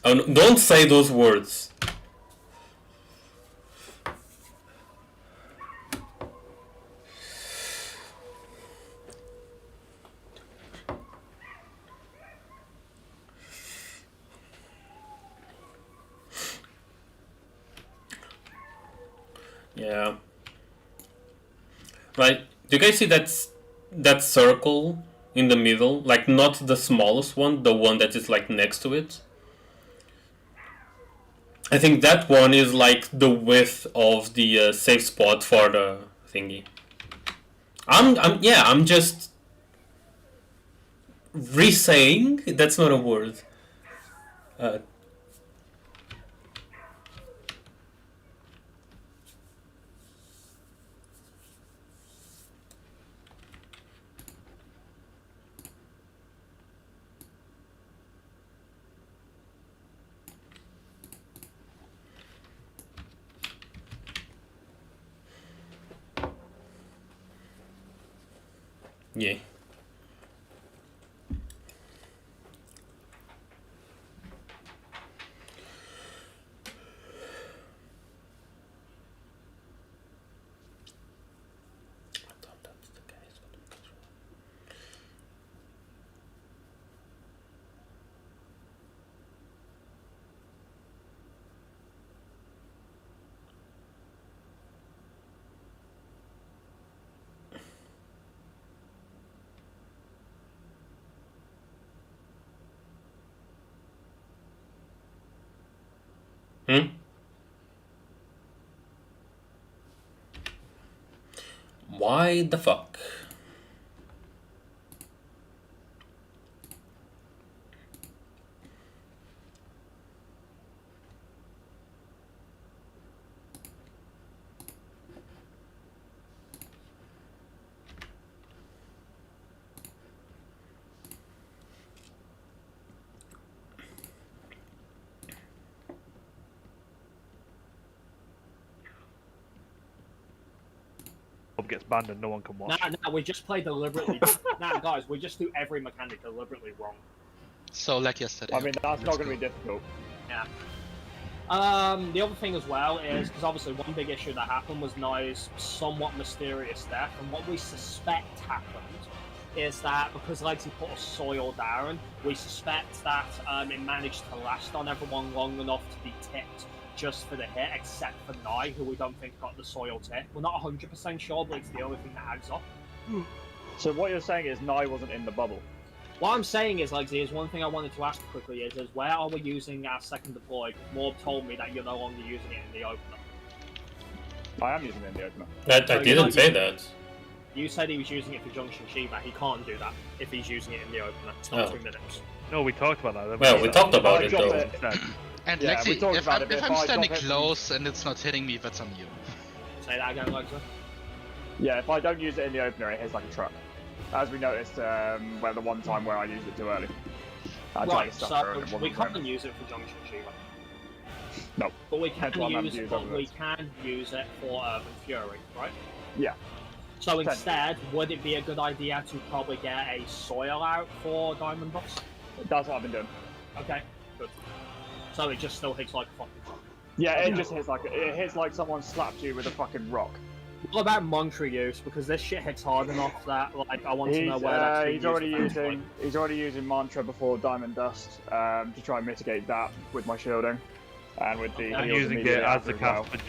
Oh, no, don't say those words. Yeah. Right. Do you guys see that circle in the middle? Like not the smallest one, the one that is like next to it. I think that one is like the width of the safe spot for the thingy. I'm just re-saying. That's not a word. Uh, yeah. Hmm? Why the fuck? Gets banned and no one can watch. Nah, we just play deliberately. Nah, guys, we just do every mechanic deliberately wrong. So like yesterday. I mean, that's not going to be difficult. Yeah. The other thing as well is, because obviously one big issue that happened was Nye's somewhat mysterious death, and what we suspect happened is that because Legsy put a soil down, we suspect that it managed to last on everyone long enough to be tipped just for the hit, except for Nye, who we don't think got the soil tip. We're not 100% sure, but it's the only thing that adds up. So what you're saying is Nye wasn't in the bubble? What I'm saying is, Legsy, is one thing I wanted to ask quickly is where are we using our second deploy? Morb told me that you're no longer using it in the opener. I am using it in the opener. I didn't say that. You said he was using it for Junction Shiva. He can't do that if he's using it in the opener. It's not 2 minutes. No, we talked about that. Well, we talked about it though. And Yeah, we Lexi, talked if about I'm, it, if but I'm if I standing drop it- close and it's not hitting me, that's on you. Say that again, Legsy. Yeah, if I don't use it in the opener, it hits like a truck. As we noticed, where the one time where I used it too early. I tried Right, to stuff her and it so we wasn't can't use it for Junction Shiva. No. But we can That's why I'm use having it. to use But other we words. can use it for Urban Fury, right? Yeah. So instead, would it be a good idea to probably get a soil out for Diamond Boss? That's what I've been doing. Okay, good. So it just still hits like a fucking rock. Yeah, it just hits like someone slapped you with a fucking rock. What about mantra use? Because this shit hits hard enough that like I want to know where that's being He's already used at this he's already using mantra before Diamond Dust to try and mitigate that with my shielding and with the I'm heals using it immediately as after the as well. cast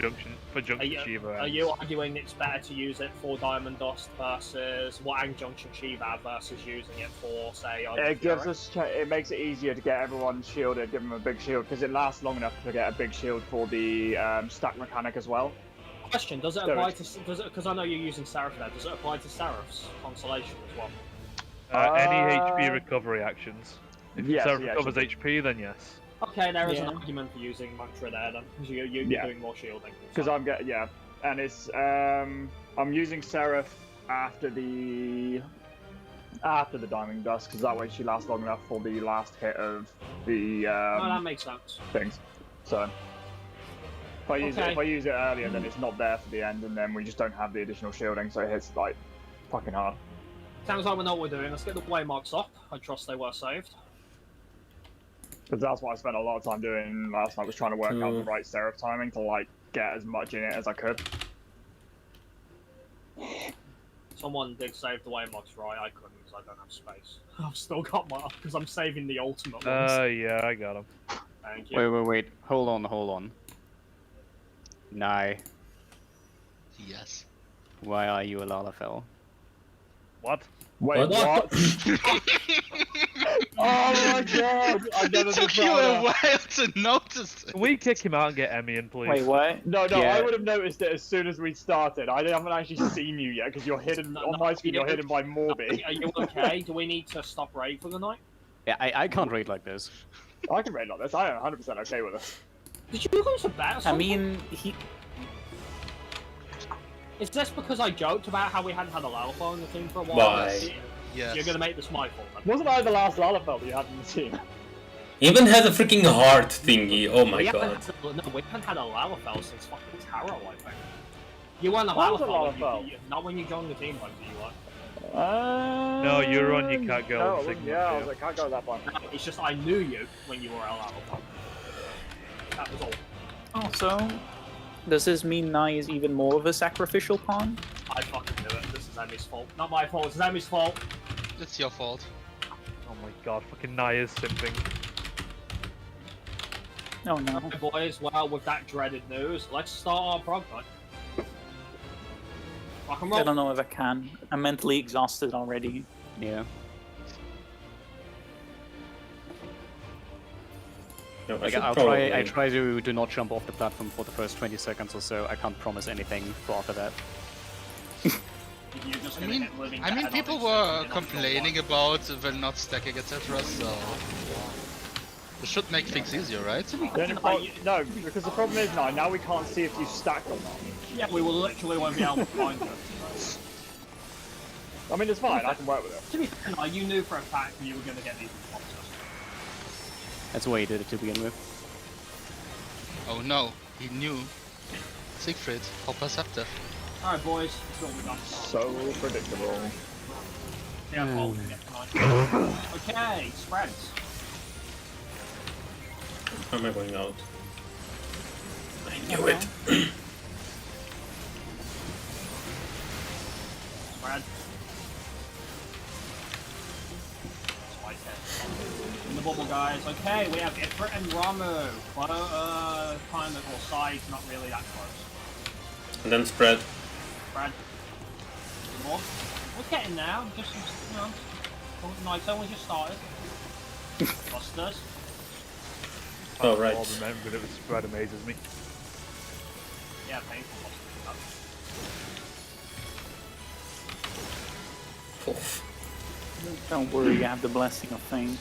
for Junction Shiva. Are you arguing it's better to use it for Diamond Dust versus and Junction Shiva versus using it for say? It gives us it makes it easier to get everyone shielded, give them a big shield because it lasts long enough to get a big shield for the stack mechanic as well. Question: does it apply to? Because I know you're using Seraph there. Does it apply to Seraph's consolation as well? Any HP recovery actions. If yes, Seraph yeah, recovers HP, then yes. Okay, there is an argument for using mantra there then, because you're doing more shielding. Because and it's I'm using Seraph after the Diamond Dust because that way she lasts long enough for the last hit of the no, that makes sense. things. So if I use it earlier, then it's not there for the end, and then we just don't have the additional shielding, so it hits like fucking hard. Sounds like we know what we're doing. Let's get the waymarks up. I trust they were saved. Because that's what I spent a lot of time doing last night, was trying to work out the right Seraph timing to like get as much in it as I could. Someone did save the way mods, right? I couldn't because I don't have space. I've still got my because I'm saving the ultimate ones. Yeah, I got him. Thank you. Wait. Hold on. Nye, Yes. why are you a Lalafell? What? Wait, what? Oh my god! I've never It been took you a prouder. while to notice it. Can we kick him out and get Emmy in, please? Wait, what? No, Yeah. I would have noticed it as soon as we started. I haven't actually seen you yet because you're hidden on my screen. You're hidden by Morby. Are you okay? Do we need to stop raid for the night? Yeah, I can't read like this. I can raid like this. I am 100% okay with it. Did you lose a bet or I something? mean, he. Is this because I joked about how we hadn't had a Lalafell in the team for a while? Why? Yes. You're gonna make this my fault then. Wasn't I the last Lalafell that you had in the team? Even has a freaking heart thingy. Oh my we god. we haven't had a Lalafell since fucking Taro, I think. You weren't a I was a Lalafell. Lalafell. Not when you joined the team, but you were. No, you're on, you can't go No, on Sigma, yeah, I yeah. was like, can't go that far. No, it's just I knew you when you were a Lalafell. That was all. Also, does this mean Nye is even more of a sacrificial pawn? I fucking knew it. This is Emmy's fault. Not my fault. It's Emmy's fault. It's your fault. Oh my god, fucking Naya's simping. Oh no. Okay, boys. Well, with that dreaded news, let's start our prog night. Rock and roll. I don't know if I can. I'm mentally exhausted already. Yeah. No, Like, should I probably- try to do not jump off the platform for the first 20 seconds or so. I can't promise anything for after that. You're just I gonna mean, get living I mean, dead people on were instinct, complaining about the not stacking, etc. So it should make things easier, right? The only problem, no, because the problem is now we can't see if you stacked or not. Yeah, we will literally won't be able to find it. I mean, it's fine. I can work with it. To be fair, no, you knew for a fact you were gonna get these boxes. That's why he did it to begin with. Oh no, he knew. Siegfried, how perceptive. Alright, boys. That's what we got. So predictable. Yeah, well, we get tonight. Okay, spreads. How am I going out? I knew it. Spread. Slice it. In the bubble, guys. Okay, we have Ifrit and Ramu. Kind of, or sides, not really that close. And then spread. Spread. More. We're getting now. Just, you know. Nice, only just started. Busters. Oh, right. All remembering it was spread amazes me. Yeah, painful busters. Oof. Don't worry, I have the blessing of fame.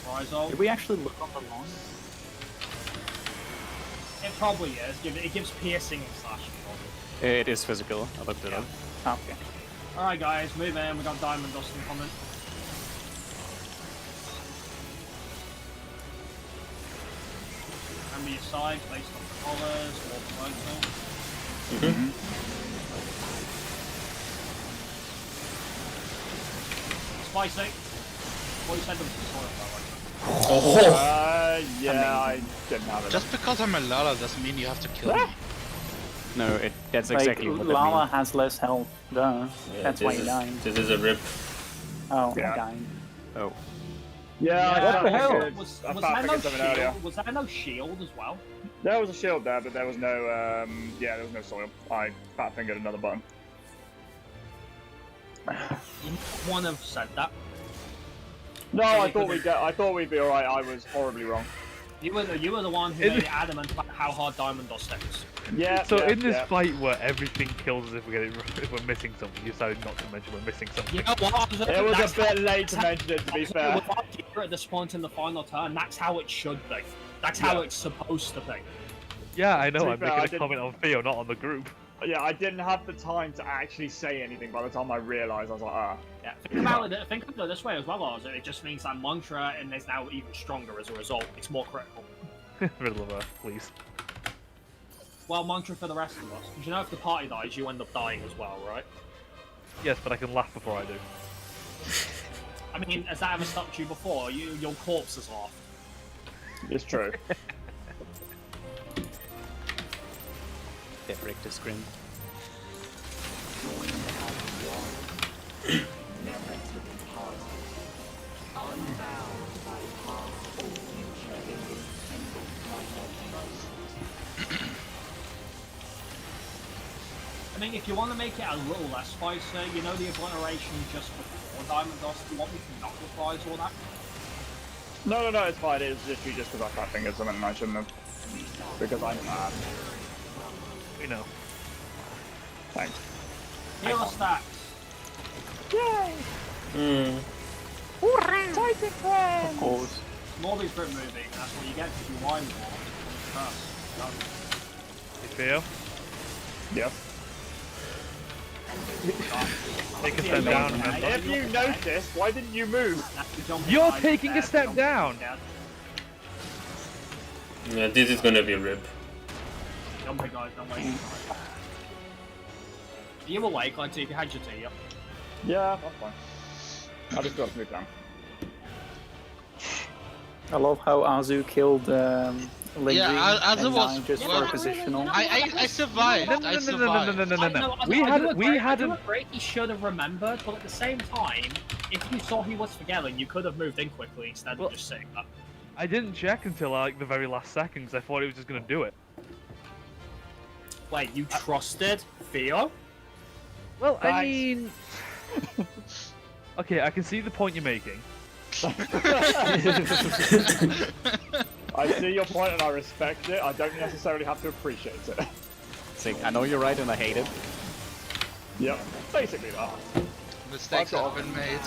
Rizal. Did we actually look on the lawn? It probably is. It gives piercing and slashing. It is physical. I looked it up. Okay. Alright guys, move in. We got Diamond Dust incoming. Remember your sides based on the collars, or the motor. Spicy. What you said them to soil though, Oh, Yeah, I didn't have it. Just because I'm a Lala doesn't mean you have to kill me. No, that's Like, exactly what that Lala means. has less health. Duh. yeah, That's why this he is- died. This is a rip. Oh, Yeah. he died. Oh. Yeah, I What thought the hell? figured- Was I there thought no figured something earlier. shield? Was there no shield as well? There was a shield there, but there was no, yeah, there was no soil. I fat fingered another button. You might have said that. No, I thought we'd be alright. I was horribly wrong. You were the one who Is made it- it adamant about how hard Diamond Dust is. Yeah. So yeah, in this yeah. fight where everything kills us if we get it, if we're missing something, you decided not to mention we're missing something. You know what? It was That's a bit how- late to mention it, to be fair. With our gear at this point in the final turn, that's how it should be. That's how Yeah. it's supposed to be. Yeah, I know. To be I'm fair, I making a didn't- comment on Theo, not on the group. Yeah, I didn't have the time to actually say anything by the time I realised. I was like, ah. Yeah, think about it this way as well, Oz. It just means that Mantra and is now even stronger as a result. It's more critical. Middle of Earth, please. Well, Mantra for the rest of us. Because you know if the party dies, you end up dying as well, right? Yes, but I can laugh before I do. I I mean, has that ever stopped you before? Your corpse is off. It's true. Get Richter screen. I mean, if you want to make it a little less spicy, you know the obliteration just before Diamond Dust, do you want me to not reprise all that? No, it's fine. It's literally just because I fat fingered something and I shouldn't have. Because I'm mad. We know. Thanks. Hero stacks! Yay! Titan friends! Of course. More these grip moving, that's what you get if you wind more. You feel? Yep. Take a step down, remember. If you noticed, why didn't you move? You're taking a step down! Yeah, this is gonna be a rip. Jumping guys, don't wait. Are you awake, like, if you had your tea? Yep. Yeah, that's fine. I just got to move down. I love how Azu killed Lingui Yeah, Azu and was- Nine just well, for positional. I survived. I survived. No. I We do hadn't. agree he should have remembered, but at the same time, if you saw he was forgetting, you could have moved in quickly instead of just sitting up. I didn't check until like the very last seconds. I thought he was just gonna do it. Wait, you trusted Theo? Well, I Thanks. mean, okay, I can see the point you're making. I see your point and I respect it. I don't necessarily have to appreciate it. See, I know you're right and I hate it. Yep, basically that. Mistakes I've got- have been made.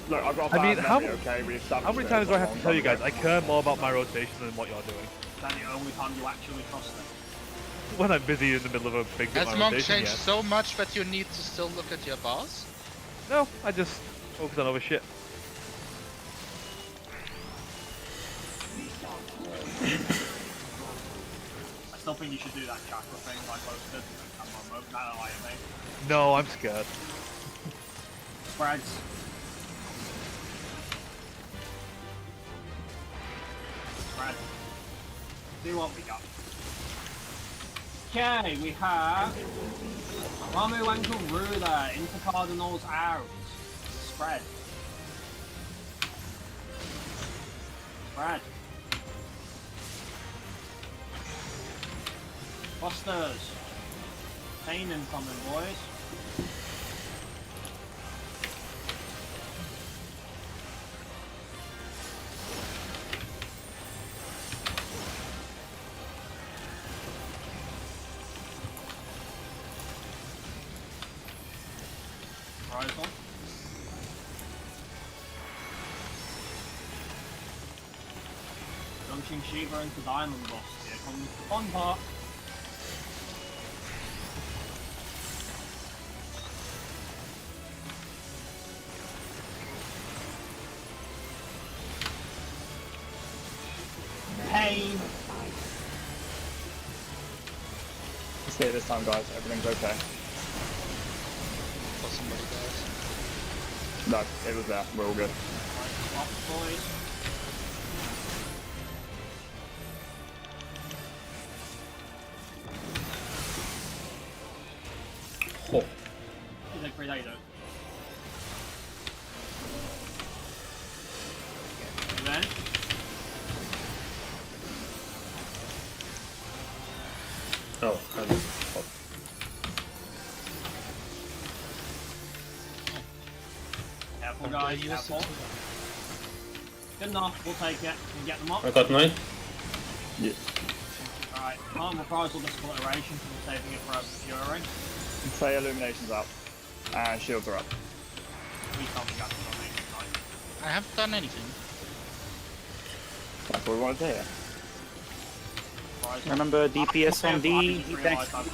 Look, I've got a I mean, bad how- memory, okay? We established How many it times do I a have to long tell you time guys? I care more about my rotation than what you're doing. Is that the only time you actually trust him? When I'm busy in the middle of a big bit Has of Monk rotation, changed yes. so much that you need to still look at your boss? No, I just focus on other shit. I still think you should do that chakra thing like posted. Come on, move that away, mate. No, I'm scared. Spreads. Spread. See what we got. Okay, we have Ramu Ankle Ruler into Cardinals out. Spread. Spread. Busters. Pain incoming, boys. Horizon. Launching Shiva into Diamond Boss. Here comes the fun part. Pain. Let's get it this time, guys. Everything's okay. For somebody dies. No, it was there. We're all good. Right, boys. Oh. He's a Grenado. And then Oh, fuck. careful guys, careful. Good enough, we'll take it. Can you get them up? I got 9. Yeah. Alright, can't reprisal this obliteration because we're saving it for Fury. Say illuminations up. And shields are up. We can't be got to tonight. I haven't done anything. That's what we wanted to hear. Remember DPS on D, I just defense realised I've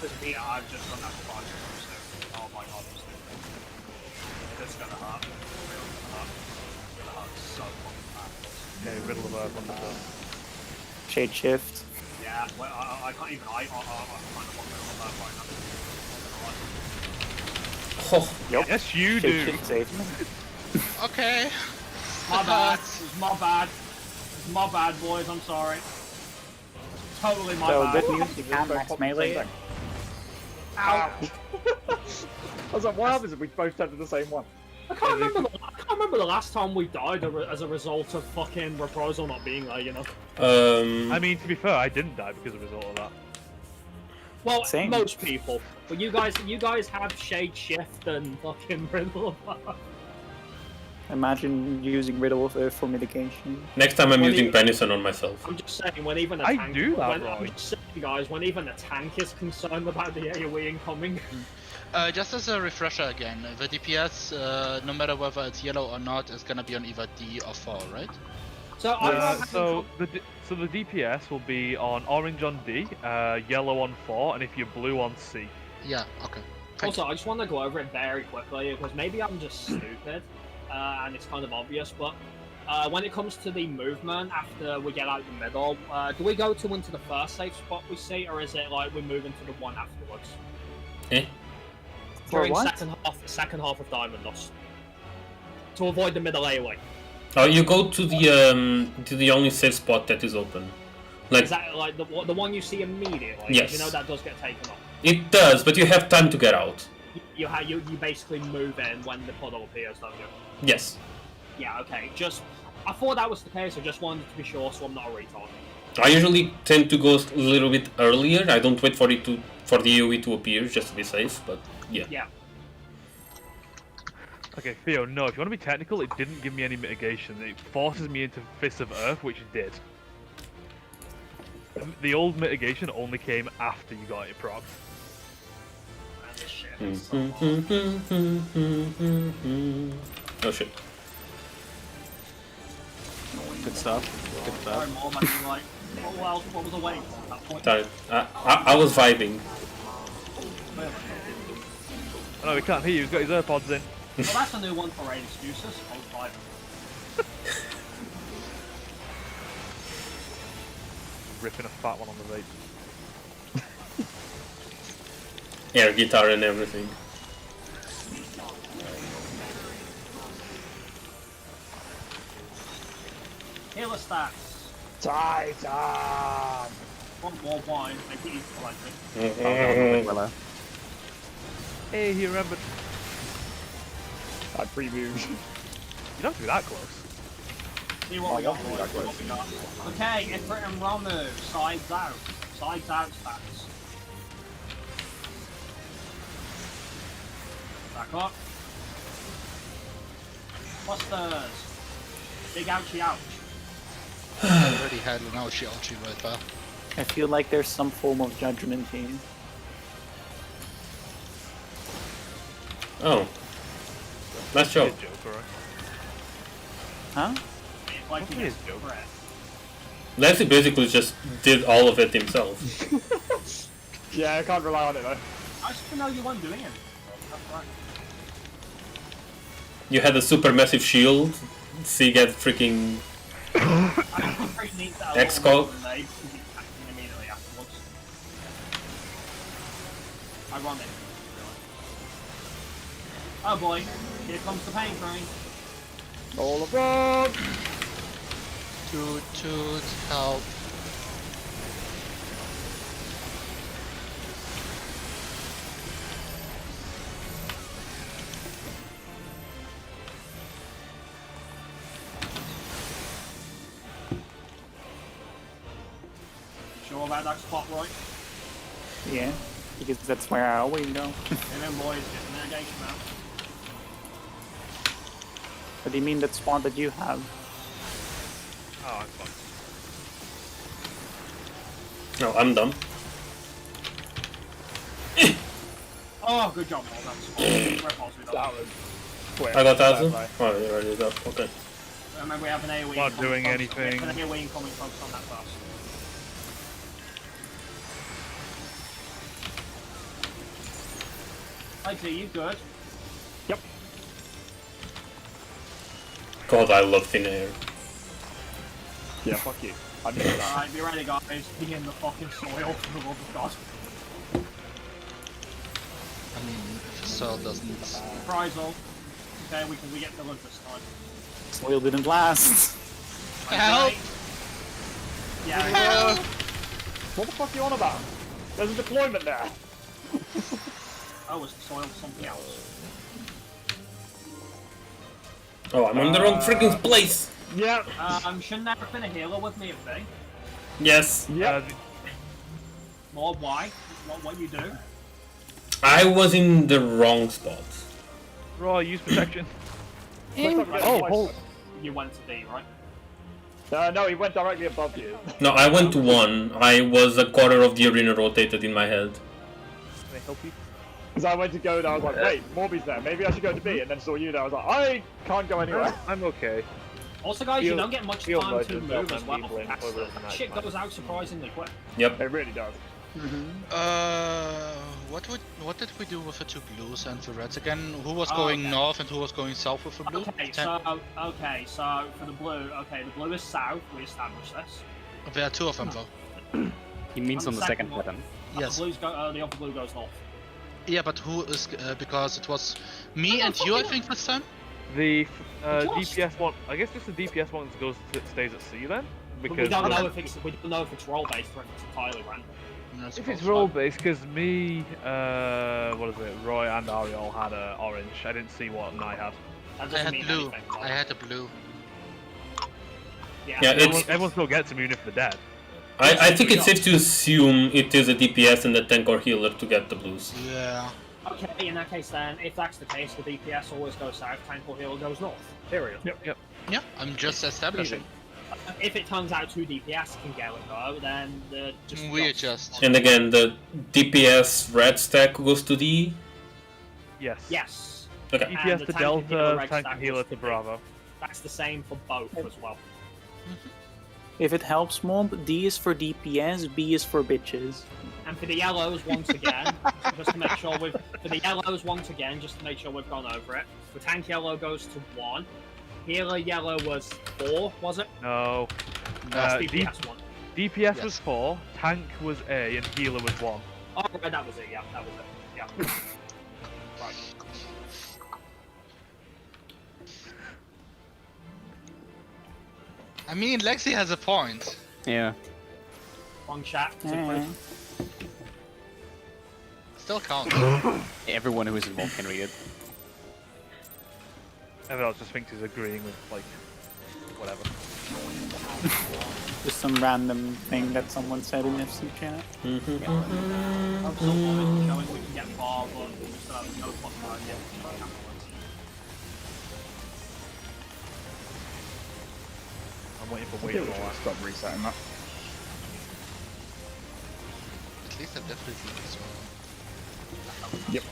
just done that for 5 seconds, so oh my god, I'm stupid. This is gonna hurt. Really gonna hurt. It's gonna hurt so fucking bad. Okay, riddle of Earth on the top. Shade Shift. Yeah, well, I can't even. I'm kind of wondering on that right now. Oh, Yep. Yes, you Shade do. Shift saved me. Okay. My bad. It's my bad. It's my bad, boys. I'm sorry. Totally my So bad. good news, you can max melee it. Ow. I was like, what happens if we both turn to the same one? I can't remember the last time we died as a result of fucking Reprisal not being there, you know. I mean, to be fair, I didn't die because of a result of that. Well, Same. most people. But you guys have Shade Shift and fucking Riddle of Earth. Imagine using Riddle of Earth for mitigation. Next time I'm When using you- Benison on myself. I'm just saying, when even a I tank... do that, when, Roy. I'm just saying, guys, when even a tank is concerned about the AoE incoming... Just as a refresher again, the DPS, no matter whether it's yellow or not, is gonna be on either D or 4, right? So, So the DPS will be on orange on D, yellow on 4, and if you're blue on C. Yeah, okay. Also, I just want to go over it very quickly, because maybe I'm just stupid, and it's kind of obvious, but when it comes to the movement after we get out the middle, do we go into the first safe spot we see, or is it like we move into the one afterwards? Eh? During what? second half of Diamond Dust. To avoid the middle AoE. Oh, you go to the only safe spot that is open. Like Is that like the one you see immediately? 'Cause Yes. You know that does get taken off. it does, but you have time to get out. You basically move in when the puddle appears, don't you? Yes. Yeah, okay. I thought that was the case, I just wanted to be sure so I'm not a retard. I usually tend to go a little bit earlier. I don't wait for the AoE to appear just to be safe, but yeah. Yeah. Okay, Theo, no, if you want to be technical, it didn't give me any mitigation. It forces me into Fists of Earth, which it did. The old mitigation only came after you got it prog. Man, this shit is so hard. Oh shit. Good stuff. Good Sorry, stuff. Mom, I mean, like, what was I waiting for at that point? Sorry. I was vibing. Oh no, we can't hear you, he's got his AirPods in. Well, that's a new one for Rain Excuses. I was vibing. Ripping a fat one on the vape. Air guitar and everything. Healer stats. Titan! Want more wine, make it easy to like it. Well, Hey, he remembered. I previewed. You don't have to be that close. See what we got, Oh, boys. See what we got. Okay, Ifrit and Ramu, sides out. Sides out stats. Back up. Busters. Big ouchie ouch. I already had an ouchie right there. I feel like there's some form of judgment here. Oh. Nice job. His joke, alright. Huh? Like Okay, he gets it's joke. bread. Leslie basically just did all of it himself. Yeah, I can't rely on it though. I just didn't know you weren't doing it. That's right. You had a super massive shield. See, get freaking. I think Ifrit needs that a X-Cog. little more than they, because he's attacking immediately afterwards. Ironic. Really. Oh boy, here comes the pain train. All aboard! Toot, help. Sure about that spot, right? Yeah, because that's where I always go. And then boys, get the mitigation out. What do you mean that spawn that you have? Oh, I'm fine. No, I'm dumb. Oh, good job, Paul. That's spot. Where we That was quick. I got 1,000? Right. Oh, you already got. Okay. Remember, we have an AoE. Not incoming doing focus- anything. We have an AoE incoming focus on that first. Hi, T, you good? Yep. God, I love thin air. Yeah, fuck you. I knew that. Alright, be ready, guys. Be in the fucking soil, for the love of God. I mean, if the soil doesn't... Reprisal. Okay, we get the look this time. Soil didn't last. Help! Yeah. What the fuck are you on about? There's a deployment there. Oh, it's the soil something else. Oh, I'm on the wrong freaking place. Yeah. Shouldn't there have been a healer with me at B? Yes, Yeah. More why? What you do? I was in the wrong spot. Raw, use protection. Oh, You went to B, right? no, he went directly above you. No, I went to 1. I was a quarter of the arena rotated in my head. Can I help you? Because I went to go there, I was like, wait, Morby's there, maybe I should go to B, and then saw you there, I was like, I can't go anywhere. I'm okay. Also, guys, you Field- don't get much field time to motion, move as well. people in That's- over That shit goes out surprisingly quick. Yep. It really does. What did we do with the 2 blues and the reds again? Who was Oh, going okay. north and who was going south with the blue? So for the blue, the blue is south. We established this. There are 2 of them though. He means on the second one. pattern. Yes. The other blue goes north. Yeah, but who is because it was me and you, I think, this time. The Just- DPS one, I guess just the DPS one stays at C then? But Because we don't know if it's role based or if it's entirely random. I if suppose it's so. role based, because me, what is it, Roy and Ariel had orange. I didn't see what I had. That I doesn't had mean blue. anything. I had a blue. Yeah, Everyone, it's. everyone still gets immune if they're dead. I think it's safe to assume it is a DPS and a tank or healer to get the blues. Yeah. Okay, in that case then, if that's the case, the DPS always goes south, tank or healer goes north. Period. Yep. Yeah, I'm just establishing. If it turns out 2 DPS can go, then the just We adjust. And again, the DPS red stack goes to D. Yes. Yes. Okay. And DPS the to tank and healer Delta, red tank stack and healer goes to B. Bravo. That's the same for both as well. If it helps Mob, D is for DPS, B is for bitches. And for the yellows, once again, just to make sure we've gone over it. The tank yellow goes to 1. Healer yellow was 4, was it? No. That's D- DPS 1. DPS Yes. was 4, tank was A, and healer was 1. Oh, right, that was it. Yeah, that was it. Yeah. Right. I mean, Lexi has a point. Yeah. Wrong chat. Eh. Still counts. Everyone who is involved can read it. Everyone else just thinks he's agreeing with, like, whatever. Just some random thing that someone said in FC chat. I'm still showing we can get far, but we still have no fucking idea. I'm waiting for I wave think we roll. should stop resetting that. At least I've definitely this one. Yep.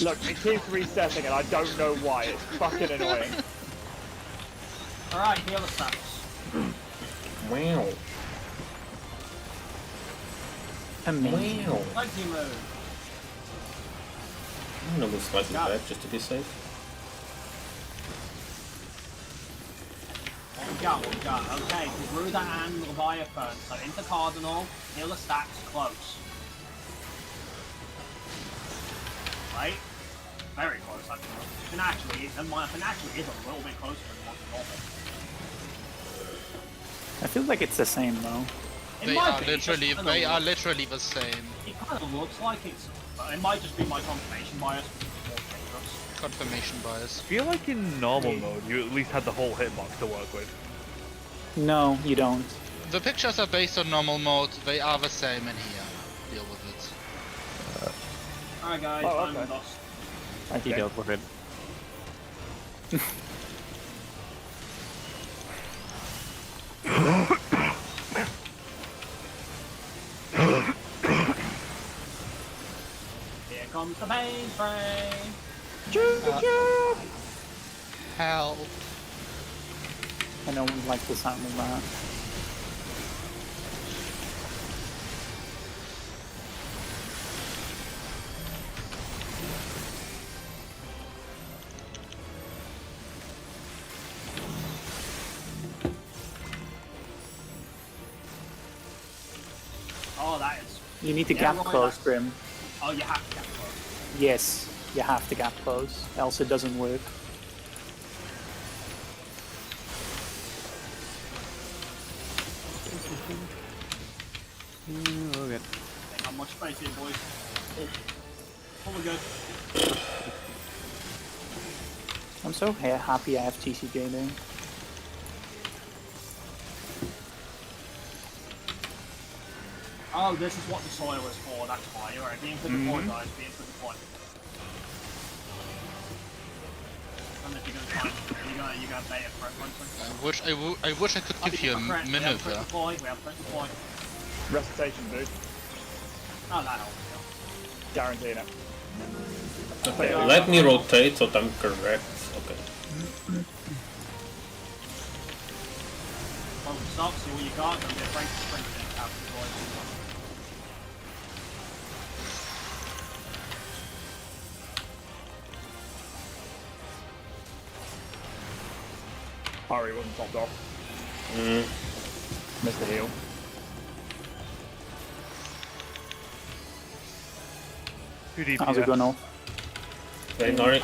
Look, it keeps resetting and I don't know why. It's fucking annoying. Alright, healer stats. Wow. Amazing. Wow. Legsy move. I'm gonna move slightly Got it. back just to be safe. What we got. Okay, Garuda and Leviathan. So into Cardinal, healer stacks close. Right? Very close, actually. And actually is a little bit closer than what's normal. I feel like it's the same though. It They might are be, it just literally, kinda they are looks- literally the same. It kind of looks like it's. But it might just be my confirmation bias. Because it's more dangerous. Confirmation bias. I feel like in normal mode, you at least had the whole hitbox to work with. No, you don't. The pictures are based on normal mode. They are the same in here. Deal with it. Alright, guys, Oh, I'm okay. lost. He dealt with it. Here comes the pain train. Hell. I don't like the sound of that. Oh, that is. You need to Yeah, gap well, close, that's- Grim. Oh, you have to get close. Yes, you have to gap close, else it doesn't work. Okay. Ain't got much space here, boys. Oh, we're good. I'm so happy I have TCJ there. Oh, this is what the soil is for. That's fine. Alright, being for the point, guys. Being for the point. And if you're gonna try, you're gonna bait it for it, I wish I could give you a minute We have there. point. Recitation boost. Oh, that helps. Guaranteed it. Okay, let me rotate so I'm correct. Okay. Well, stop, see what you got, don't be afraid to sprint it after the boys. Ari wasn't topped off. Missed the heal. How's it going off? Okay, Nori.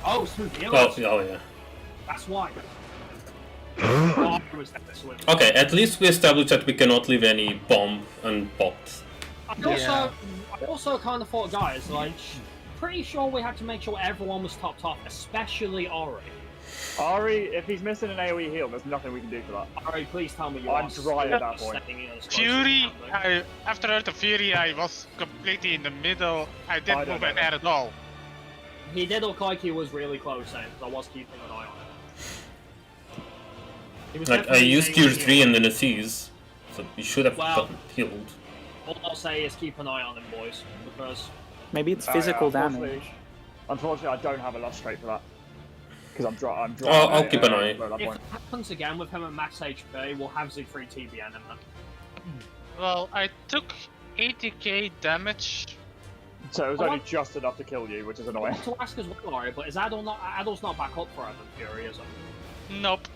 Oh, it's through the Oh, healers. oh yeah. That's why. Oh, it was that swim. Okay, at least we established that we cannot leave any bomb unpopped. I also kind of thought, guys, like, pretty sure we had to make sure everyone was topped off, especially Ori. Ari, if he's missing an AoE heal, there's nothing we can do for that. Ori, please tell me you I'm are dry at that point. stepping in as close as Fury, you can be. after the Fury, I was completely in the middle. I I didn't don't move know. an air at all. He did look like he was really close, because I was keeping an eye on him. He was Like, I definitely used saying tier 3 and then a seize, so you should have Well- gotten healed. All I'll say is keep an eye on him, boys, because Maybe it's physical damage. Unfortunately, I don't have a lustrate for that. Because I'm dry. I'll keep an eye. At that if point. it happens again with him at max HP, we'll have Z3 TBN him then. Well, I took 80k damage. So it was I only want- just enough to kill you, which is I annoying. want to ask as well, Ori, but is Adol's not back up for him in Fury, is it? Nope.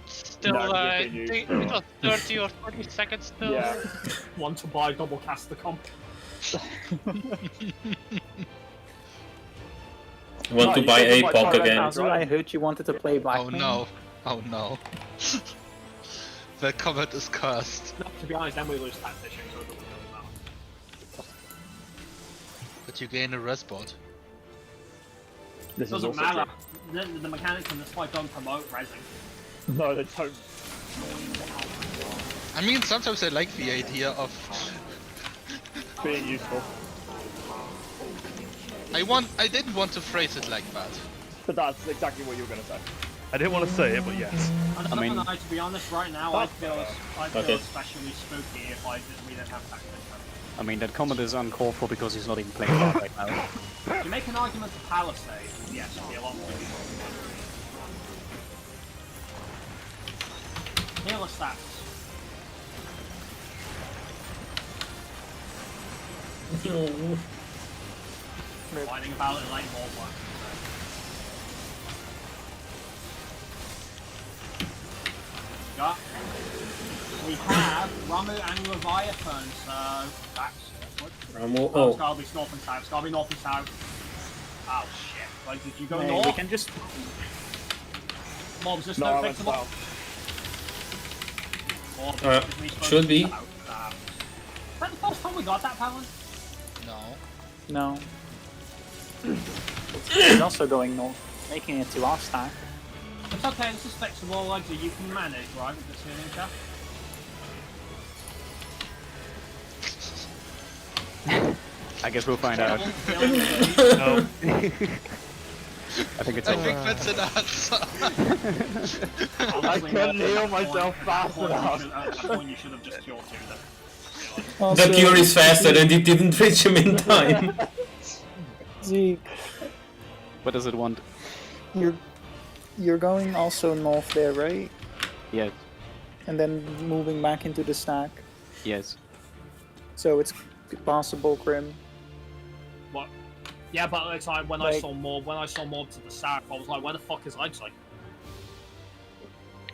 Still, No, you've I been used think to it it. was 30 or 40 seconds still. Yeah. Want to buy double cast the comp? Want No, to you buy said a you might POC try that again? out. Also, I heard you wanted to play Black Oh no. Oh no. The comment is cursed. No, to be honest, then we lose tactician, so it doesn't really matter. But you gain a respawn. This is Doesn't also matter. The mechanics in this fight don't promote resing. true. No, they don't. I mean, sometimes I like the idea of Being useful. I didn't want to phrase it like that. But that's exactly what you were going to say. I didn't want to say it, but yes. I mean- to be honest, right now I feel Okay. especially spooky if we didn't have tactician. I mean, that comment is uncalled for because he's not even playing that right now. To make an argument for Palisade, yes, it'd be a lot more useful. Healer stats. Fighting about it like more work. We have Ramu and Leviathan, so that's good. Ramu, Oh, it's gotta be north and south. It's gotta be north and south. Oh shit! Like, did you go Hey, north? we can just Mobs, just No, no I went fixable. south. Mobs, Uh, is we supposed should to be. south? Is that the first time we got that, Palin? No. no. He's also going north, making it to our stack. It's okay, this is fixable, like, so you can manage, right, with this healing chest? I guess we'll find out. No. I think it's I over. think that's an answer. I couldn't heal myself fast enough. At that point, you should have just killed two then. the cure is faster and it didn't reach him in time. Zeke, What does it want? you're going also north there, right? Yes. And then moving back into the stack. Yes. So it's possible, Grim. What? Yeah, but it's like when I Like- saw Mob to the south, I was like, where the fuck is Leipzig?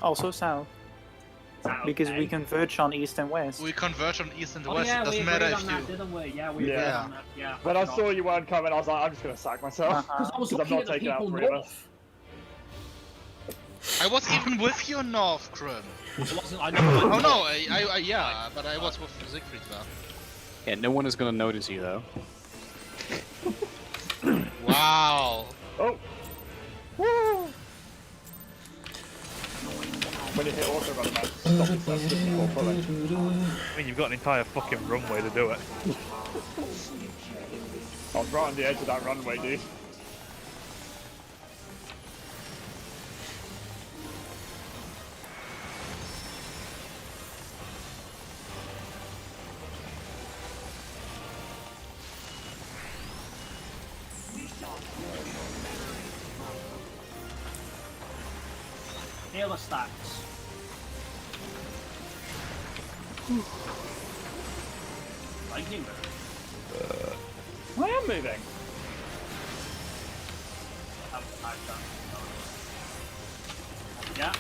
Also south, because we converge on east and west. We converge on east and Oh west. yeah, it we doesn't agreed matter on if that, you. didn't we? Yeah, we agreed Yeah. on that. Yeah. When I saw you weren't coming, I was like, I'm just going to sack myself. Because I was 'Cause I'm looking not at the taking out people three of us. north. I was even with you, North Grim. It wasn't. I never. Oh no, yeah, but I was with Siegfried there. Yeah, no one is gonna notice you though. Wow. Oh! Woo! When you hit auto run, man, stop it first before pulling. I mean, you've got an entire fucking runway to do it. I was right on the edge of that runway, dude. Healer stacks. Lightning move. I am moving. Yeah.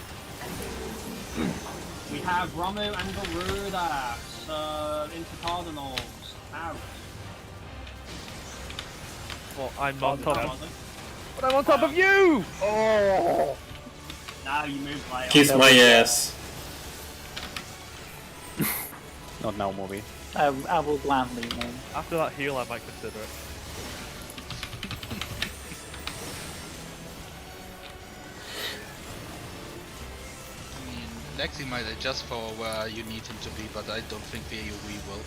We have Romu and Garuda. Into Cardinals. Out. Well, I'm on top of. Cardinals. But I'm on top of you! Oh! Now you move like. Kiss my ass. Not now, Moby. I will gladly, man. After that heal, I might consider it. I mean, Lexi might adjust for where you need him to be, but I don't think we will.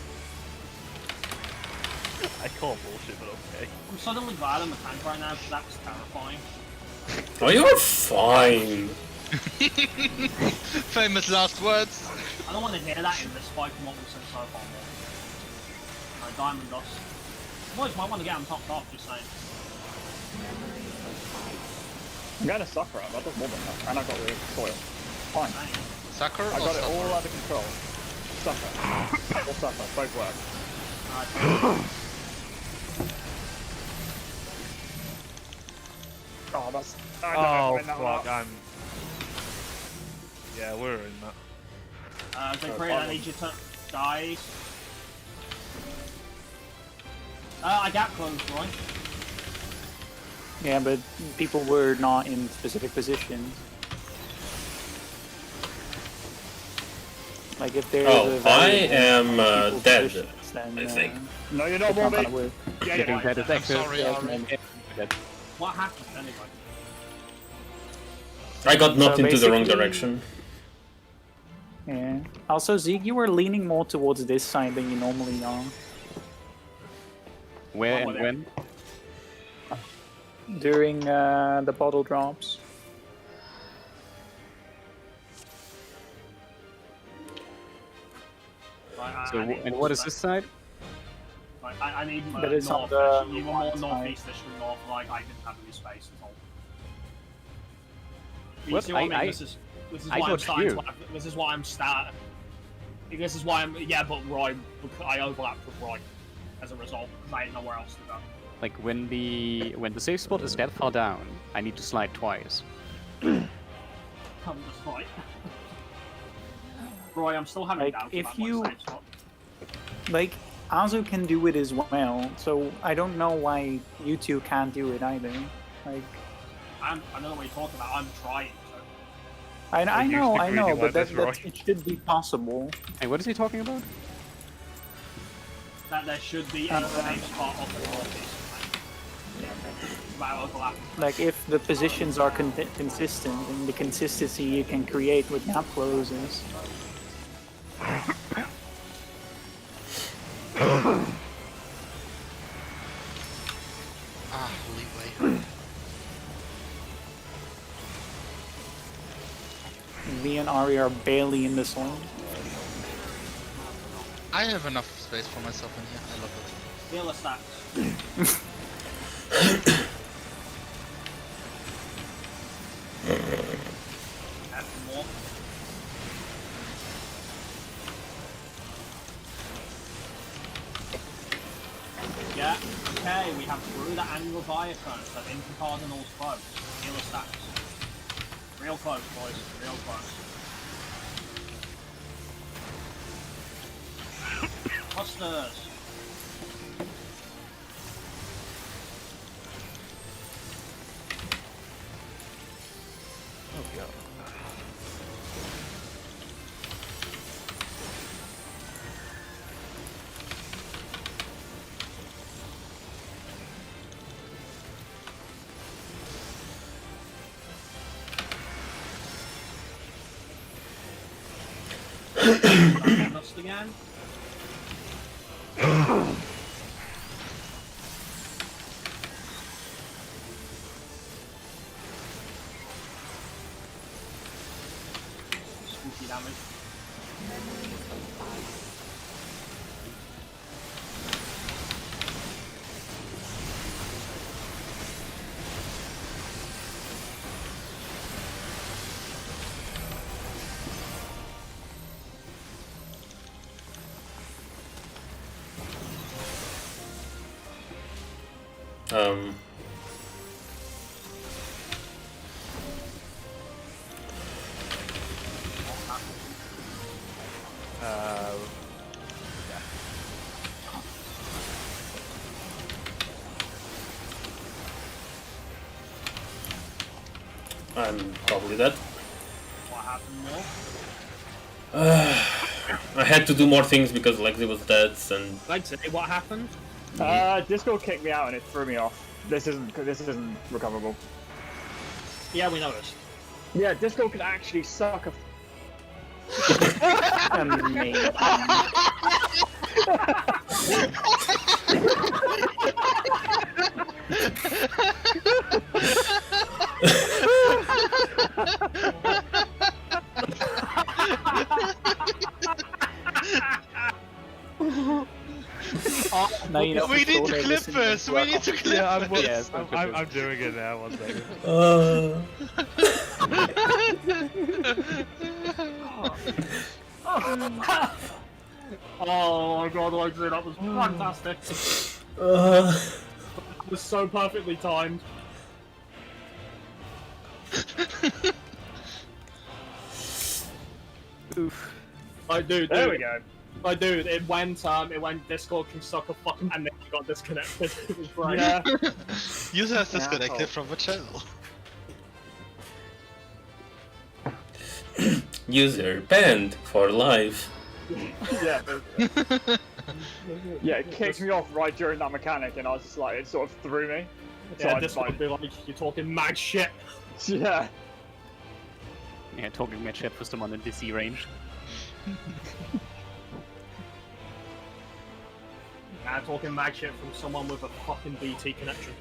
I call bullshit, but okay. I'm suddenly glad I'm a tank right now because that was terrifying. Oh, you're fine. Famous last words. I don't want to hear that in this fight from what we've said so far. Alright, Diamond Dust. Boys might want to get him topped off, just saying. I'm going to Sakura, that does more than enough. And I got the foil. Fine. Sucker I or got it suffer? all under control. Suffer. Or suffer, both work. Alright, Oh, that's... Oh, I know, fuck, I'm... Yeah, we're in that. Siegfried, I need you to... Guys. I got close, Roy. Yeah, but people were not in specific positions. Like if there is Oh, a I variable am people's dead, positions, then, I think. No, you're not, it's not Bobby. gonna work. Yeah, Getting yeah. that is I'm active. sorry, Ari. What happened anyway? I got knocked So into the wrong basically- direction. Yeah. Also, Zeke, you were leaning more towards this side than you normally are. Where Oh, and when? During the bottle drops. Right, So, and what is this side? Like, I need more But it's on north, the you were more right side. northeast-ish than north, like I didn't have any space at all. You What? see what I mean? I- This is I why I'm got starting you. to this is why I'm starting. This is why I'm but Roy, I overlapped with Roy as a result because I didn't know where else to go. Like when the safe spot is that far down, I need to slide twice. I'm just like Roy, I'm still having Like, doubts if about you- my safe spot. Like, Azu can do it as well, so I don't know why you two can't do it either. Like, I don't know what you're talking about. I'm trying. So. I used know, to I know, greedy but like this, Roy. it should be possible. Hey, what is he talking about? That there should be a safe spot of the northeast. About overlap. Like, if the positions are consistent, and the consistency you can create with gap closes. Ah, leeway. Me and Ari are barely in this one. I have enough space for myself in here. I love it. Healer stacks. Add some more. Yeah, okay, we have Garuda and Leviathan, so into Cardinals close. Healer stacks. Real close, boys, real close. Clusters. Oh god. Dust again. Spooky damage. Um. I'm probably dead. What happened more? I had to do more things because Lexi was dead, and Like today, what happened? Discord kicked me out and it threw me off. This isn't recoverable. Yeah, we noticed. Yeah, Discord can actually suck a. Amazing. Now you know We need for to sure clip listen this. We need to clip Yeah, this. I'm doing it now. 1 second. Oh my god, Lexi, that was fantastic. It was so perfectly timed. Oof. Like, dude, There we go. Like, dude, it went Discord can suck a fucking, and then you got disconnected. It was great. Yeah. User has Yeah, disconnected oh. from the channel. user banned for life. Yeah. Yeah, it kicked me off right during that mechanic, and I was just like, it sort of threw me. So Yeah, I just Discord like, would be like, you're talking mad shit. yeah. Yeah, talking mad shit for someone in DC range. Nah, talking mad shit from someone with a fucking BT connection.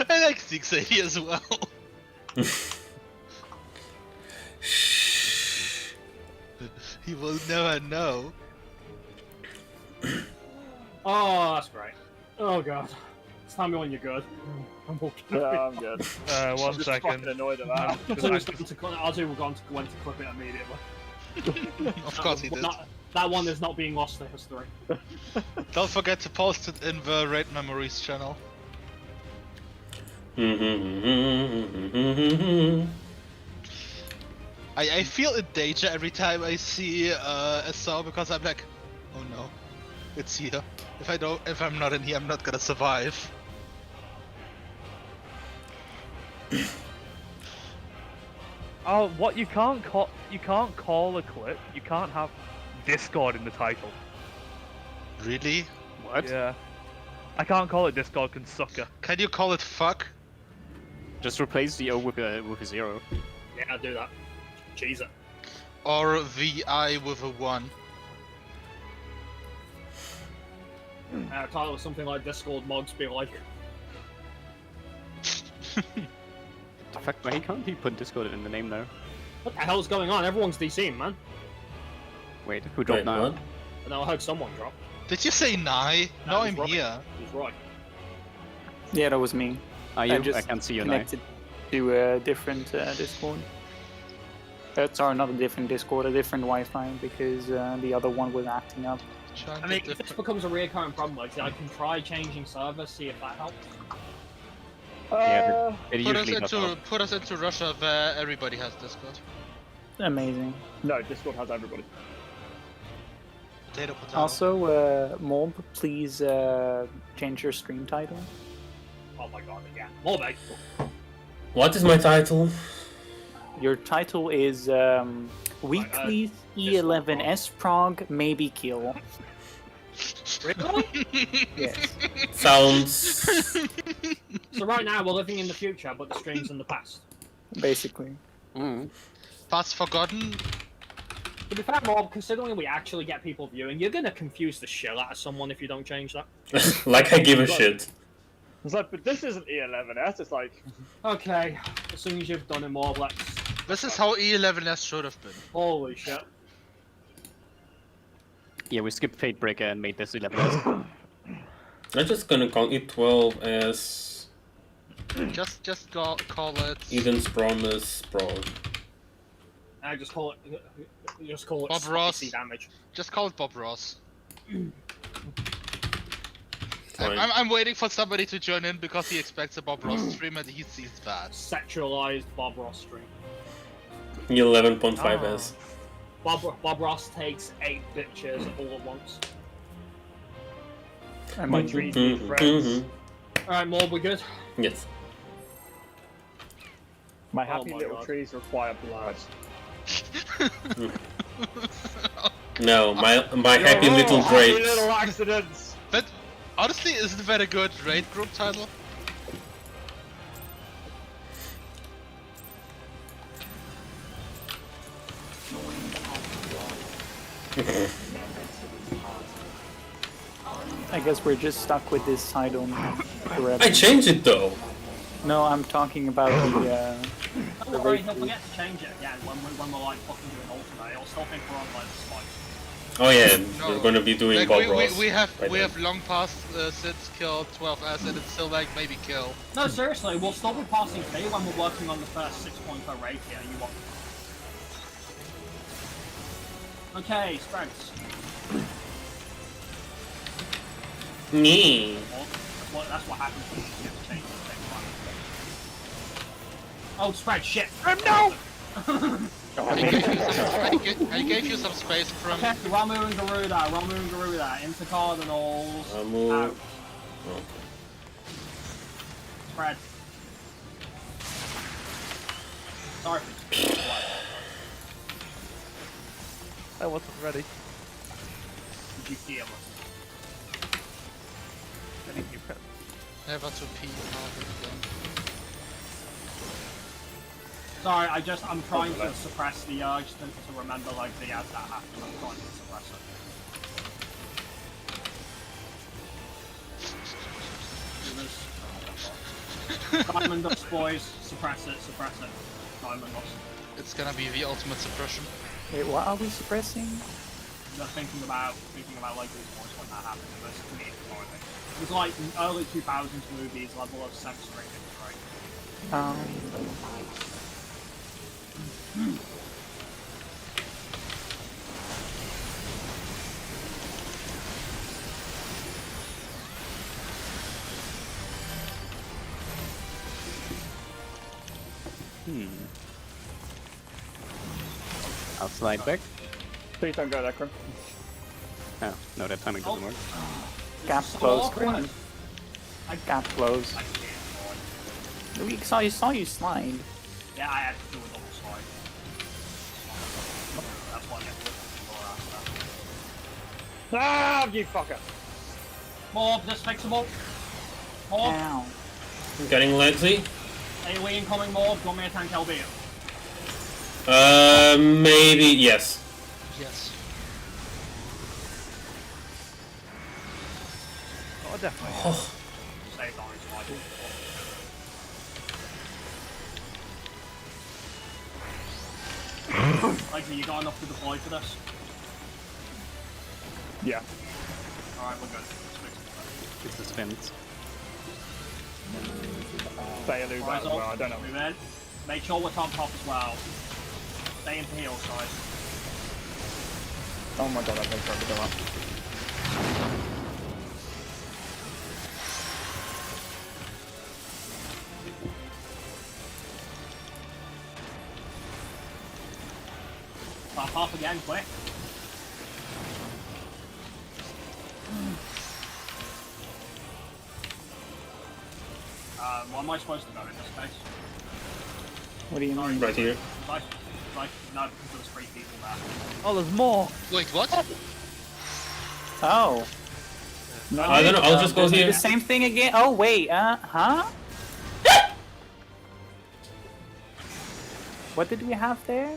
I like 680 as well. He will never know. Oh, that's great. Oh god. Tell me when you're good. I'm okay. Yeah, I'm good. 1 I'm just second. fucking annoyed at that. Arzu will go on to clip it immediately. Of course he did. That one is not being lost to history. Don't forget to post it in the Raid Memories channel. I feel in danger every time I see a saw because I'm like, oh no, it's here. If I'm not in here, I'm not gonna survive. Oh, what you can't call a clip. You can't have Discord in the title. Really? What? Yeah. I can't call it Discord can sucker. Can you call it fuck? Just replace the O with a 0. Yeah, I'll do that. Cheese it. Or VI with a 1? Title was something like Discord mods be like. The fact why he can't be put Discord in the name now. What the hell's going on? Everyone's DCing, man. Wait, who dropped Wait, now? what? And I heard someone drop. Did you say Nye? No, he's I'm right. here. He's right. Yeah, that was me. Are you? just I can't see you now. Connected to a different Discord. Sorry, not a different Discord, a different Wi-Fi, because the other one was acting up. Trying I mean, to if this becomes a recurring problem, like, I can try changing servers, see if that helps. Yeah, it put us usually does into help. put us into Russia where everybody has Discord. Amazing. No, Discord has everybody. Potato, potato. Also, Mob, please change your stream title. Oh my god, again. More big. What is my title? Your title is Weeklies E11S Prog Maybe Kill. Really? Yes. Sounds. So right now we're living in the future, but the stream's in the past. Basically. Mm. Paths Forgotten. To be fair, Mob, considering we actually get people viewing, you're gonna confuse the shit out of someone if you don't change that. Like I give a shit. It's like, but this isn't E11S. It's like, Okay, as soon as you've done it, Mob, let's... This is how E11S should have been. Holy shit. Yeah, we skipped Fate Breaker and made this 11S. I'm just gonna call E12S Just call it Eden's Promise Prog. I just call it... Just call it Bob Ross. spicy damage. Just call it Bob Ross. Fine. I'm waiting for somebody to join in because he expects a Bob Ross stream and he sees that. Sexualized Bob Ross stream. E11.5S. Bob Ross takes 8 bitches all at once. and my dreamy friends. Alright, Mob, we good? Yes. My Oh happy my little God. trees require blood. No, my happy little Happy grapes. little accidents. But honestly, isn't that a good raid group title? I guess we're just stuck with this side on forever. I changed it though. No, I'm talking about Don't worry, raid he'll group. forget to change it again when we're like fucking doing alternate. He'll still think we're on like the spike. Oh yeah, No. we're gonna be doing Like Bob we Ross. have by then. long past since kill 12S and it's still like maybe kill. No, seriously, we'll still be passing P when we're working on the first 6.0 raid here. You want? Okay, strengths. Me. Well, that's what happens when you get to change the thing. Oh, spread shit. No! I gave you some space from. Okay, Ramu and Garuda, into Cardinals. Ramu. Out. Okay. Spread. Sorry for I wasn't ready. Did you feel it? I need new pets. Never to pee hard again. Sorry, I'm trying to suppress the urge to remember like the as that happens. I'm trying to suppress it. Diamond Dust, boys. Suppress it. Diamond Dust. It's gonna be the ultimate suppression. Wait, what are we suppressing? Just thinking about like these boys when that happened. It was to me exciting. It was like early 2000s movies level of sex rating, right? I'll slide back. Please don't go there, Krim. Oh, no, that timing doesn't work. Gap So close, awkward. Grim. Gap close. I can't. We saw you slide. Yeah, I had to do a double slide. That's why I get to the Ah, you fucker! Mob, this fixable. Mob, Ow. I'm getting legsy. AoE incoming Mob, do you want me to tank LB? Maybe yes. Yes. Oh, definitely. Oh, Saved orange slide. Like, you got enough to deploy for this? Yeah. Alright, we're good. Let's fix it. It's suspense. Bailu Rise as up, well, I don't know. move in. Make sure we're top as well. Stay in heal side. Oh my god, that takes forever to go up. Top off again, quick. What am I supposed to go in this case? What do you mean? right here. Like, no, because there's 3 people there. Oh, there's more. Wait, what? Oh. No, I don't know. I'll just go does it do here. the same thing again? Oh wait, huh? What did we have there?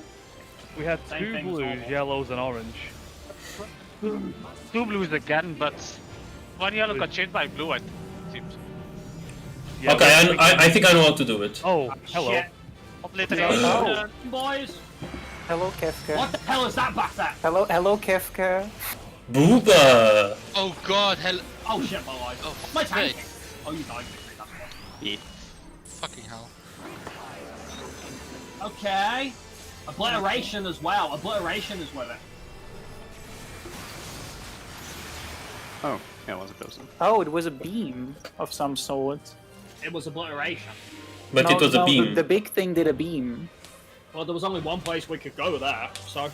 We had Same two thing as blues, normal. yellows, and orange. Two blues again, but one yellow got changed by blue, I think. Seems. Yeah, Okay, we- I think I know how to do it. Oh, hello. Shit. Obliteration. Boys, Hello, Kefka. what the hell is that back there? Hello, Kefka. Booba! Oh god, hell. Oh shit, my life. Oh, My tank. fuck. Oh, you died. That's fine. Yeah. Fucking hell. Okay. Obliteration as well. Obliteration is with it. Oh, yeah, it was a close one. Oh, it was a beam of some sort. It was obliteration. But No, it was a no, beam. The big thing did a beam. Well, there was only one place we could go there, so.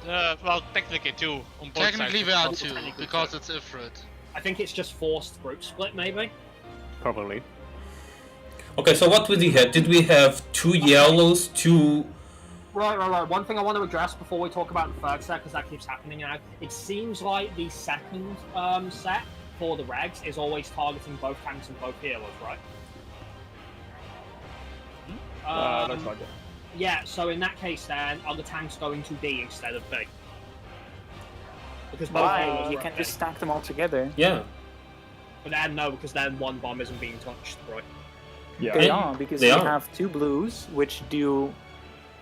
Well, technically two on both Technically we sides. are two, technically because two. it's Ifrit. I think it's just forced group split, maybe. Probably. Okay, so what did we have? Did we have two yellows, two... Right. One thing I want to address before we talk about the third set, because that keeps happening now. It seems like the second set for the regs is always targeting both tanks and both healers, right? Looks like it. Yeah, so in that case then, are the tanks going to D instead of B? Because both Why? healers You are can at just B. stack them all together. Yeah. But then no, because then one bomb isn't being touched, right? Yeah. They are, because They you are. have two blues, which do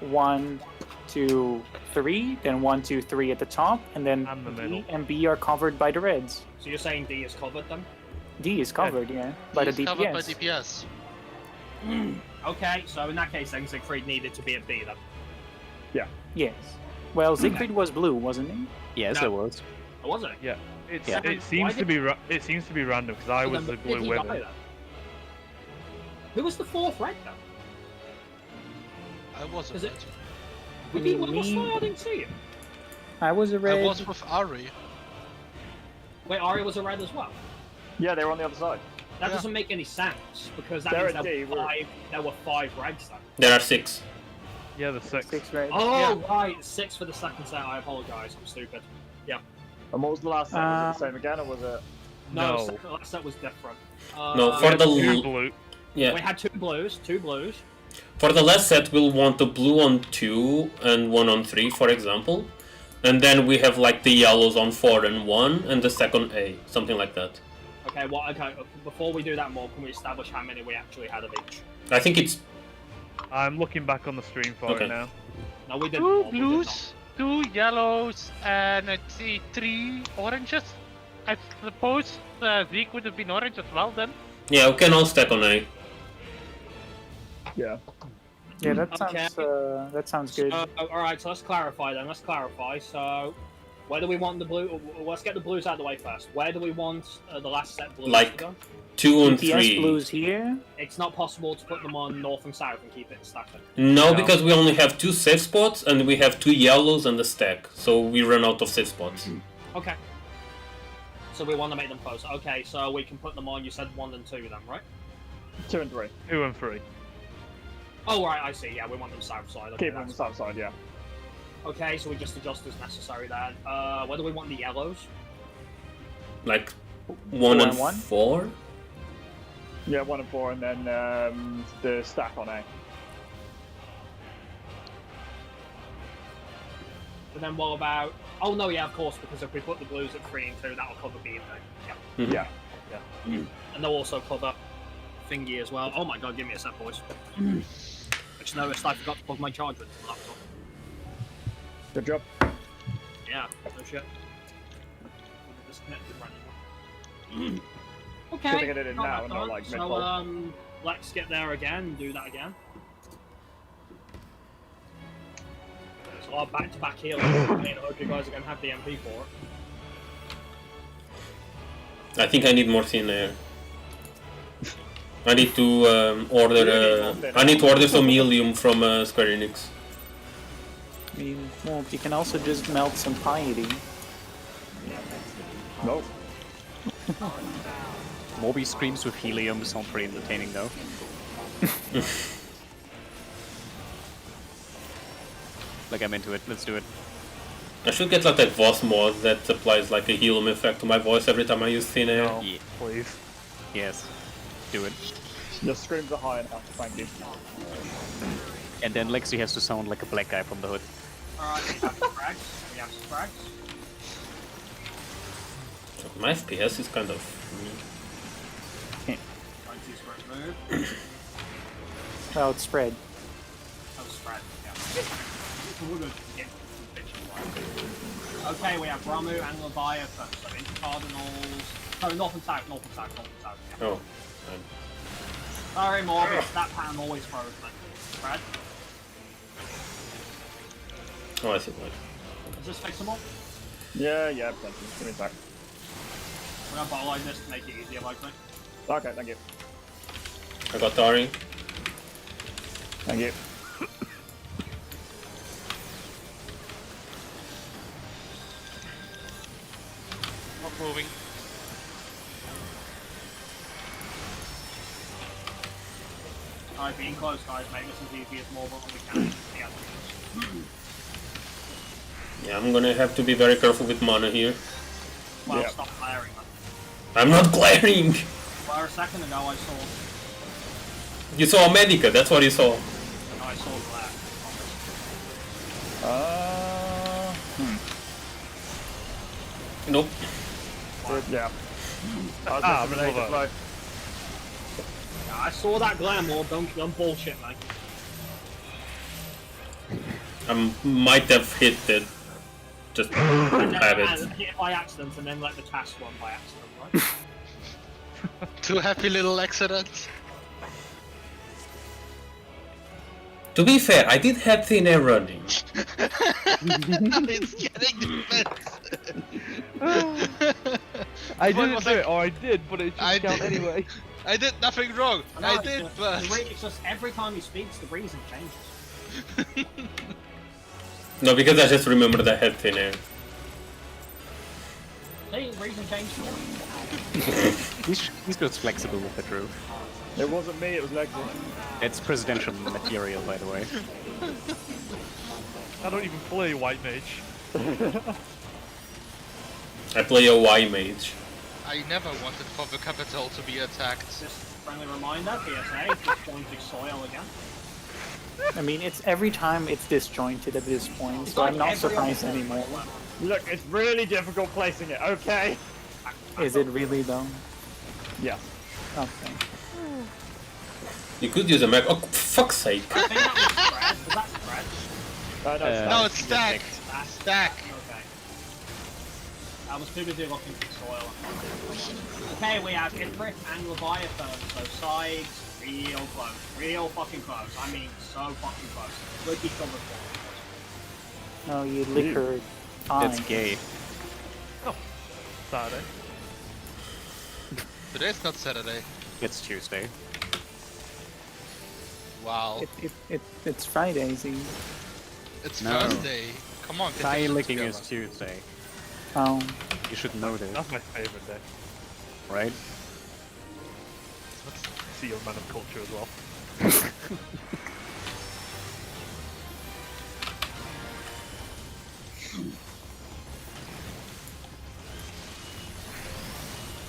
1, 2, 3, then 1, 2, 3 at the top, and then And the D middle. and B are covered by the reds. So you're saying D is covered then? D is covered, yeah, by the He's covered by DPS. DPS. Okay, so in that case then Siegfried needed to be at B then. Yes. Well, Siegfried was blue, wasn't he? Yes, No. it was. Or was it? Yeah. It's, Yeah. It Why seems to did- be it seems to be random because I So was then the why did blue he with die it. then? Who was the fourth red then? I was a Is red. it- We did one Me- I didn't see you. I was a red. I was with Ari. Wait, Arya was a red as well. Yeah, they were on the other side. That Yeah. doesn't make any sense because that They're means at D, there were five regs then. There are 6. Yeah, the six. 6 red. Oh right, 6 for the second set. I apologise. I'm stupid. And what was the last set? Was it the same again, or was it? No. second, last set was different. No, for the Two l- blue. we Yeah. had two blues. For the last set, we'll want the blue on 2 and 1 on 3, for example. And then we have like the yellows on 4 and 1, and the second A, something like that. Okay, well, okay. Before we do that more, can we establish how many we actually had of each? I think it's... I'm looking back on the stream for Okay. it now. No, we didn't. Two we did blues, two yellows, and I'd say 3 oranges. I suppose Zeke would have been orange as well then. Yeah, we can all stack on A. Yeah. Yeah, that Okay. sounds good. all right, so let's clarify then. So, where do we want the blue? Let's get the blues out of the way first. Where do we want the last set blues Like- to go? 2 and DPS 3. blues here. It's not possible to put them on north and south and keep it stacked. No, No. because we only have 2 safe spots, and we have 2 yellows and a stack. So we run out of safe spots. Okay. So we want to make them close. Okay, so we can put them on. You said 1 and 2 then, right? 2 and 3. 2 and 3. Oh right, I see. Yeah, we want them south side. Okay, Keep them on the south side, yeah. okay, so we just adjust as necessary then. Where do we want the yellows? Like 1 and and 1? 4? Yeah, 1 and 4, and then the stack on A. And then what about? Oh no, yeah, of course, because if we put the blues at 3 and 2, that'll cover B and D. Yeah. Mhm. Yeah. And they'll also cover thingy as well. Oh my god, give me a sec, boys. I just noticed I forgot to plug my charger into the laptop. Good job. Yeah, no shit. Disconnected randomly. Okay. Good to get it in got now that and not done. like So mid-fold. let's get there again and do that again. So our back-to-back healing. I hope you guys are gonna have the MP for it. I think I need more thin air. I need to order. I need to order some helium from Square Enix. I mean, well, you can also just melt some piety. No. Moby screams with helium sound pretty entertaining though. Like I'm into it, let's do it. I should get like that voice mod that applies like a helium effect to my voice every time I use thin air. No, Yeah. please. Yes, do it. Your screams are high enough, thank you. And then Lexi has to sound like a black guy from the hood. Alright, we have frags. We have frags. So my FPS is kind of. Trying to use first move. Well, it's spread. Oh, spread. Yeah. We're good. Get the picture. Okay, we have Ramu and Leviathan. So into Cardinals. No, North and South. Yeah. Oh. Sorry, Morbius. That pattern always froze me. Brad, Oh, I see. is this fixable? Yeah, plenty. Give me a sec. We're gonna bottle this to make it easier, likely. Okay, thank you. I got Dari. Thank you. Not moving. Alright, being close, guys. Make this as easy as more we can. Yeah, I'm gonna have to be very careful with mana here. Well, Yeah. stop glaring, man. I'm not glaring! Well, a second ago I saw. You saw a Medica, that's what you saw. No, I saw glare. Nope. Yeah. Ah, Grenade brother. flow. Yeah, I saw that glare, more. Don't bullshit, man. I might have hit it. Just have it. And hit it by accident, and then let the task run by accident, right? Two happy little accidents. To be fair, I did have thin air running. It's getting defense. I What didn't was do I- it, or I did, but it I should count did. anyway. I did nothing wrong. No, I it's did, just- but it's just every time he speaks, the reason changes. No, because I just remembered I had thin air. See, reason changed. He's just flexible with the Drew. It wasn't me, it was Lexi. It's presidential material, by the way. I don't even play White Mage. I play a Y mage. I never wanted for the capital to be attacked. Just friendly reminder, PSA, disjointed soil again. I mean, it's every time it's disjointed at this point, so I'm not Every surprised other anymore. one. Look, it's really difficult placing it, okay? Is it really though? Yes. Okay. You could use a Mac. Oh, fuck's sake. I think that was spread. Was that spread? No, No, it's stack. That's Stack. Okay. I was too busy looking for soil. Okay, we have Ifrit and Leviathan, so sides real close. Real fucking close. I mean, so fucking close. Look each other for. No, you liquor time. It's gay. Saturday. Today's not Saturday. It's Tuesday. Wow. It's Friday, see. It's No. Thursday. Come on, get your Thigh shit licking together. is Tuesday. Oh, You should know this, That's my favorite day. right? See, you're a man of culture as well.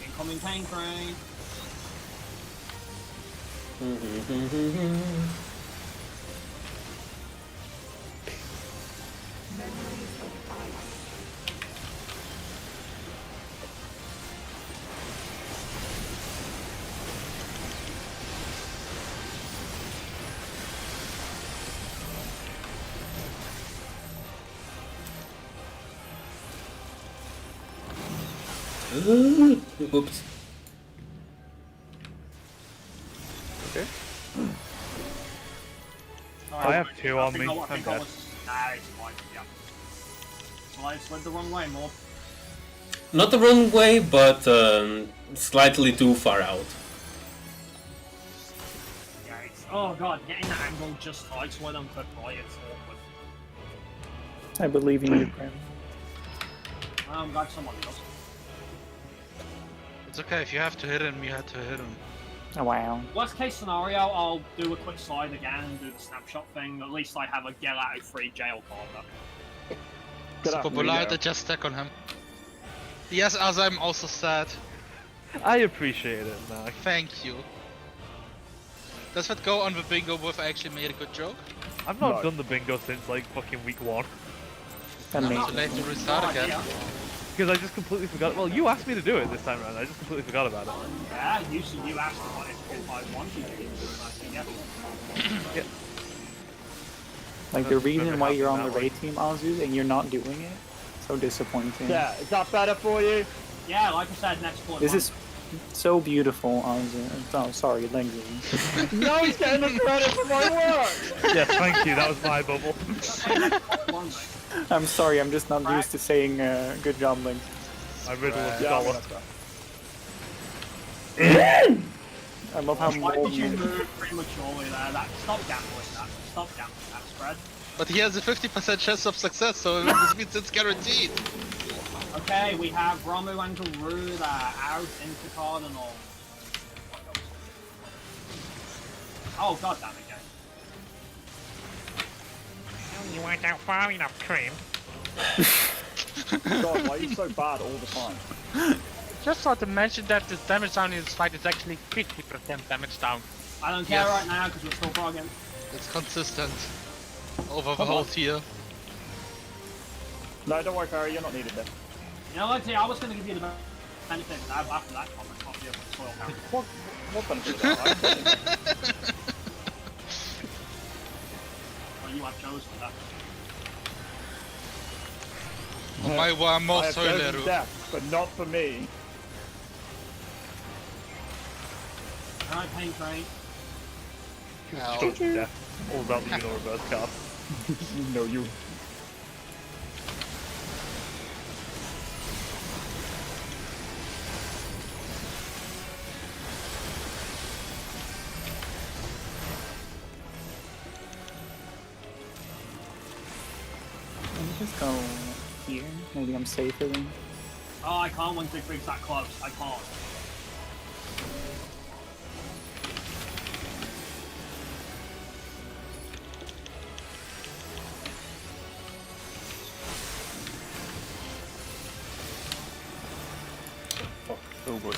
Incoming tank train. Oops. I have two on me. I I'm think I dead. was. Nah, it's fine. Yeah. So I slid the wrong way, more. Not the wrong way, but slightly too far out. Yeah, it's. Oh god, getting that angle just right so I don't click right, it's awkward. I believe in you, Graham. I'm glad someone does. It's okay, if you have to hit him, you have to hit him. Oh, wow. Worst case scenario, I'll do a quick slide again and do the snapshot thing. At least I have a get out of free jail card up. Good Super afternoon, polite, Leo. I just stack on him. Yes, as I'm also sad. I appreciate it, Mac. Thank you. Does that go on the bingo with I actually made a good joke? I've not No. done the bingo since like fucking week 1. Amazing. Too late to restart again. Because I just completely forgot. Well, you asked me to do it this time around. I just completely forgot about it. Yeah, you asked about it if I wanted you to do it. Yeah. Like the That's reason never why you're on happened the that way. raid team, Azu, and you're not doing it, so disappointing. Yeah, is that better for you? Yeah, like I said, next quarter. This is so beautiful, Azu. Oh, sorry, Legsy. No, he's getting the credit for my work! Yes, thank you. That was my bubble. I'm sorry, I'm just not used to saying good job, Legsy. My riddle of Yeah, dollar. I love how Why did you Morgan... move prematurely there? Stop gambling that. Stop gambling that spread. But he has a 50% chance of success, so this means it's guaranteed. Okay, we have Romu and Guru there, out into Cardinal. Oh, god damn it, guys. You weren't out far enough, Cream. God, why are you so bad all the time? Just thought to mention that this damage down in this fight is actually 50% damage down. I don't care Yes. right now because we're still frogging. It's consistent over the whole tier. No, don't worry, Farry, you're not needed there. You know, let's see, I was going to give you the benefit after that comment. Not the other soil count. What benefit is that? Well, you have chosen that. My I wamo have chosen soileru. death, but not for me. Alright, Pain Train. Chose death. All about the Uno reverse card. No, you. Let me just go here. Maybe I'm safer then. Oh, I can't when Siegfried's that close. I can't. Oh, good.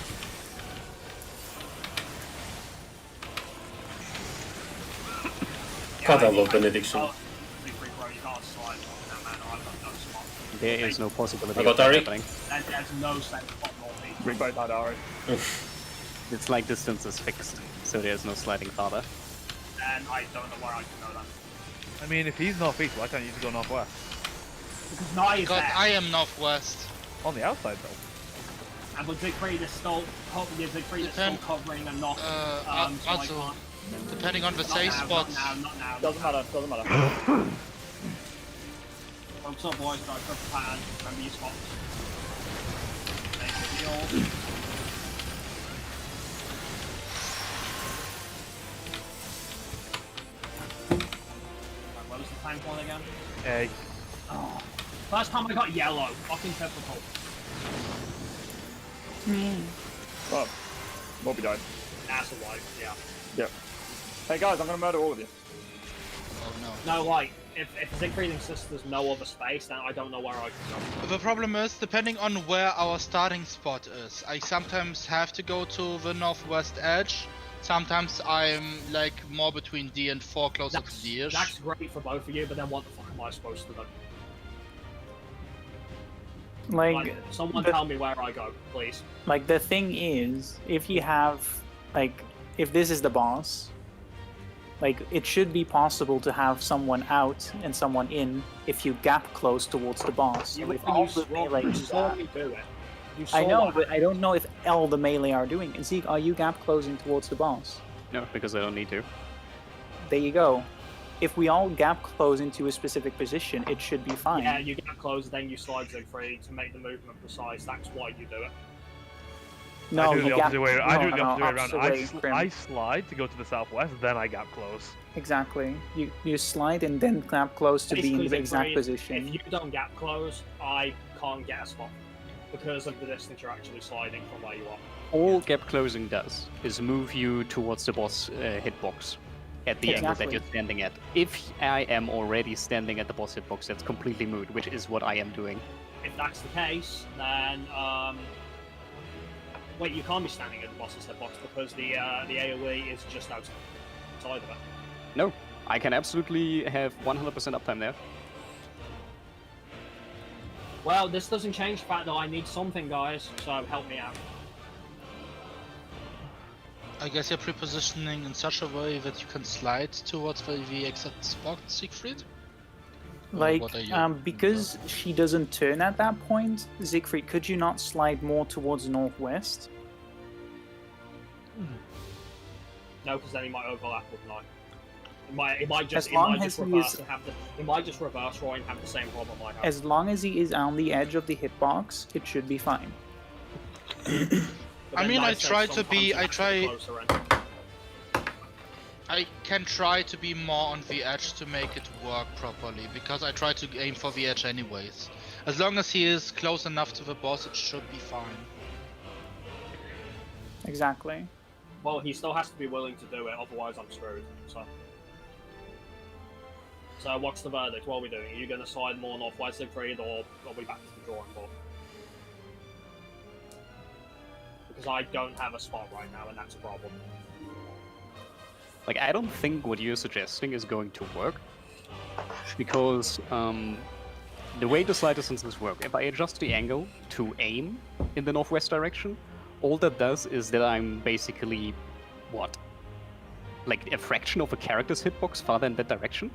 God, I love benediction. Siegfried, bro, you can't slide. No, man, I've got no spot. There is no possibility I of got that Ari. happening. There's no set spot northeast. We both had Ari. It's like distance is fixed, so there's no sliding farther. And I don't know where I can know that. I mean, if he's northeast, why can't you just go northwest? Because Nai is God, there. I am northwest. On the outside, though. And but Siegfried is still covering and not. So I Also, can't. depending on the Not safe now, spots. Not now. Doesn't matter, doesn't matter. Focus up, boys. Go for pan. Remember your spots. Make a heal. Right, where was the tank one again? Hey. Oh. First time I got yellow. Fucking typical. Oh, Bobby died. That's a white, yeah. Yep. Hey guys, I'm gonna murder all of you. Oh no. No, like, if Siegfried insists there's no other space, then I don't know where I can go. The problem is, depending on where our starting spot is, I sometimes have to go to the northwest edge. Sometimes I'm like more between D and 4, closer to D-ish. That's great for both of you, but then what the fuck am I supposed to do? Like, someone tell me where I go, please. Like, the thing is, if you have, like, if this is the boss, like, it should be possible to have someone out and someone in if you gap close towards the boss. So if all the melee You do saw that, me do it. You I saw know, that. but I don't know if all the melee are doing it. Zeke, are you gap closing towards the boss? No, because I don't need to. There you go. If we all gap close into a specific position, it should be fine. Yeah, you get close, then you slide Siegfried to make the movement precise. That's why you do it. No, I do it you the gap- opposite way. I do it the no, opposite way around. opposite way, Grim. I slide to go to the southwest, then I gap close. Exactly. You slide and then gap close to be in the Basically, exact Siegfried, position. If you don't gap close, I can't get a spot because of the distance you're actually sliding from where you are. All gap closing does is move you towards the boss hitbox at the angle that Exactly. you're standing at. If I am already standing at the boss hitbox, that's completely moot, which is what I am doing. If that's the case, then wait, you can't be standing at the boss's hitbox because the AoE is just outside. side of it. No, I can absolutely have 100% uptime there. Well, this doesn't change the fact that I need something, guys, so help me out. I guess you're prepositioning in such a way that you can slide towards the exact spot, Siegfried? Or Like, what are you because she doesn't turn at that point, Siegfried, could you not slide more towards northwest? No, because then he might overlap with Knight. It might just As long reverse as he and is- have the. It might just reverse Roy and have the same problem I have. As long as he is on the edge of the hitbox, it should be fine. But I then mean, I Knight says try to sometimes be- you I have to try- be closer in. I can try to be more on the edge to make it work properly, because I try to aim for the edge anyways. As long as he is close enough to the boss, it should be fine. Exactly. Well, he still has to be willing to do it, otherwise I'm screwed. So what's the verdict? What are we doing? Are you going to slide more northwest, Siegfried, or are we back to the drawing board? Because I don't have a spot right now, and that's a problem. Like, I don't think what you're suggesting is going to work. Because the way the slide distances work, if I adjust the angle to aim in the northwest direction, all that does is that I'm basically, what? Like a fraction of a character's hitbox farther in that direction?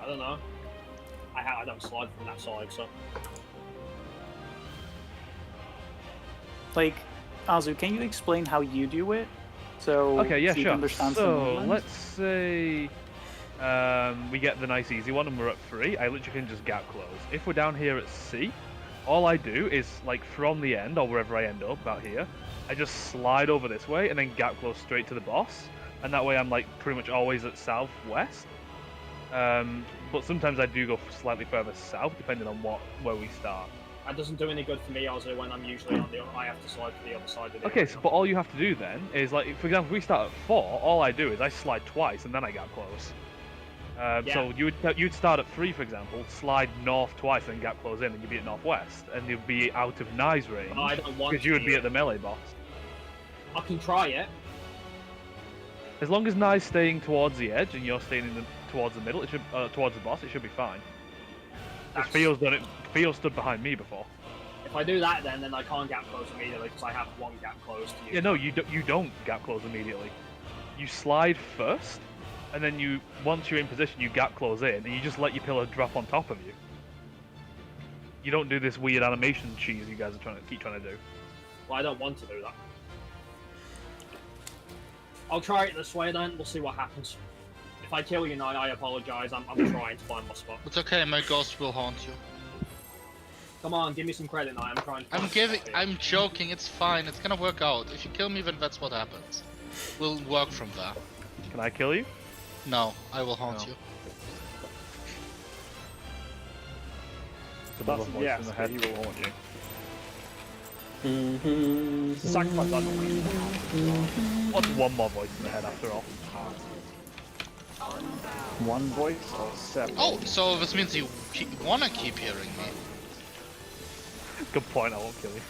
I don't know. I don't slide from that side, so... Like, Azu, can you explain how you do it? So Okay, yeah, so you sure. understand the So movement? let's say we get the nice easy one and we're at 3. I literally can just gap close. If we're down here at C, all I do is like from the end or wherever I end up, about here, I just slide over this way and then gap close straight to the boss, and that way I'm like pretty much always at southwest. But sometimes I do go slightly further south depending on where we start. That doesn't do any good for me, Ozzy, when I'm usually on the... I have to slide to the other side of the... Okay, so but all you have to do then is, like, for example, if we start at 4, all I do is I slide twice and then I gap close. So you'd start at 3, for example, slide north twice and gap close in, and you'd be at northwest, and you'd be out of Nye's range. But I don't want because you would to. be at the melee boss. I can try it. As long as Nye's staying towards the edge and you're staying towards the middle, it should towards the boss, it should be fine. Because Theo's done it. Theo stood behind me before. If I do that, then I can't gap close immediately because I have one gap close to use. Yeah, no, you don't gap close immediately. You slide first, and then once you're in position, you gap close in, and you just let your pillar drop on top of you. You don't do this weird animation cheese you guys are keep trying to do. Well, I don't want to do that. I'll try it this way then. We'll see what happens. If I kill you now, I apologize. I'm trying to find my spot. It's okay, my ghost will haunt you. Come on, give me some credit now. I'm trying to. I'm joking. It's fine. It's gonna work out. If you kill me, then that's what happens. We'll work from there. Can I kill you? No, I will haunt you. Another voice Yes, in the but head. he will haunt you. Mm-hmm. Sacrifice that noise. What's one more voice in the head after all? One voice or 7? Oh, so this means you wanna keep hearing me. Good point, I won't kill you.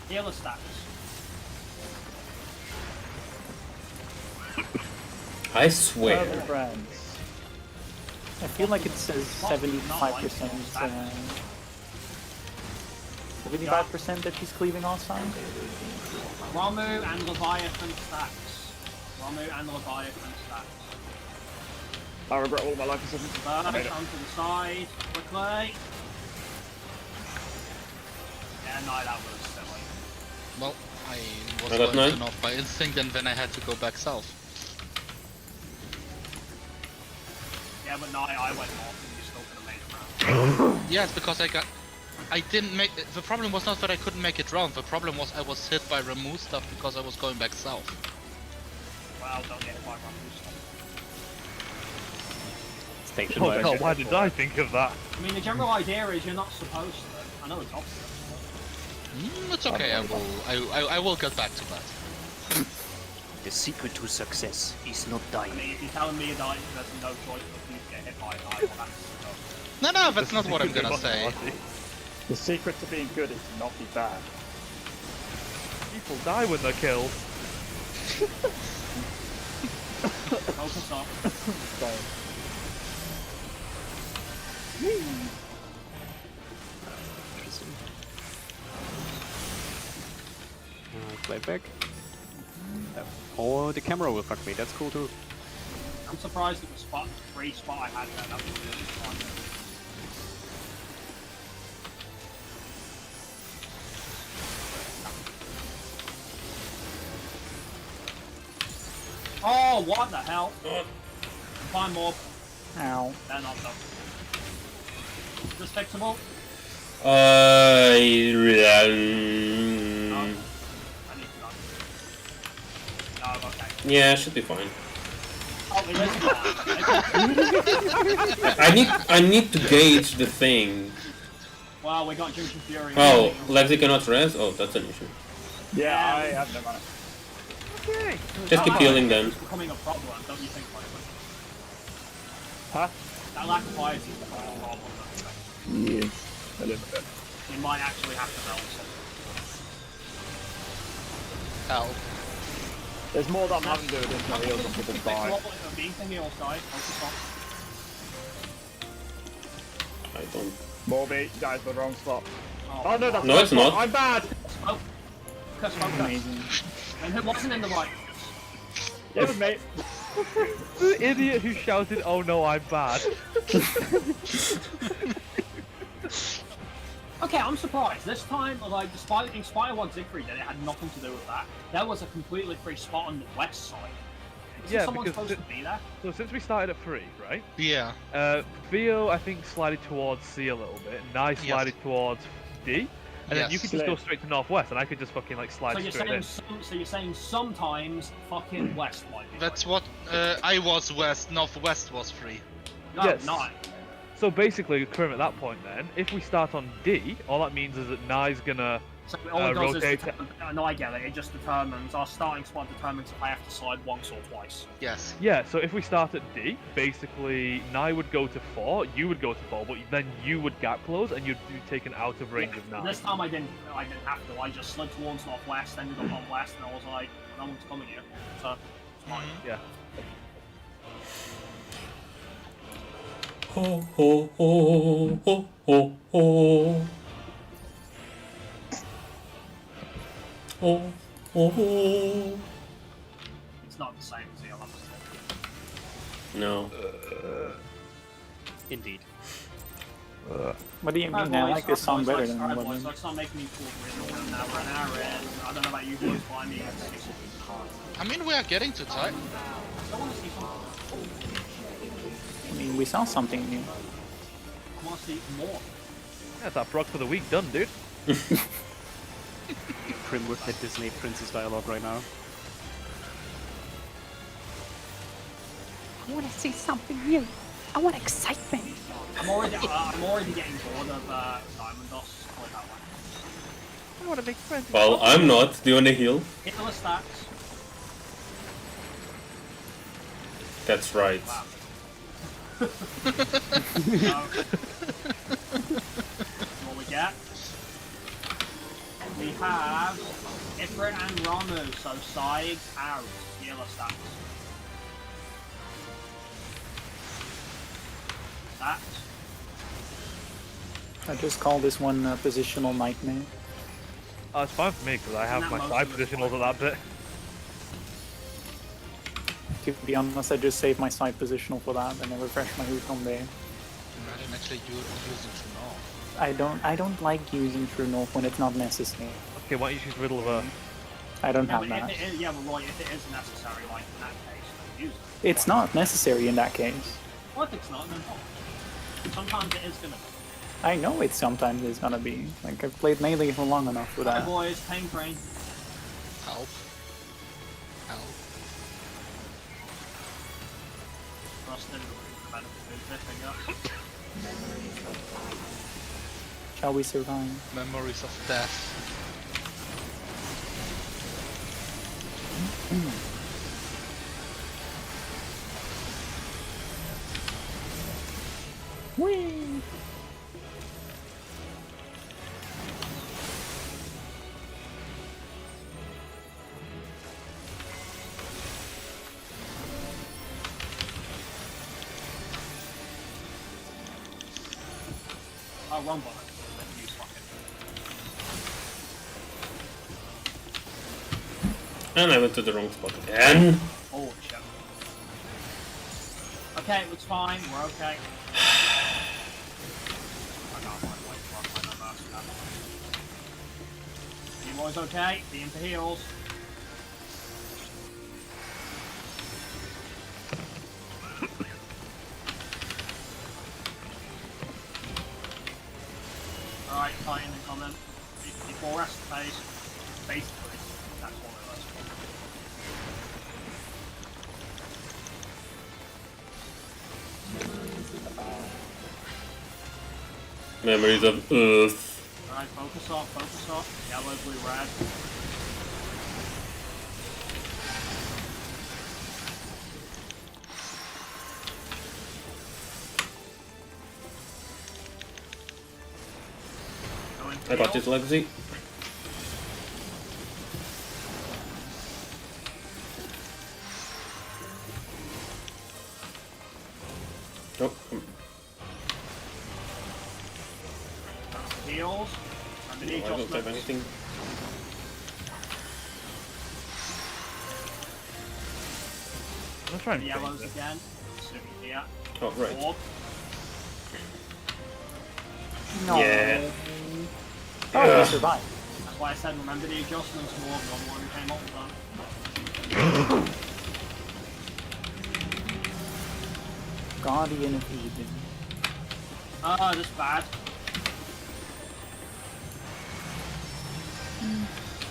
Healer stats. I swear. Other friends. I feel like it says 75%. 75% that she's cleaving all time. Ramu and Leviathan stacks. Ramu and Leviathan stacks. I regret all my life decisions. Burn onto the side, quickly. Yeah, no, that was silly. Well, I was I got going to 9. north by instinct, and then I had to go back south. Yeah, but no, I went north and you still could have made it round. Yes, because I didn't make. The problem was not that I couldn't make it round. The problem was I was hit by Ramu stuff because I was going back south. Well, don't get quite Ramu stuff. Station Oh wide. god, why did I think of that? I mean, the general idea is you're not supposed to. I know it's opposite. It's okay. I will get back to that. The secret to success is not I dying. mean, if you're telling me that there's no choice but for you to get hit by an eye, well, that's No, that's not what I'm gonna say. The secret to being good is to not be bad. People die when they're killed. focus up. So, Playback. Or the camera will fuck me, that's cool too. I'm surprised at the free spot I had there. That was really fun. Oh, what the hell? Find more. Ow. They're not done. Is this fixable? I I need to go. No, okay. yeah, should be fine. Oh, it is fine. I need to gauge the thing. Wow, we got Junction Fury. Oh, Lexi cannot rest? Oh, that's an issue. yeah, I have no mana. Okay. Just keep healing then. It's becoming a problem, don't you think, Michael? Huh? That lack of fire is becoming a problem, don't you think? Yes, a little bit. You might actually have to melt something. Help. There's more that I'm having to do with my heals than people die. Being thingy all side, focus on. I don't. Morby, you guys the wrong spot. Oh, Oh no, that's No, my it's spot. not. I'm bad! Smoke. Focus, focus. Amazing. And it wasn't in the right. Yeah, but mate. The idiot who shouted, "Oh no, I'm bad." Okay, I'm surprised. This time, like, in spite of what Siegfried did, it had nothing to do with that. There was a completely free spot on the west side. Is Yeah, someone because supposed to be there? So since we started at 3, right? Yeah. Theo, I think, slided towards C a little bit. Nye Yes. slided towards D. And then you Yes. could just go straight to northwest, and I could just fucking like slide So you're straight saying in. so you're saying sometimes fucking west might be. That's what I was west, northwest was free. No, Yes. not. So basically, Krim, at that point, then, if we start on D, all that means is that Nye's gonna. So all it does rotate. is no, I get it. It just determines our starting spot determines if I have to slide once or twice. Yes. Yeah, so if we start at D, basically Nye would go to 4, you would go to 4, but then you would gap close and you'd be taken out of range of 9. This time I didn't have to. I just slid towards northwest, ended up on west, and I was like, no one's coming here. So it's fine. Yeah. Ho ho ho ho ho ho. Ho ho ho. It's not the same as the other. No. Indeed. What do you mean? I like this song better than Alright, what boys, let's not make me feel really now we're an hour in. I don't know about you boys, but I mean, it's I mean, we are getting to time. I want to see something. I mean, we saw something new. I want to see more. That's our Prog for the week done, dude. Prim with the Disney princess dialogue right now. I want to see something new. I want excitement. I'm already getting bored of Diamond Dust. Put it that way. I want to make friends. Well, I'm not. Do you want to heal? Hit the stacks. That's right. Wow. What we get? We have Ifrit and Ramu, so sides out. Healer stacks. That. I just call this one positional nightmare. Oh, it's fine for me because I have Isn't my that side most of the positionals at that bit. To be honest, I just save my side positional for that and then refresh my route from there. Imagine actually using to know. I don't like using True North when it's not necessary. Okay, why don't you choose Riddle of Earth? I don't Yeah, have but that. if it is necessary, like in that case, then use it. It's not necessary in that case. Well, if it's not, then not. Sometimes it is gonna be. I know it sometimes is gonna be. Like, I've played melee for long enough for Hey that. boys, pain brain. Help. Help. Rusted, kind of food I guess. Shall we survive? Memories of death. Whee! Oh, wrong button. Use fucking. And I went to the wrong spot again. Oh, shit. Okay, it looks fine. We're okay. I can't find a way to run my number. You boys okay? Be into heals. Alright, Titan and comment. Before rest phase, basically, that's one of us. Memories of Earth. Alright, focus up, focus up. Yellow, blue, red. I got this, Legacy. Nope. Heals. Underneath I don't have adjustments. anything. Let's try and The change yellows this. again. Assuming here. Oh, right. Orb. No. Yeah. Oh, Yeah. we survived. That's why I said remember the adjustments more than one came up with them. Guardian of Eden. Oh, that's bad.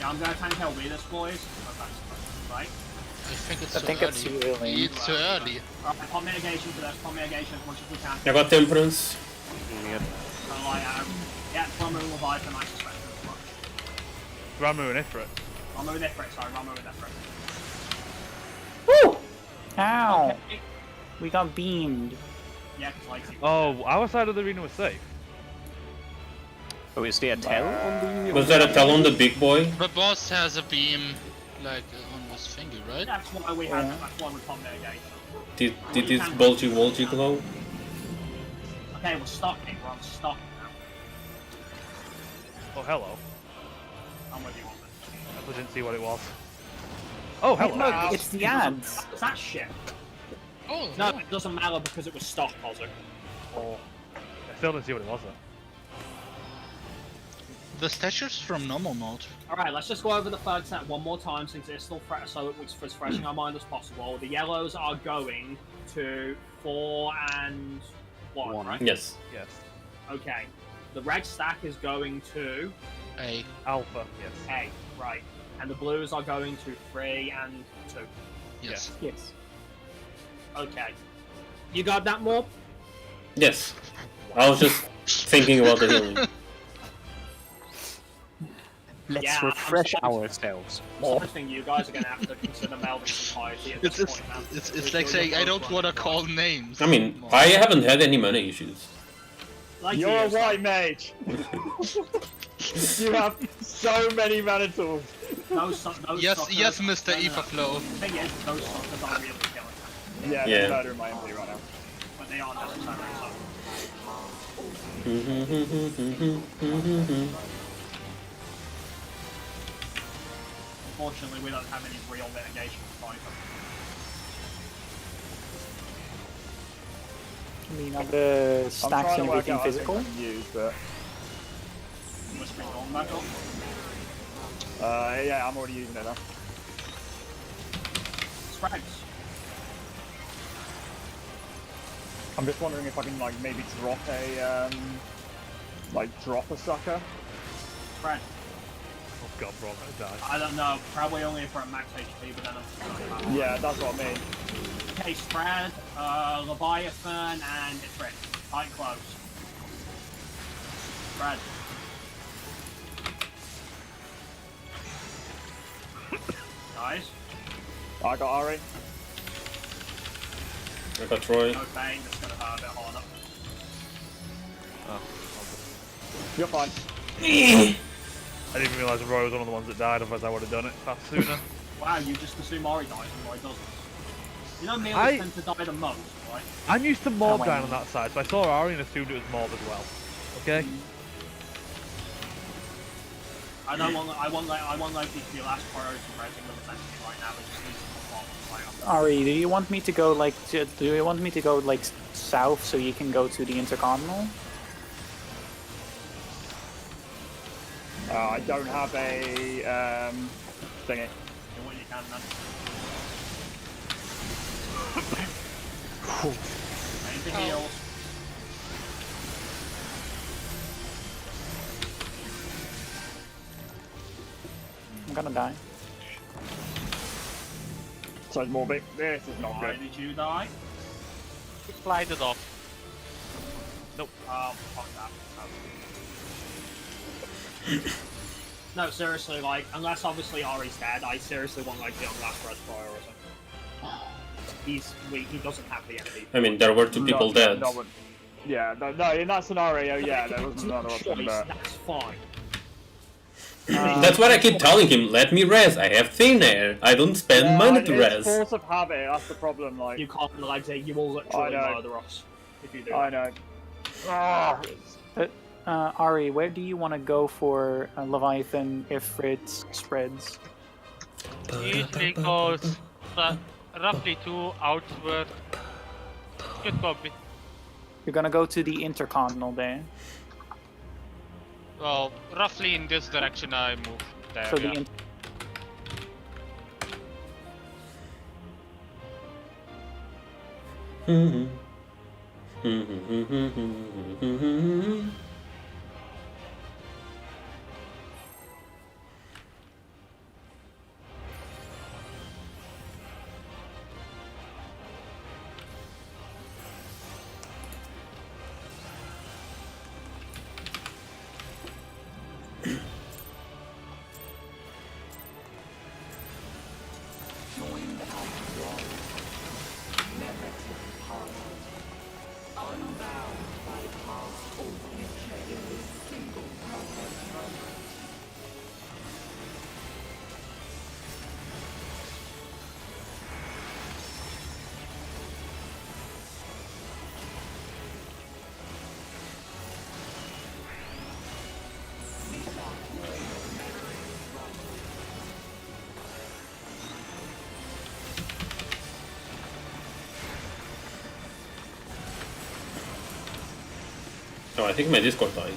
Yeah, I'm gonna tank LB this, boys. Oh, that's right. I think it's I too think early. it's too early. It's too early. Alright, pop mitigation for this. Pop mitigation as much as we can. I got Temperance. Yep. So, like, yeah, Ramu and Leviathan, I suspect as much. Ramu and Ifrit. Ramu and Ifrit, sorry, Ramu and Ifrit. Woo! Ow! Okay. We got beamed. Yeah, because like, Oh, our side of the arena was safe. Oh, is there a tail on the... Was there a tell on the big boy? The boss has a beam, like, on his finger, right? that's why we had, that's why we pop mitigation. Did this bulgy wolgy glow? Okay, we're stocking, we're on stocking now. Oh, hello. I'm with you on this. I didn't see what it was. Oh, hello. Look, it's the ads. Is that shit? Oh, No, it doesn't matter because it was stock, Ozzy. Oh. I still didn't see what it was, though. the statues from normal mode. Alright, let's just go over the third set one more time since it's still fresh, so it's as fresh in our mind as possible. The yellows are going to 4 and 1, right? Yes. Yes. Okay. The red stack is going to A. Alpha, yes. A, right. And the blues are going to 3 and 2. Yes. Yes. Okay. You got that, Morb? Yes. I was just thinking about the healing. Let's Yeah, refresh I'm sorry. ourselves. Something you guys are going to have to consider melding some piety at this point, man. It's like saying I don't want to call names. I mean, I haven't had any mana issues. Like You're a you, white mage! You have so many mana tools! those Yes, suckers- yes, Mr. no, no, no. Etherflow. The thing is, those suckers are really killing. Yeah, Yeah. they're murdering my MP right now. But they are necessarily so. Unfortunately, we don't have any real mitigation to fight them. I mean, are the I'm stacks trying to and work everything out physical? I can use, but Whispering Dawn back up. yeah, I'm already using it now. Sprags. I'm just wondering if I can like maybe drop a drop a sucker. Sprag. Oh god, bro, I'm gonna die. I don't know. Probably only if we're at max HP, but then I'm Yeah, that's what I mean. Okay, Sprad, Leviathan, and Ifrit. Tight close. Sprad. Guys, I got Ari. I got Troy. no Bane, that's gonna hurt a bit harder. You're fine. I didn't even realise Roy was one of the ones that died, otherwise I would have done it fast sooner. Wow, you just assume Ori dies and Roy doesn't. You know Neil I- tends to die the most, right? I'm used to Morb Oh, dying wow. on that side, so I saw Ari and assumed it was Morb as well. Okay? I want like these to be the last priority for raising them essentially right now. It just needs to come on. Ari, do you want me to go like south so you can go to the Intercontinental? I don't have a thingy. Do what you can, man. Aim the heals. I'm gonna die. So it's more big. This is not Why good. did you die? He glided off. Oh, fuck that. No, seriously, like, unless obviously Ari's dead, I seriously want like the on last res prior or something. He doesn't have the MP. I mean, there were two people dead. Yeah, no, in that scenario, yeah, there was another option, Choice, but... that's fine. That's what I keep telling him. Let me res. I have thin air. I don't spend money to it's res. force of habit, that's the problem, like... You can't like say you will literally I know. murder us if you do. I know. Ah, Ari, where do you want to go for Leviathan if it spreads? Usually goes roughly 2 outward. Good copy. You're gonna go to the Intercontinental there. Well, roughly in this direction I move there. So yeah. the Oh, I think my Discord died.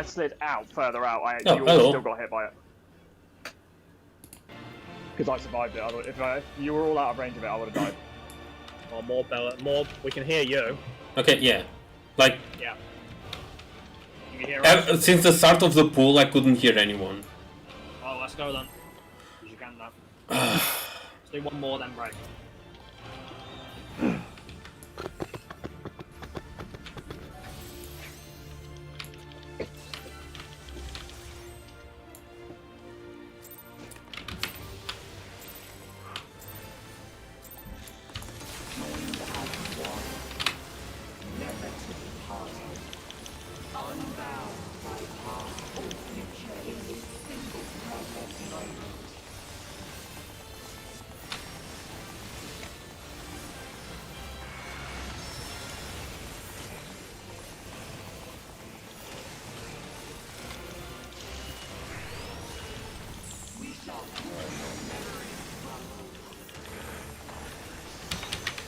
I slid out further out. Oh, you hello. still got hit by it. Because I survived it. If you were all out of range of it, I would have died. Or more Bella, more. We can hear you. Okay, yeah. Like, Yeah. You can hear us? since the start of the pool, I couldn't hear anyone. Oh, let's go then. 'Cause you can now. Let's do one more then, break.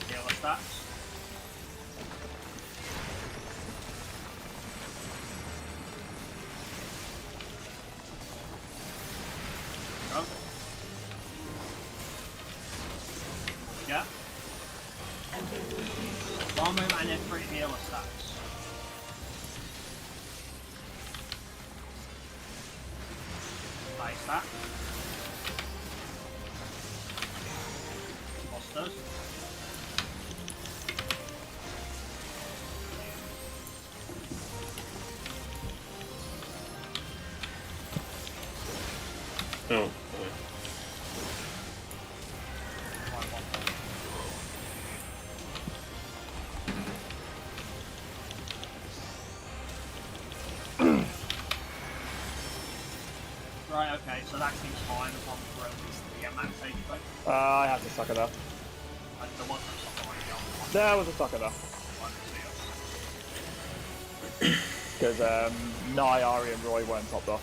Yeah, what's that? Go. Yeah. One move and then 3 healer stacks. Nice that. Monsters. Oh. Right, okay, so that seems fine as long as we're at least to get max HP. I had to sucker there. There was no something like that. There was a sucker there. Because Nye, Ari, and Roy weren't topped off.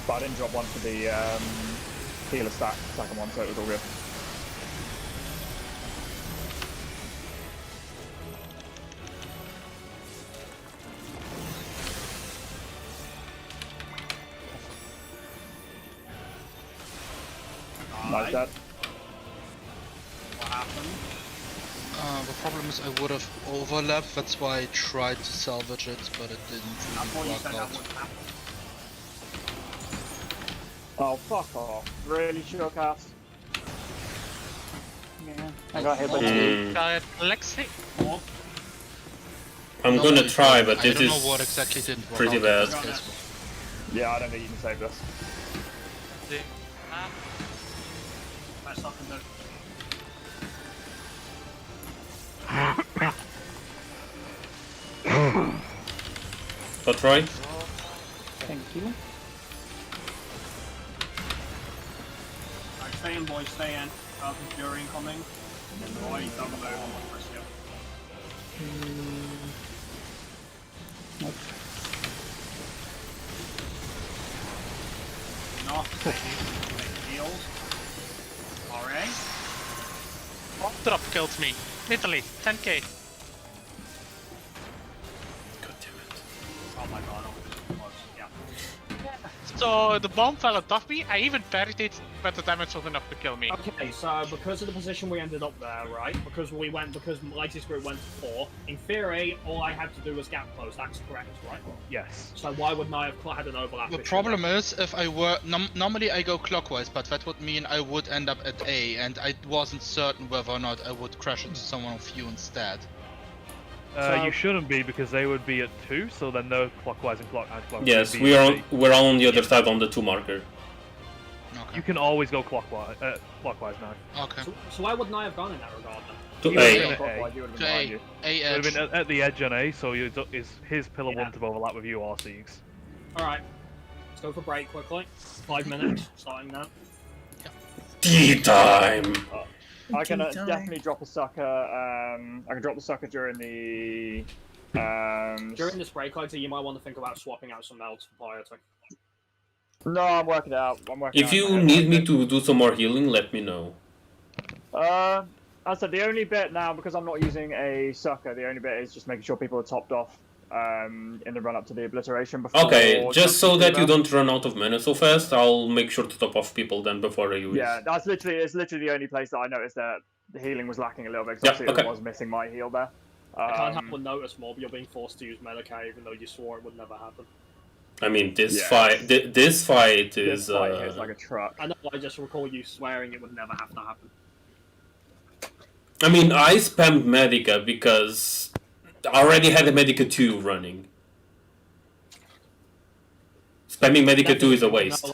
But I didn't drop one for the healer stack, second one, so it was all good. Nice dead. What happened? The problem is I would have overlapped, that's why I tried to salvage it, but it didn't I thought really you work said that out. wouldn't happen. Oh, fuck off. Really, Shieldcast? Yeah, I got hit by Hmm. Lexi. What? I'm No, gonna try, but I this don't is know what exactly didn't work pretty out. bad. That's- Yeah, I don't think you can save this. Best I can do. But Roy? Thank you. Right, stay in, boys, stay in. Falcon Fury incoming. Roy, don't move, I'm on first skill. Enough, take heals. RA. Drop killed me. Literally, 10k. Oh my god, I'm close, yeah. So the bomb fell on top of me. I even parried it, but the damage was enough to kill me. Okay, so because of the position we ended up there, right? Because Lighty's group went to 4, in theory, all I had to do was gap close, that's correct, right? Yes. So why wouldn't I have had an overlap? The issue? problem is, if I were normally I go clockwise, but that would mean I would end up at A, and I wasn't certain whether or not I would crash into someone of you instead. You shouldn't be, because they would be at 2, so then they're clockwise and clockwise. Yes, would be we're all on the other side on the 2 marker. Okay. You can always go clockwise now. Okay. So why wouldn't I have gone in that regard then? To You would've A. been at Clockwise, A. you would have To been behind A. you. A It would have edge. been at the edge on A, so his pillar Yeah. wouldn't have overlapped with you or Siegs. Alright, let's go for break quickly. 5 minutes, starting now. Tea time! I can definitely drop a sucker. I can drop the sucker during the. During this break, Lighty, you might want to think about swapping out some melts for piety. No, I'm working it out. I'm working If out in my you head need me right to do some more healing, let me know. now. I said the only bit now, because I'm not using a sucker, the only bit is just making sure people are topped off in the run up to the obliteration before. Okay, just so Junction that you Fever. don't run out of mana so fast, I'll make sure to top off people then before I use. Yeah, it's literally the only place that I noticed that the healing was lacking a little bit. Yeah, Because obviously okay. it was missing my heal there. I can't help but notice more, but you're being forced to use Medicaid even though you swore it would never happen. I mean, this Yeah, fight, this fight is. This fight hits like a truck. I know, I just recall you swearing it would never have to happen. I mean, I spammed Medica because I already had a Medica 2 running. Spamming Medica 2 is a waste.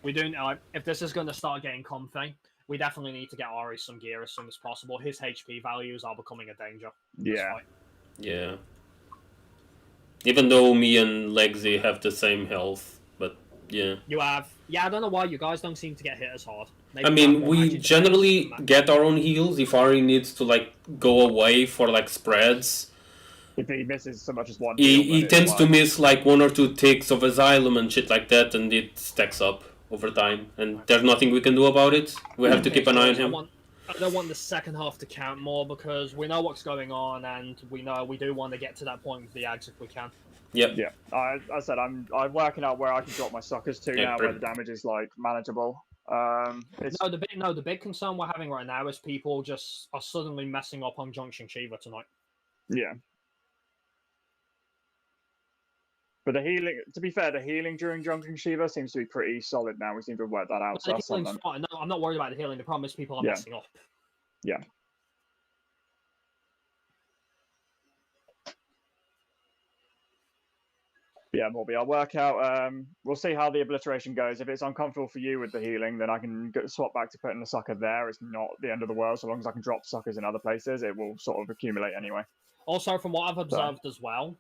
We do know if this is going to start getting comfy, we definitely need to get Ari some gear as soon as possible. His HP values are becoming a danger. Yeah. Yeah. Even though me and Lexi have the same health, but yeah. You have. Yeah, I don't know why you guys don't seem to get hit as hard. Maybe I mean, we generally get our own heals if Ari needs to, like, go away for, like, spreads. If he misses so much as one He tends to miss, like, 1 or 2 ticks of Asylum and shit like that, and it stacks up over time. And there's nothing we can do about it. We have to keep an eye on him. I don't want the second half to count more because we know what's going on and we know we do want to get to that point with the Ags if we can. Yep. Yeah. I said I'm working out where I can drop my suckers to now, where the damage is like manageable. The big concern we're having right now is people just are suddenly messing up on Junction Shiva tonight. Yeah. But the healing, to be fair, the healing during Junction Shiva seems to be pretty solid now. We seem to have worked that out. So that's something. No, I'm not worried about the healing. The problem is people are messing up. Yeah. Yeah, Morby, I'll work out. We'll see how the obliteration goes. If it's uncomfortable for you with the healing, then I can swap back to putting the sucker there. It's not the end of the world. So long as I can drop suckers in other places, it will sort of accumulate anyway. Also, from what I've observed as well,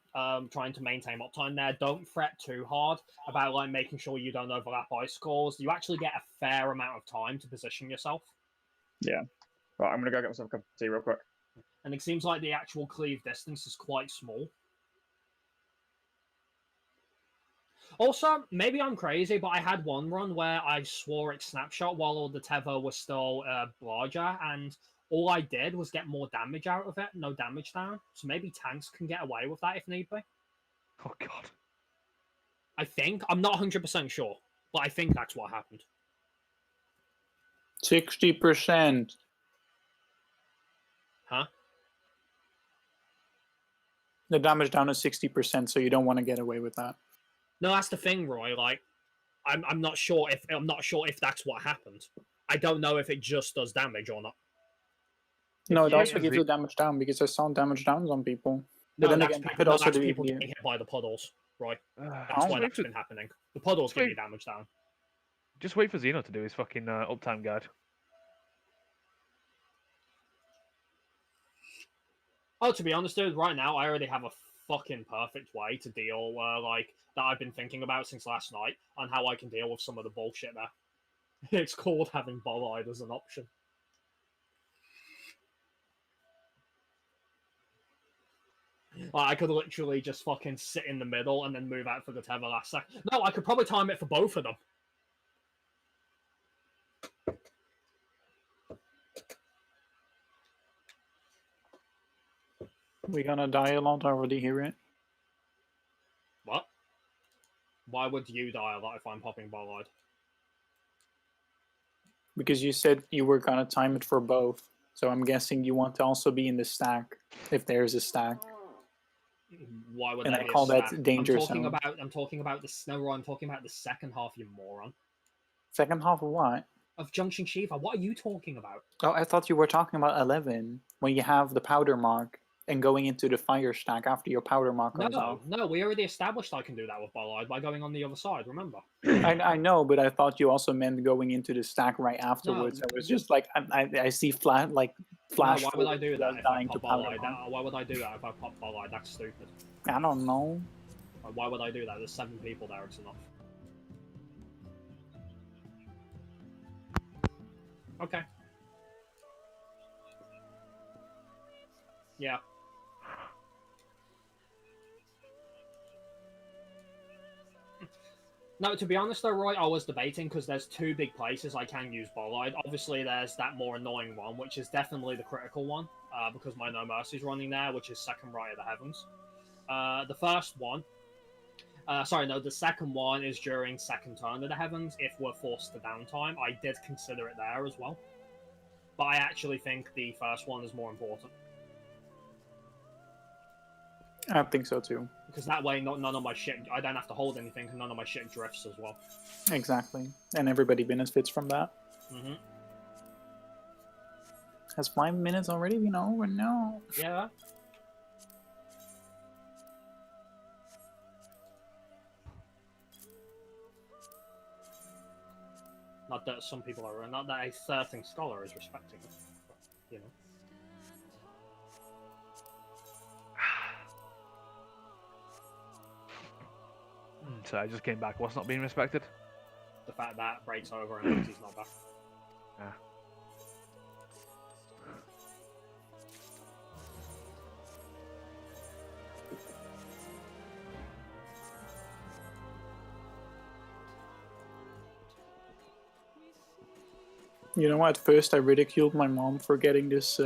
trying to maintain uptime there, don't fret too hard about like making sure you don't overlap ice cores. You actually get a fair amount of time to position yourself. Yeah. Right, I'm going to go get myself a cup of tea real quick. And it seems like the actual cleave distance is quite small. Also, maybe I'm crazy, but I had one run where I swore it snapshot while all the tether was still larger, and all I did was get more damage out of it, no damage down. So maybe tanks can get away with that if need be. Oh, God. I think. I'm not 100% sure, but I think that's what happened. 60%. Huh? The damage down is 60%, so you don't want to get away with that. No, that's the thing, Roy. Like, I'm not sure if that's what happened. I don't know if it just does damage or not. No, it also gives you damage down because I saw damage downs on people. But then again, it could also that's be people getting hit by the puddles, Roy. That's why that's been happening. The puddles give you damage down. Just wait for Xeno to do his fucking uptime guide. Oh, to be honest, dude, right now I already have a fucking perfect way to deal, like, that I've been thinking about since last night on how I can deal with some of the bullshit there. It's called having Bollard as an option. Like, I could literally just fucking sit in the middle and then move out for the tether last second. No, I could probably time it for both of them. We're gonna die a lot, I already hear it. What? Why would you die a lot if I'm popping Bollard? Because you said you were gonna time it for both. So I'm guessing you want to also be in the stack, if there's a stack. Why would and that I be call a that stack? danger I'm talking zone. I'm talking about the second half, you moron. Second half of what? Of Junction Shiva. What are you talking about? Oh, I thought you were talking about 11, when you have the powder mark and going into the fire stack after your powder mark goes off. No, we already established I can do that with Bollard by going on the other side, remember? I know, but I thought you also meant going into the stack right afterwards. No, I was just like, I see flash. No, why would I do that if I dying to pop powder Bollard? mark. Why would I do that if I pop Bollard? That's stupid. I don't know. Why would I do that? There's 7 people there, it's enough. Okay. Yeah. No, to be honest though, Roy, I was debating because there's two big places I can use Bolide. Obviously, there's that more annoying one, which is definitely the critical one, because my No Mercy's running there, which is second right of the heavens. The first one, the second one is during second turn of the heavens if we're forced to downtime. I did consider it there as well, but I actually think the first one is more important. I think so too. Because that way, none of my shit, I don't have to hold anything, and none of my shit drifts as well. Exactly. And everybody benefits from that. Mm-hmm. Has 5 minutes already been over? No. Yeah. Not that some people are, not that a certain scholar is respecting it, but, you know. So I just came back. What's not being respected? The fact that breaks over and he's not back. Ah. You know, at first I ridiculed my mom for getting this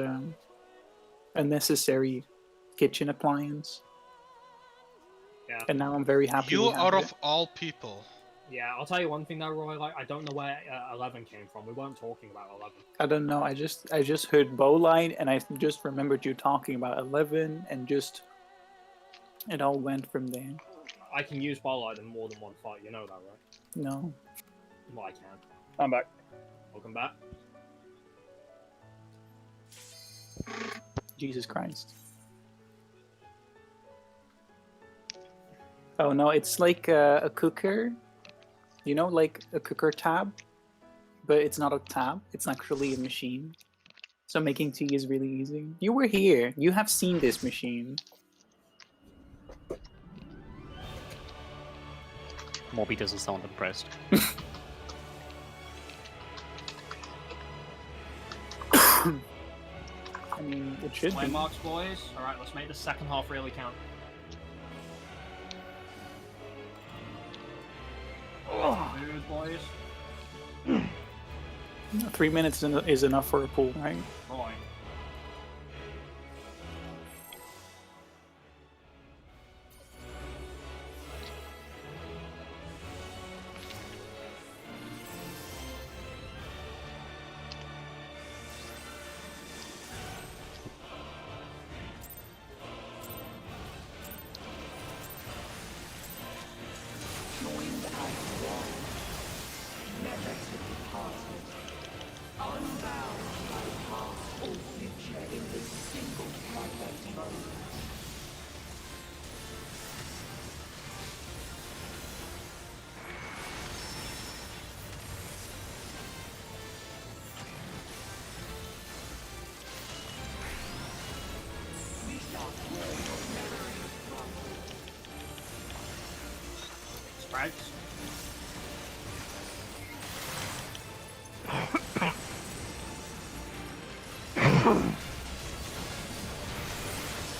unnecessary kitchen appliance. Yeah. And now I'm very happy. You we have out it. of all people. Yeah, I'll tell you one thing though, Roy. Like, I don't know where 11 came from. We weren't talking about 11. I don't know. I just heard Bowline, and I just remembered you talking about 11, and just it all went from there. I can use Bolide in more than one fight. You know that, right? No. Well, I can. I'm back. Welcome back. Jesus Christ. Oh no, it's like a cooker. You know, like a cooker tab, but it's not a tab. It's actually a machine. So making tea is really easy. You were here. You have seen this machine. Moby doesn't sound impressed. I mean, it should be. Landmarks, boys. Alright, let's make the second half really count. Dude, boys. 3 minutes is enough for a pool, right? Roy. Sprites.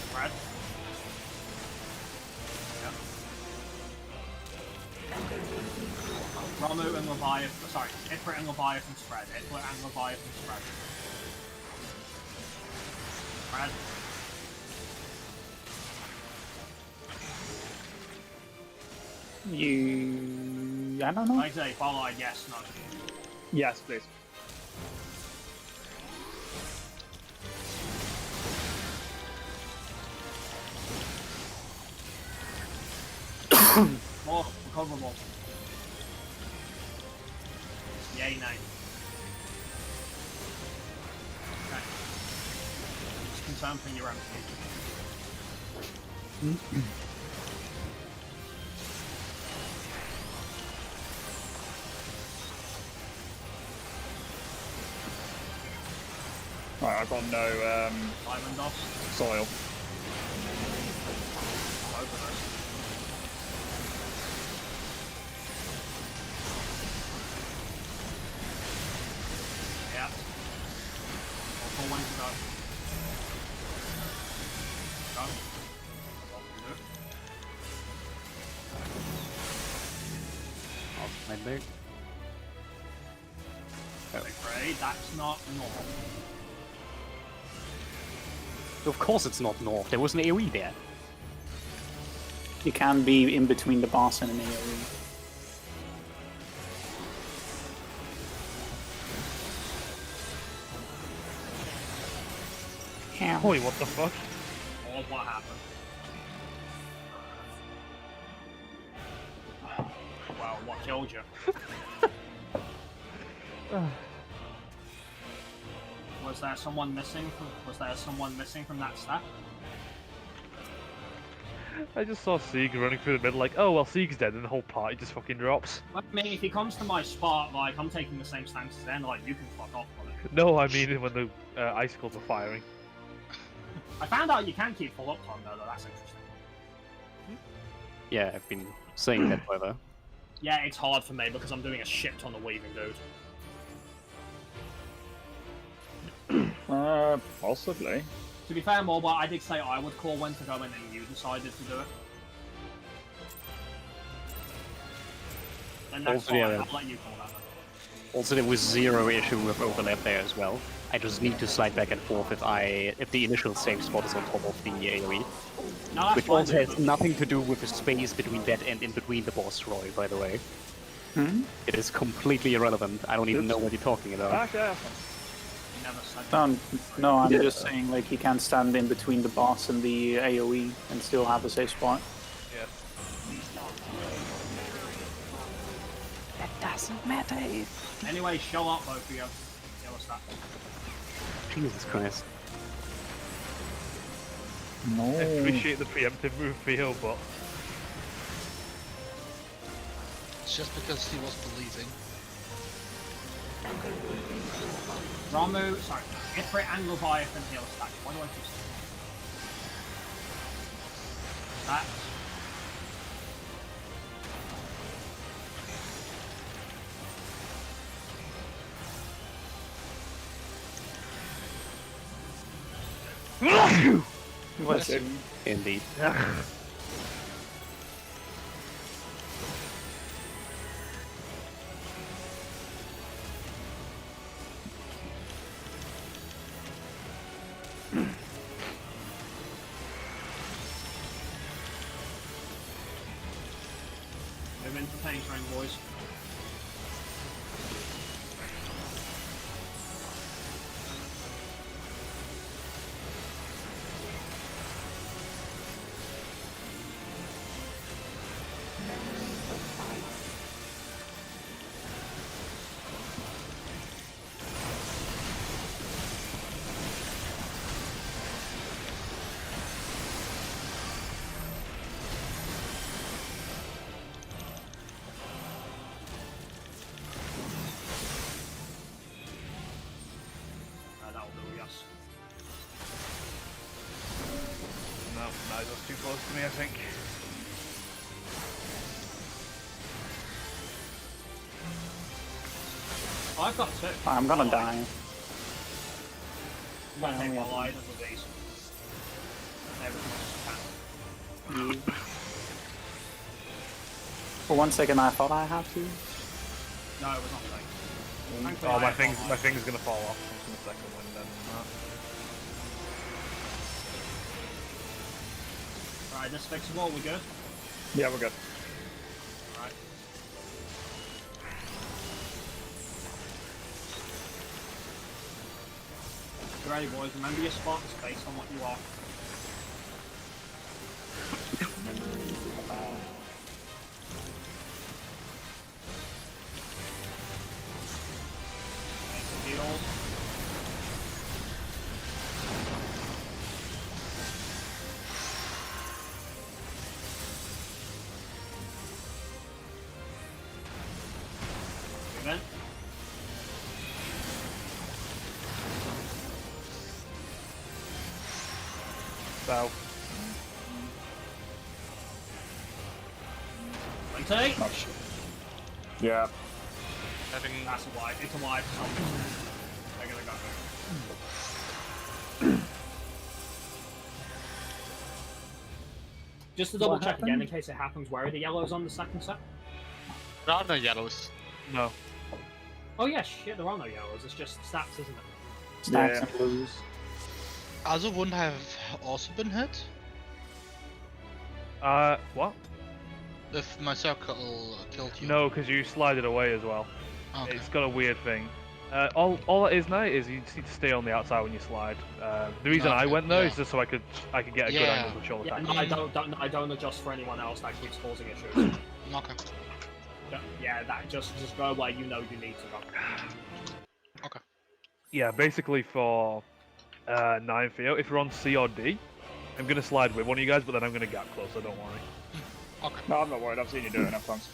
Spread. Yep. Ramu and Leviathan. Sorry, Ifrit and Leviathan spread. Ifrit and Leviathan spread. Spread. I don't know. Like I say, follow, yes, no. Yes, please. More recoverable. Yay, nice. Okay. Just confirm for your empty. Right, I've got no Diamond dust. soil. Open us. Yeah. All 4 wins to go. Go. What can we do? behind there. I'm afraid that's not normal. Of course it's not north. There was an AoE there. You can be in between the boss and an AoE. Holy, what the fuck? Or what happened? Well, what killed you? Was there someone missing? Was there someone missing from that stack? I just saw Sieg running through the middle like, oh well, Sieg's dead, and the whole party just fucking drops. I mean, if he comes to my spot, like, I'm taking the same stance as then, like, you can fuck off on it. No, I mean when the icicles are firing. I found out you can keep full up on though, that's interesting. Yeah, I've been saying that forever. Yeah, it's hard for me because I'm doing a shit ton of weaving, dude. Possibly. To be fair, Mobile, I did say I would call when to go and then you decided to do it. And that's Also, fine, yeah. I'll let you call that. Also, there was zero issue with overlap there as well. I just need to slide back and forth if the initial save spot is on top of the AoE. No, that's Which fine, also dude. has nothing to do with the space between that and in between the boss Roy, by the way. Hmm? It is completely irrelevant. I don't even know what you're talking about. Okay. You never said that. No, I'm just saying, like, you can stand in between the boss and the AoE and still have a safe spot. Yes. That doesn't matter if Anyway, show up, both of you. Yellow stack. Jesus Christ. No. I appreciate the preemptive move for you, but It's just because he was believing. Ramu, sorry, Ifrit and Leviathan heal stack. Why do I keep saying that? What's it? Indeed. Move into tank train, boys. That'll do, yes. no, Nigel's too close to me, I think. Oh, I've got two. I'm gonna die. I'm gonna take yeah. my light of these. Everything else I can. For 1 second, I thought I had to. No, it was not safe. Thankfully, Oh, I my have thing's got light. gonna fall off in a second when then. Right, this fixable, we good? Yeah, we're good. Right. You ready, boys? Remember your spots based on what you are. Make the heals. Event. So, Take. Oh, shit. Yeah. Having That's a wide. It's a wide. They're gonna go. Just to double check again in case it happens, where are the yellows on the second set? There are no yellows. No. Oh yeah, shit, there are no yellows. It's just stats, isn't it? Stacks Yeah. and blues. Also wouldn't have also been hit What? if my circle killed you. No, because you slide it away as well. Okay. It's got a weird thing. All it is now is you just need to stay on the outside when you slide. The reason I Okay, went there yeah. is just so I could get a good Yeah. angle to shoulder Yeah, tackle. no, I don't adjust for anyone else that keeps causing issues. Okay. Yeah, that just go where you know you need to go. Yeah, basically for 9 Theo, if you're on C or D, I'm gonna slide with one of you guys, but then I'm gonna gap close, so don't worry. Okay. No, I'm not worried. I've seen you do it enough times.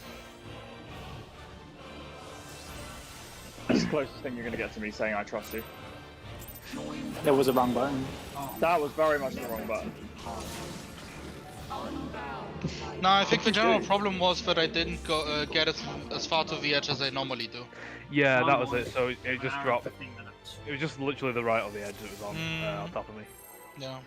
That's the closest thing you're going to get to me saying I trust you. There was a wrong button. That was very much the wrong button. No, I think the general problem was that I didn't go get as far to the edge as I normally do. Yeah, that was it. So it just dropped. 15 minutes. It was just literally the right of the edge that was on top of me. Yeah.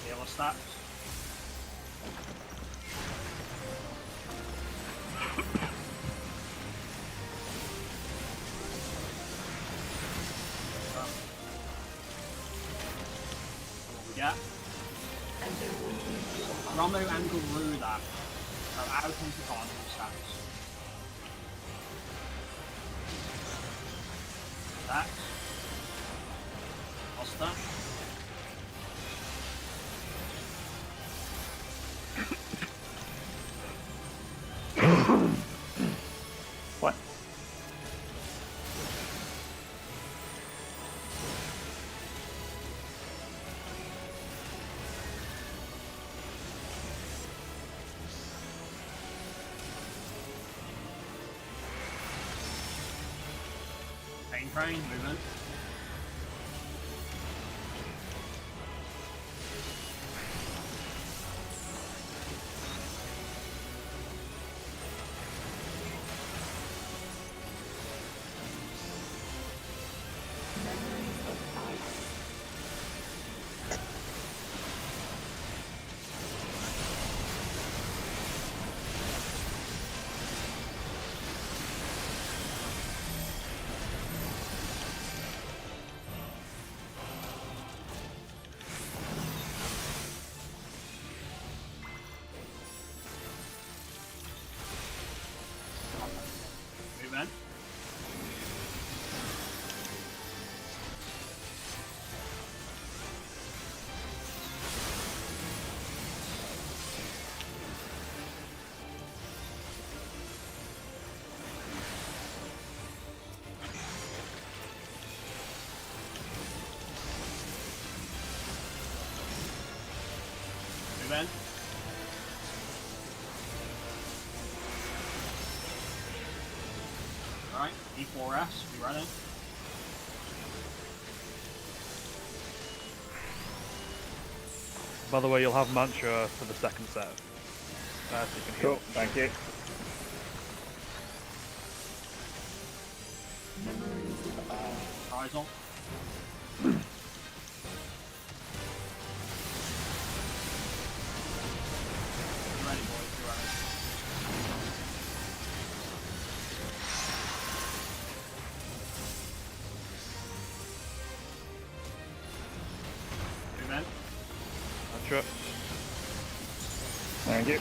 Yellow stats. Yeah. Romu and Guru that. So out into bottom stats. That. What's that? What? Pain train movement. Movement. Movement. Alright, E4S, be ready. By the way, you'll have mantra for the second set. So you can heal. Cool, thank you. Horizon. Be ready, boys, be ready. Movement. Mantra. Thank you.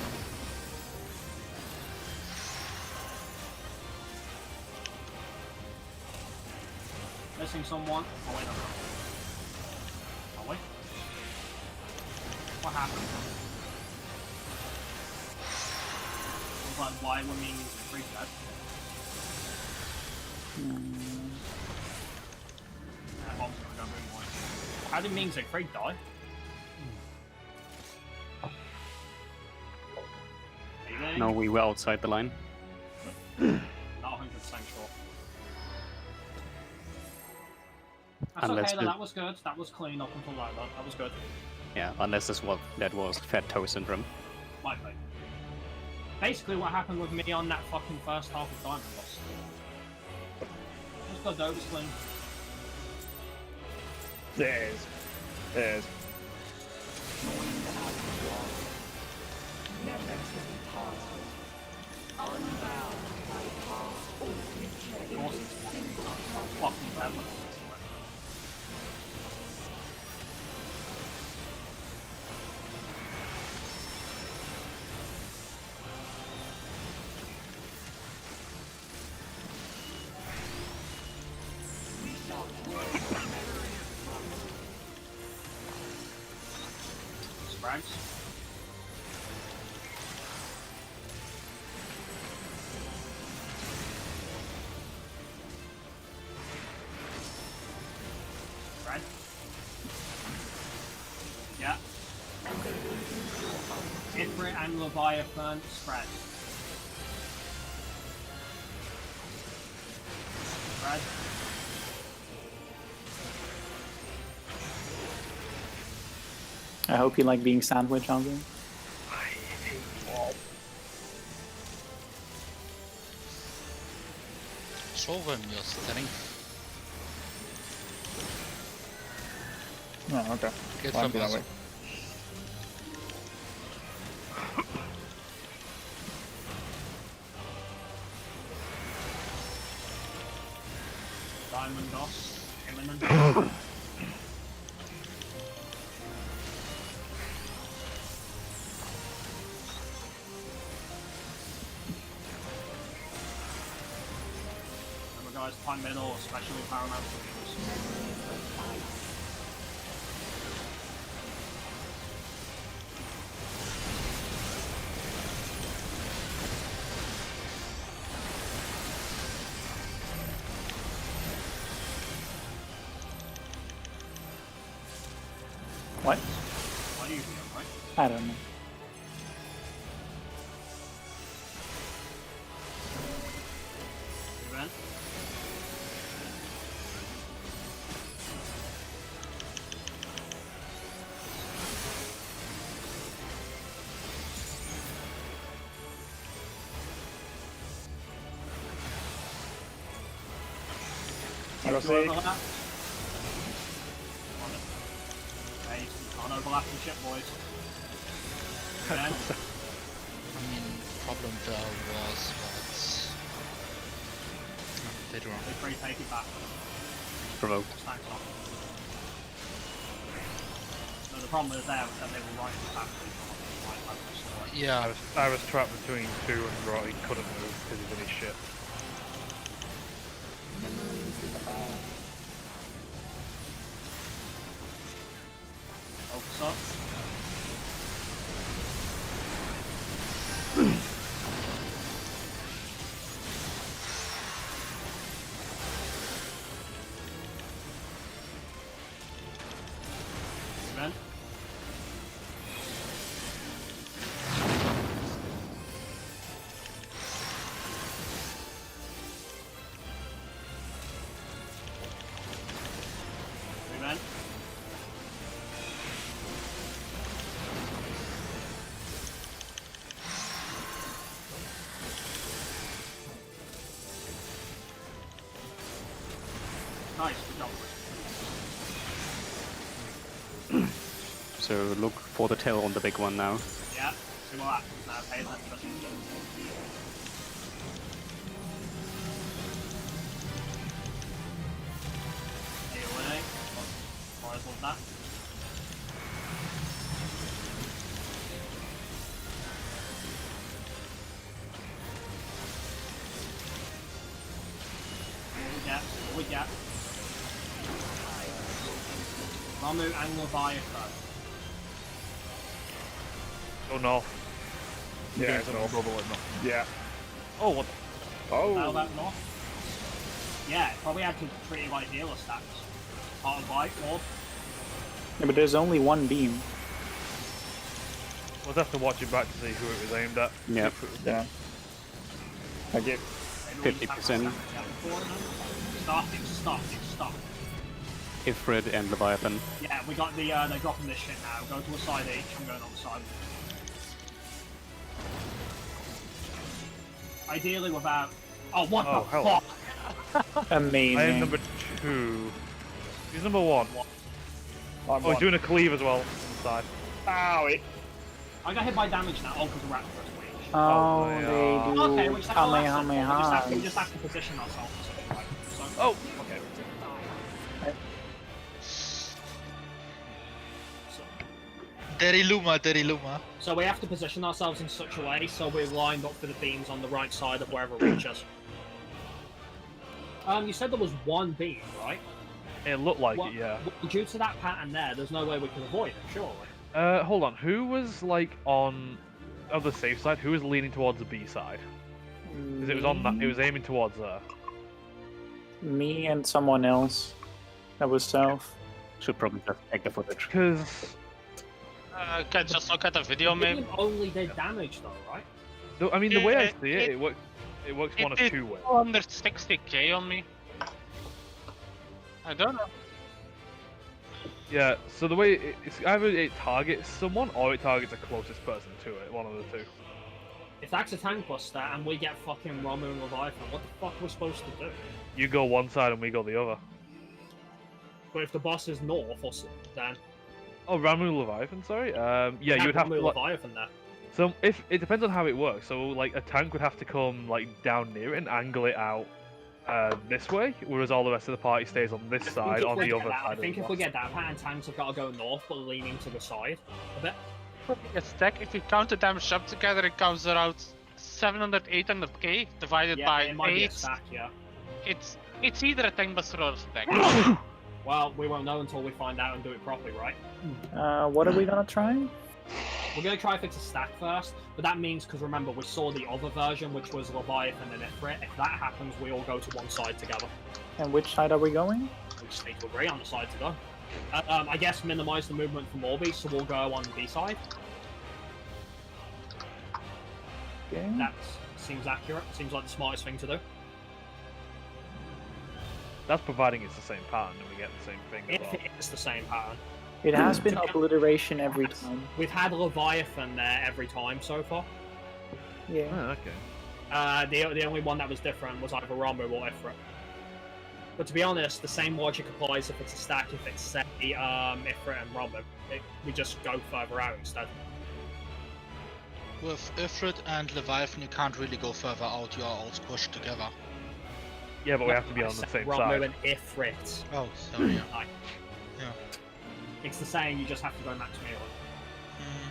Missing someone. Oh wait, no. Oh wait. What happened? like, why we're meaning free dead. Bomb's gonna go boom one. How did mean Siegfried die? No, we were outside the line. Not 100% sure. That's Unless okay, though. the- That was good. That was clean up until like that. That was good. Yeah, unless that was fat toe syndrome. Might be. Basically, what happened with me on that fucking first half of Diamond Loss. Just got Dover Sling. There it is. There it is. Fucking clever. Sprags. Right. Yeah. Ifrit and Leviathan spread. Spread. I hope you like being sandwiched, Alvin. Show them your strength. Oh, okay. Get Might from be that us. way. Diamond Doss. Imminent. Remember guys, time middle, especially paramount wheels. What? Why do you feel, right? I don't know. Event. I got You see. overlap? Hey, you can't overlap and shit, boys. Event. I mean, problem there was that did wrong. They free take it back. Provoked. Thanks off. No, the problem was there was that they were right in the back. Yeah, I was trapped between two and Roddy couldn't move because he's in his shit. Focus up. Event. Event. Nice, good job. So look for the tail on the big one now. Yeah, see what happens now, pay attention. AOA, horizontal that. What we get. Ramu and Leviathan. Go north. Yeah, It's it's a north. bubble or not. Yeah. Oh, what? Now Oh. that north. Yeah, probably had to treat it like healer stacks. Part of bike, north. Yeah, but there's only one beam. We'll have to watch it back to see who it was aimed at. Yep. Yeah. Thank you. Maybe we just have to 50%. stack it down before then. Stop. Ifrit and Leviathan. Yeah, we got the, they're dropping this shit now. Go to a side each, I'm going on the side. Ideally without... Oh, what Oh, the hello. fuck? Amazing. I am number 2. He's number 1. I'm Oh, he's doing a cleave as well on the side. Owie. I got hit by damage now. Oh, because the Raptor is weak. Oh, my they God. do Okay, which Kamehameha. we just have to position ourselves for something like so, Oh! okay. So, Deriluma. so we have to position ourselves in such a way so we're lined up for the beams on the right side of wherever it reaches. You said there was one beam, right? It looked like Well, it, yeah. Due to that pattern there's no way we can avoid it, surely. Hold on. Who was, like, on the safe side? Who was leaning towards the B side? Because it was on that. It was aiming towards there. Me and someone else. That was south. Should probably just take the footage. Because Can just look at the video, maybe. It only did damage though, right? I mean, the way I see it- it, it works one of did two ways. 260k on me. I don't know. Yeah. So the way it's either it targets someone or it targets the closest person to it. One of the two. If that's a tank buster and we get fucking Romu and Leviathan, what the fuck are we supposed to do? You go one side and we go the other. But if the boss is north, then Oh, Ramu Leviathan, sorry. Yeah, you would have to. Romu Like, Leviathan there. so if it depends on how it works. So like a tank would have to come like down near it and angle it out this way, whereas all the rest of the party stays on this side, on the other side. I of think the if we boss. get that pattern, tanks have got to go north, but leaning to the side a bit. A stack, if you count the damage up together, it comes around 700, 800k divided Yeah, by it might be a 8. stack, yeah. It's either a tank buster or a stack. Well, we won't know until we find out and do it properly, right? What are we gonna try? We're going to try if it's a stack first, but that means, because remember, we saw the other version, which was Leviathan and Ifrit. If that happens, we all go to one side together. And which side are we going? We just need to agree on the side to go. I guess minimize the movement from Orbi, so we'll go on B side. Okay. That seems accurate. Seems like the smartest thing to do. That's providing it's the same pattern and we get the same thing as If well. it is the same pattern. It has been obliteration every time. We've had Leviathan there every time so far. Yeah. Oh, okay. The only one that was different was either Romu or Ifrit. But to be honest, the same logic applies if it's a stack, if it's say, Ifrit and Romu. We just go further out instead. With Ifrit and Leviathan, you can't really go further out, you are all squished together. Yeah, but we have to be I on the said same Romu side. and Ifrit. Oh, sorry. Yeah. Like, Yeah. it's the same, you just have to go max melee. Mhm.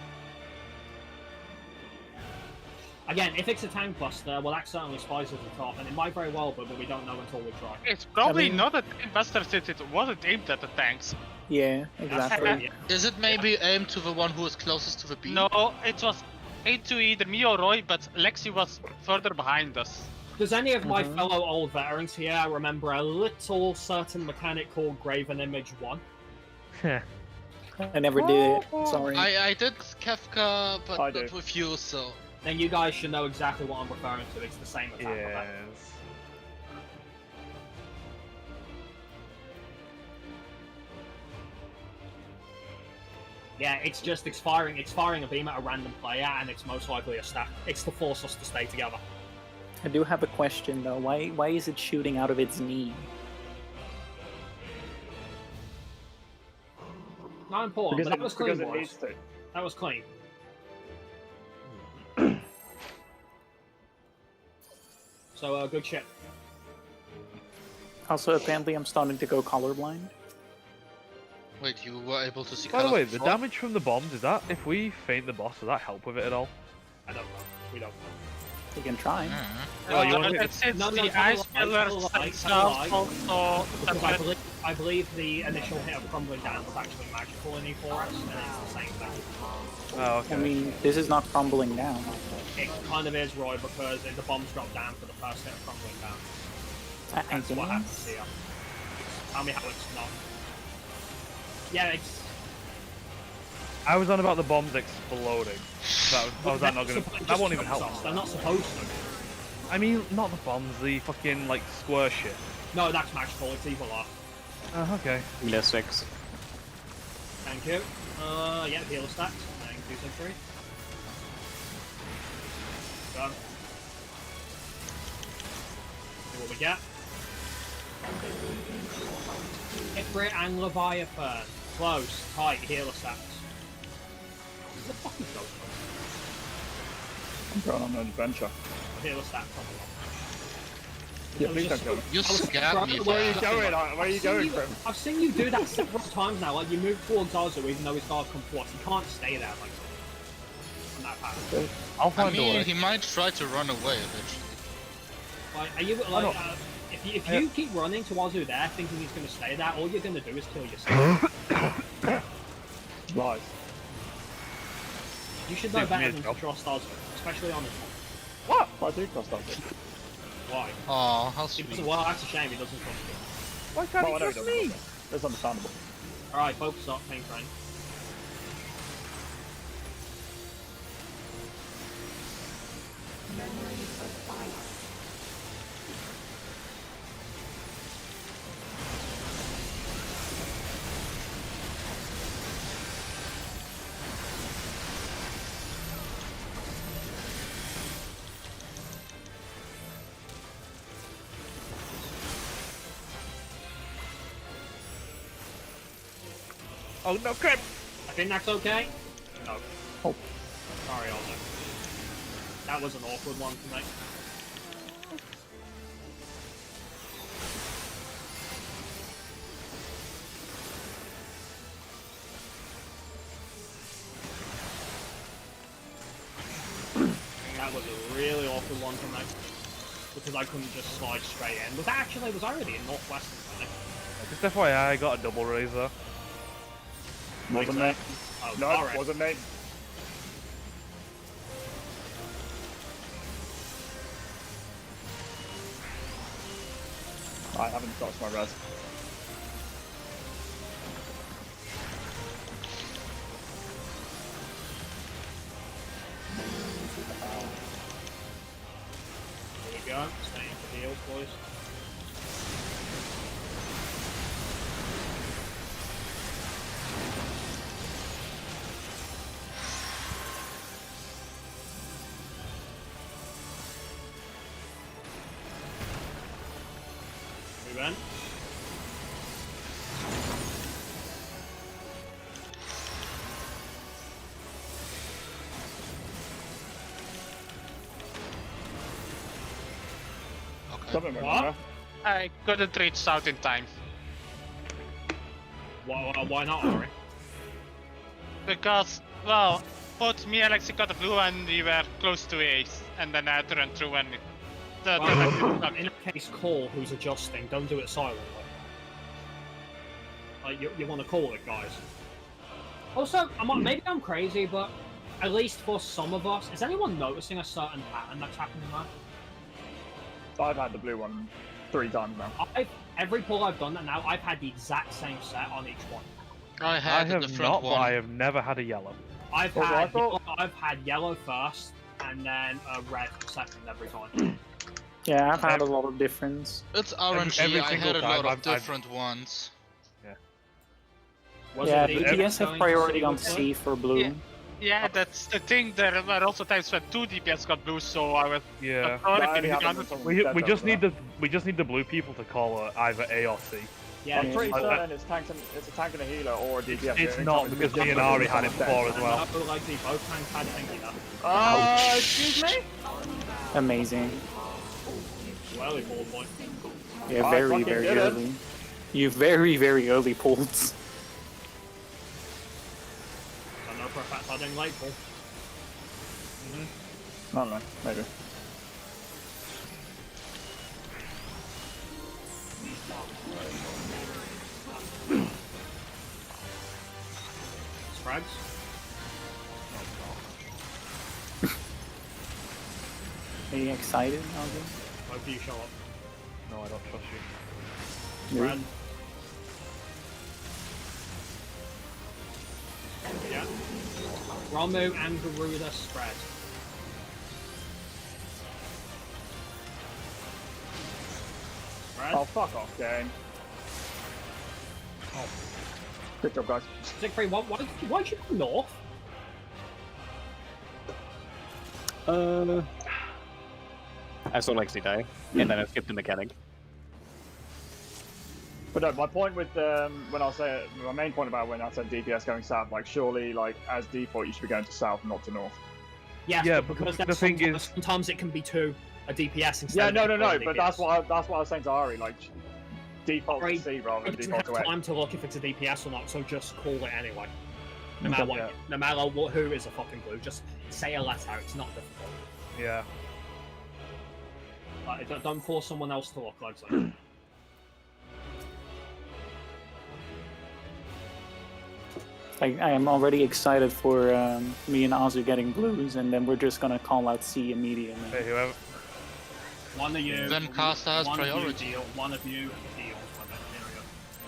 Again, if it's a tank buster, well, that certainly spices the top, and it might very well be, but we don't know until we try. It's probably I mean- not a tank buster since it wasn't aimed at the tanks. Yeah, That's exactly. true, yeah. Is it maybe aimed to the one who is closest to the beam? No, it was aimed to either me or Roy, but Lexi was further behind us. Does any of my Mhm. fellow old veterans here remember a little certain mechanic called Graven Image 1? I never did it. Sorry. I did Kefka, but I not do. with you, so... Then you guys should know exactly what I'm referring to. It's the same attack. effect. Yes. Yeah, it's just it's firing a beam at a random player, and it's most likely a stack. It's to force us to stay together. I do have a question though. Why is it shooting out of its knee? Not important, Because, but that was clean, because it boys. needs to. That was clean. So, good shit. Also, apparently I'm starting to go colorblind. Wait, you were able to see By the colors way, the before? damage from the bombs, is that if we feint the boss, does that help with it at all? I don't know. We don't know. You can try. Oh, you want to? Since No, the tell me ice why, pillars tell me why, themselves tell me also Because I believe the initial hit of crumbling down was actually magical in E4S, and it's the same thing. Oh, okay. I mean, this is not crumbling down. It kind of is, Roy, because the bombs drop down for the first hit of crumbling down. I That's what happens guess. here. Tell me how it's not. Yeah, it's. I was on about the bombs exploding. Was that not gonna? That won't even help. They're not supposed to. I mean, not the bombs, the fucking like square shit. No, that's magical. It's evil art. Oh, okay. Healer 6. Thank you. Yeah, healer stacks. Thank you, Century. Go. See what we get. Ifrit and Leviathan. Close. Tight. Healer stacks. What the fuck is going on? I'm going on an adventure. Healer stacks on the wall. Yeah, please don't kill me. You scared me. Where are you man. going? Where are you going, Grim? I've seen you do that several times now. Like, you move towards Ozu even though his guard come plus. You can't stay there, like, on that path. I'll I find a mean, way. he might try to run away eventually. Like, are you, like, if you keep running to Ozu there, thinking he's going to stay there, all you're going to do is kill yourself. Lies. You should know Give me better a than job. to trust Ozu, especially on his one. What? I do cross that. Why? Oh, how He sweet. doesn't, well, that's a shame he doesn't trust you. Why can't No, I he know he trust doesn't. me? That's understandable. Alright, focus up, Pain Train. Oh no, crap! I think that's okay? No. Oh. Sorry, Ozu. That was an awkward one to make. That was a really awkward one to make. Because I couldn't just slide straight in. Was I already in Northwestern, wasn't Just FYI, I got a double razor. Wasn't me. Oh, No, alright. wasn't me. I haven't touched my res. Here we go. Staying for heals, boys. We went. Okay. Something went What? wrong there. I couldn't reach out in time Why not, Ari? because, well, both me and Alexi got a blue and we were close to ace, and then I had to run through and Well, in that case, call who's adjusting. Don't do it silently. Like, you want to call it, guys. Also, maybe I'm crazy, but at least for some of us, is anyone noticing a certain pattern that's happening there? I've had the blue one 3 times now. Every pull I've done that now, I've had the exact same set on each one. I I had a have different not, one. but I have never had a yellow. I've Oh, I had thought- I've had yellow first, and then red second every time. Yeah, I've had a lot of difference. It's RNG, every I single had a time lot of I've- different ones. Was Yeah, it the DPS have going priority to on with blue? C for blue. Yeah. Yeah, that's the thing. There were also times when 2 DPS got blue, so I was Yeah. sorry That if only it happens when got someone's We dead just over need the blue people to call either A or C. Yeah, I'm pretty I- certain it's a tank and a healer or a DPS. It's Doing not, something because me and different Ari when had it someone's before dead. as well. I like the both tanks had thingy Excuse me? Amazing. Well, early ball point. Yeah, I very, fucking very did it. early. You very, very early pulled. So I know for a fact I didn't late pull. I don't know, maybe. Spreads. Are you excited, Alvin? Hope you show up. No, I don't trust you. Spread. Yeah. Ramu and Garuda spread. Spread. Oh, fuck off, game. Oh. Good job, guys. Siegfried, why did you go north? I saw Lexi die, and then I skipped the mechanic. But no, my point with when I say my main point about when I said DPS going south, like surely, like as default, you should be going to south, not to north. Yes, Yeah, but because the that's thing sometimes, is- sometimes it can be to a DPS instead. Yeah, of no, a but DPS. that's what I was saying to Ari, like default to Right. C rather It than doesn't default have to A. time to look if it's a DPS or not, so just call it anyway. No Okay. matter what, Yeah. no matter what, who is a fucking blue, just say a letter. It's not difficult. Yeah. Like, don't force someone else to look like something. I am already excited for me and Azu getting blues, and then we're just gonna call out C immediately. Hey, whoever. One of you. Then Caster has one priority. Of you deal, one of you deals. There we go.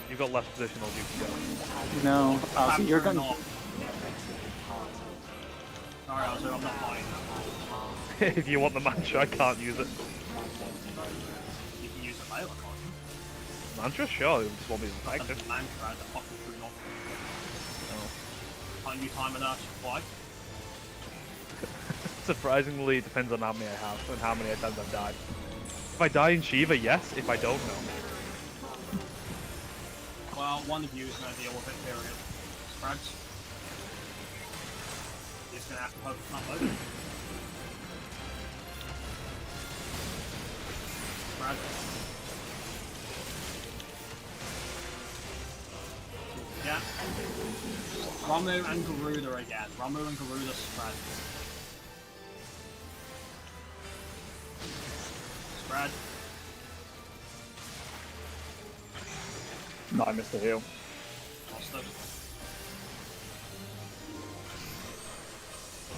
You've got less positional, you can go. No, Azu, you're Fair gonna. enough. Sorry, Azu, I'm not buying that. If you want the mantra, I can't use it. You can use a Layla, can't you? Mantra? Sure, you just want me to That's attack it. the mantra, the fucking true north. Can't you time an Earth supply? Surprisingly, it depends on how many I have and how many times I've died. If I die in Shiva, yes. If I don't, no. Well, one of you is going to deal with it, period. Spreads. You're just going to have to hope it's not loaded. Spread. Yeah. Ramu and Garuda again. Ramu and Garuda spread. Spread. No, I missed the heal. Lost it.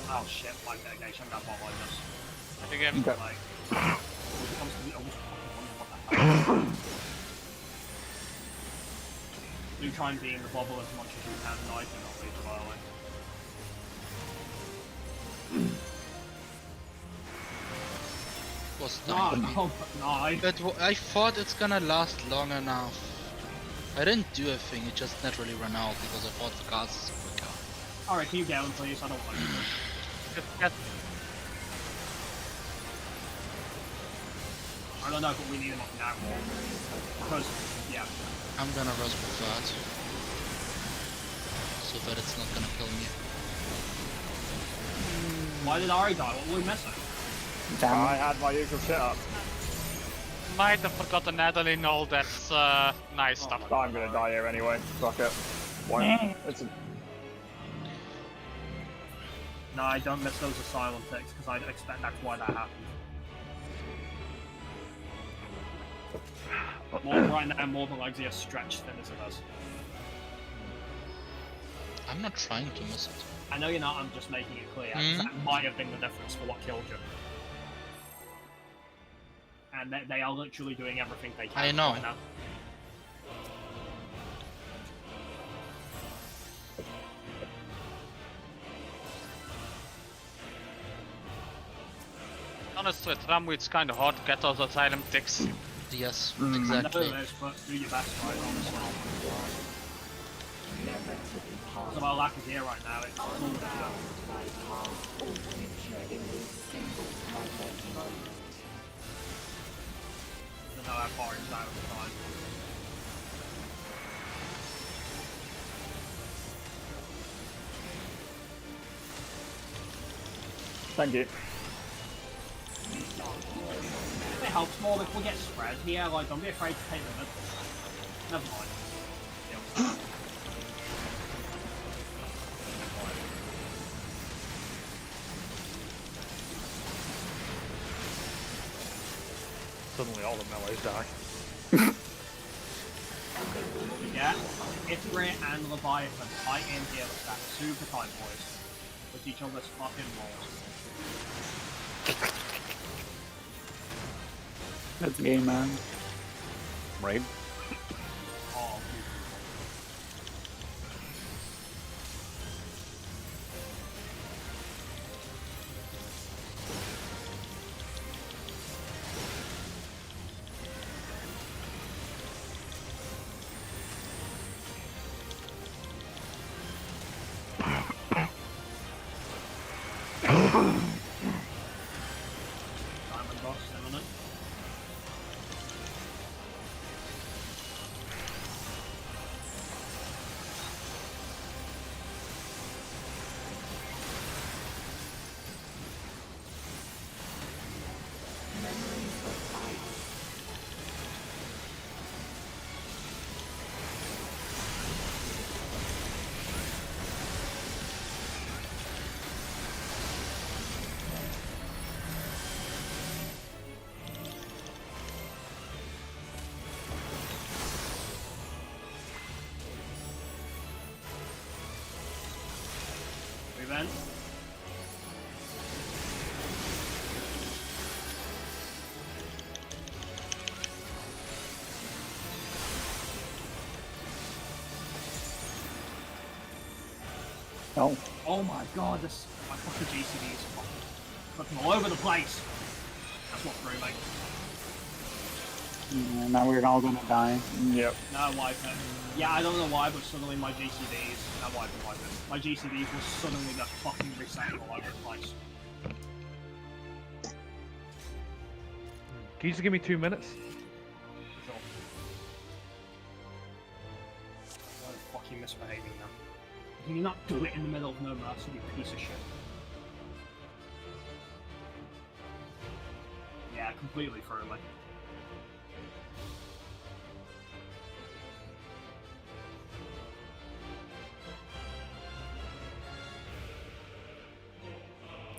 Oh shit, like negation got bot like this. Again. Okay. Like, it comes to the almost fucking wonder what the hell. Do try and be in the bubble as much as you can, and I do not leave the violin. Was No, done. no, no, I thought it's gonna last long enough. I didn't do a thing, it just naturally ran out because I thought the cast is quicker. Alright, can you get him please? I don't want to. Just get I don't know, but we need him up now. Because, yeah. I'm gonna rush with that. So that it's not gonna kill me. Why did Ari die? What were we missing? Damn I it. had my usual shit up. might have forgotten Natalie and all that nice stuff. But I'm gonna die here anyway. Fuck it. Why? It's a... No, I don't miss those asylum ticks, because I expect that's why that happened. More right now, more than likely a stretch thin as it is. I'm not trying to miss it. I know you're not, I'm just making it clear. 'Cause that might have been the difference for what killed you. And they are literally doing everything they can I know. right now. Honestly, with Ramu, it's kind of hard to get those asylum ticks. Yes, I know exactly. this, but do your best, right, honestly. So my lack is here right now, it's cool down. I don't know how far it's out of the time. Thank you. It helps more if we get spread here, like, don't be afraid to take the middle. Never mind. Yeah. Suddenly all the melees die. Yeah. Ifrit and Leviathan fight in here with that super tight, boys. With each other's fucking walls. That's gay, man. Right? Oh, Diamond Boss, imminent. Event. Oh. Oh my god, this my fucking GCD is fucking all over the place. That's what threw me. Yeah, now we're all gonna die. Yep. No, wipe it. Yeah, I don't know why, but suddenly my GCDs, no, wipe it. My GCDs will suddenly just fucking reset all over the place. Can you just give me 2 minutes? Sure. Why the fuck are you misbehaving now? Can you not do it in the middle of no mercy, you piece of shit? Yeah, completely threw me.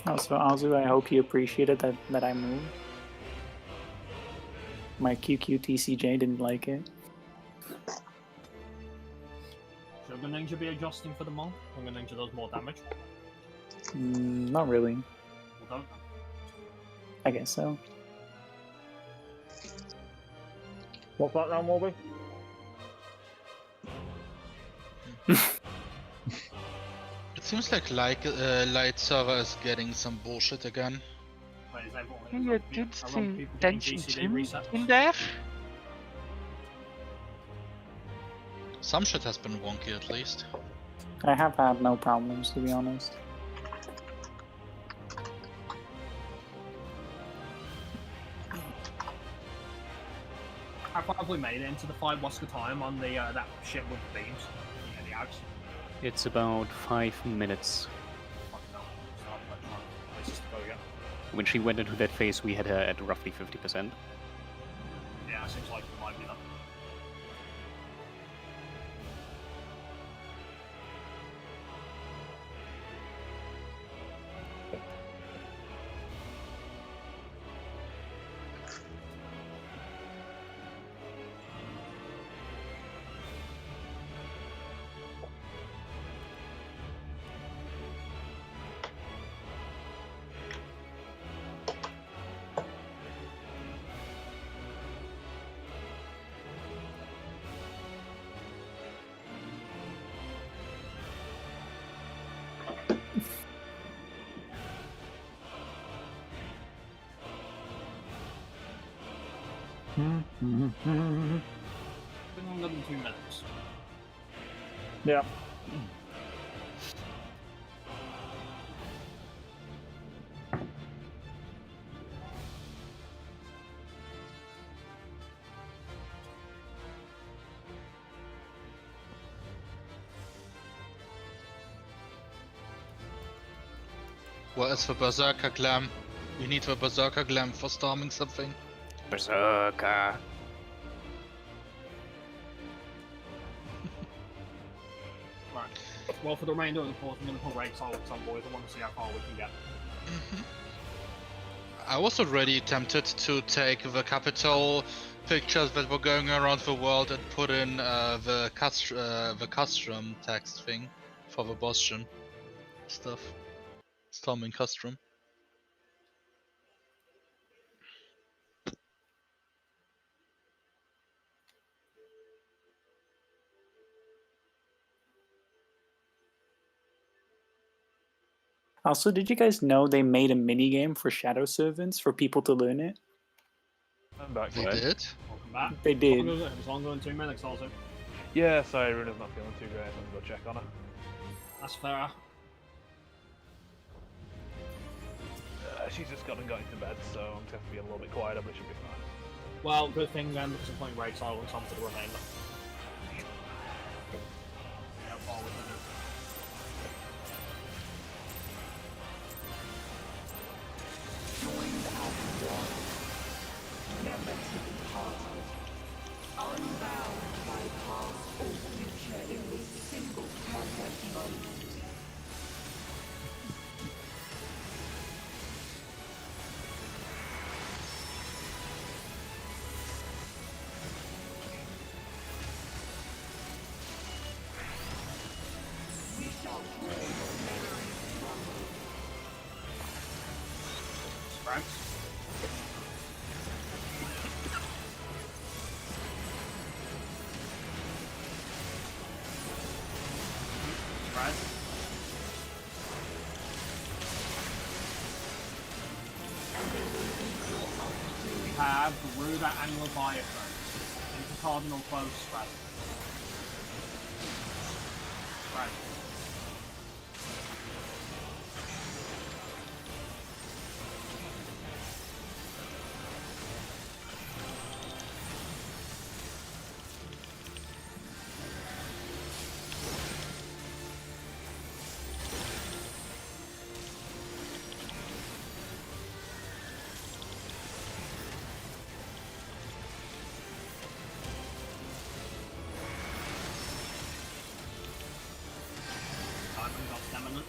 Also, Azu, I hope you appreciated that I moved. My QQTCJ didn't like it. Should the ninja be adjusting for the monk? When the ninja does more damage? Not really. Well, don't. I guess so. What's that now, Morby? It seems like Light Server is getting some bullshit again. Wait, is everyone You around did people some getting tension GCD Jim resets? in there? Some shit has been wonky at least. I have had no problems, to be honest. I probably made it into the fight. What's the time on the that shit with the beams? Yeah, the axe. It's about 5 minutes. Fucking hell. So I've got time. Places to go again. When she went into that phase, we had her at roughly 50%. Yeah, seems like it might be that. Been longer than 2 minutes. Yeah. Where is the Berserker Glam? We need the Berserker Glam for storming something. Berserker. Right. Well, for the remainder of the course, I'm going to put rates on some boys. I want to see how far we can get. I was already tempted to take the capital pictures that were going around the world and put in the custom text thing for the Boston stuff. Storming custom. Also, did you guys know they made a mini game for Shadow Servants for people to learn it? I'm back. They Right. did. Welcome back. They did. It was longer than 2 minutes also. Yeah, sorry, Runa's not feeling too great. Let me go check on her. That's fair. She's just gone and got into bed, so I'm going to have to be a little bit quieter, but it should be fine. Well, good thing then, because I'm playing Raid Silence on for the remainder. Yeah, forward then. Right. Right. We have Garuda and Leviathan. Into Cardinal Close spread. Right. Diamond got stamina.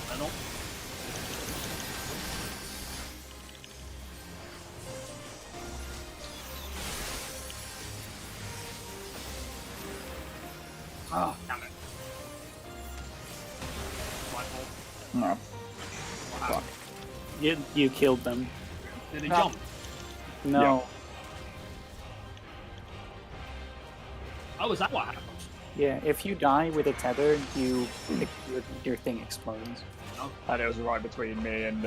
Metal. Oh, damn it. My fault. No. What happened? You killed them. Did he No. jump? No. Oh, is that what happened? Yeah, if you die with a tether, your thing explodes. No. And it was right between me and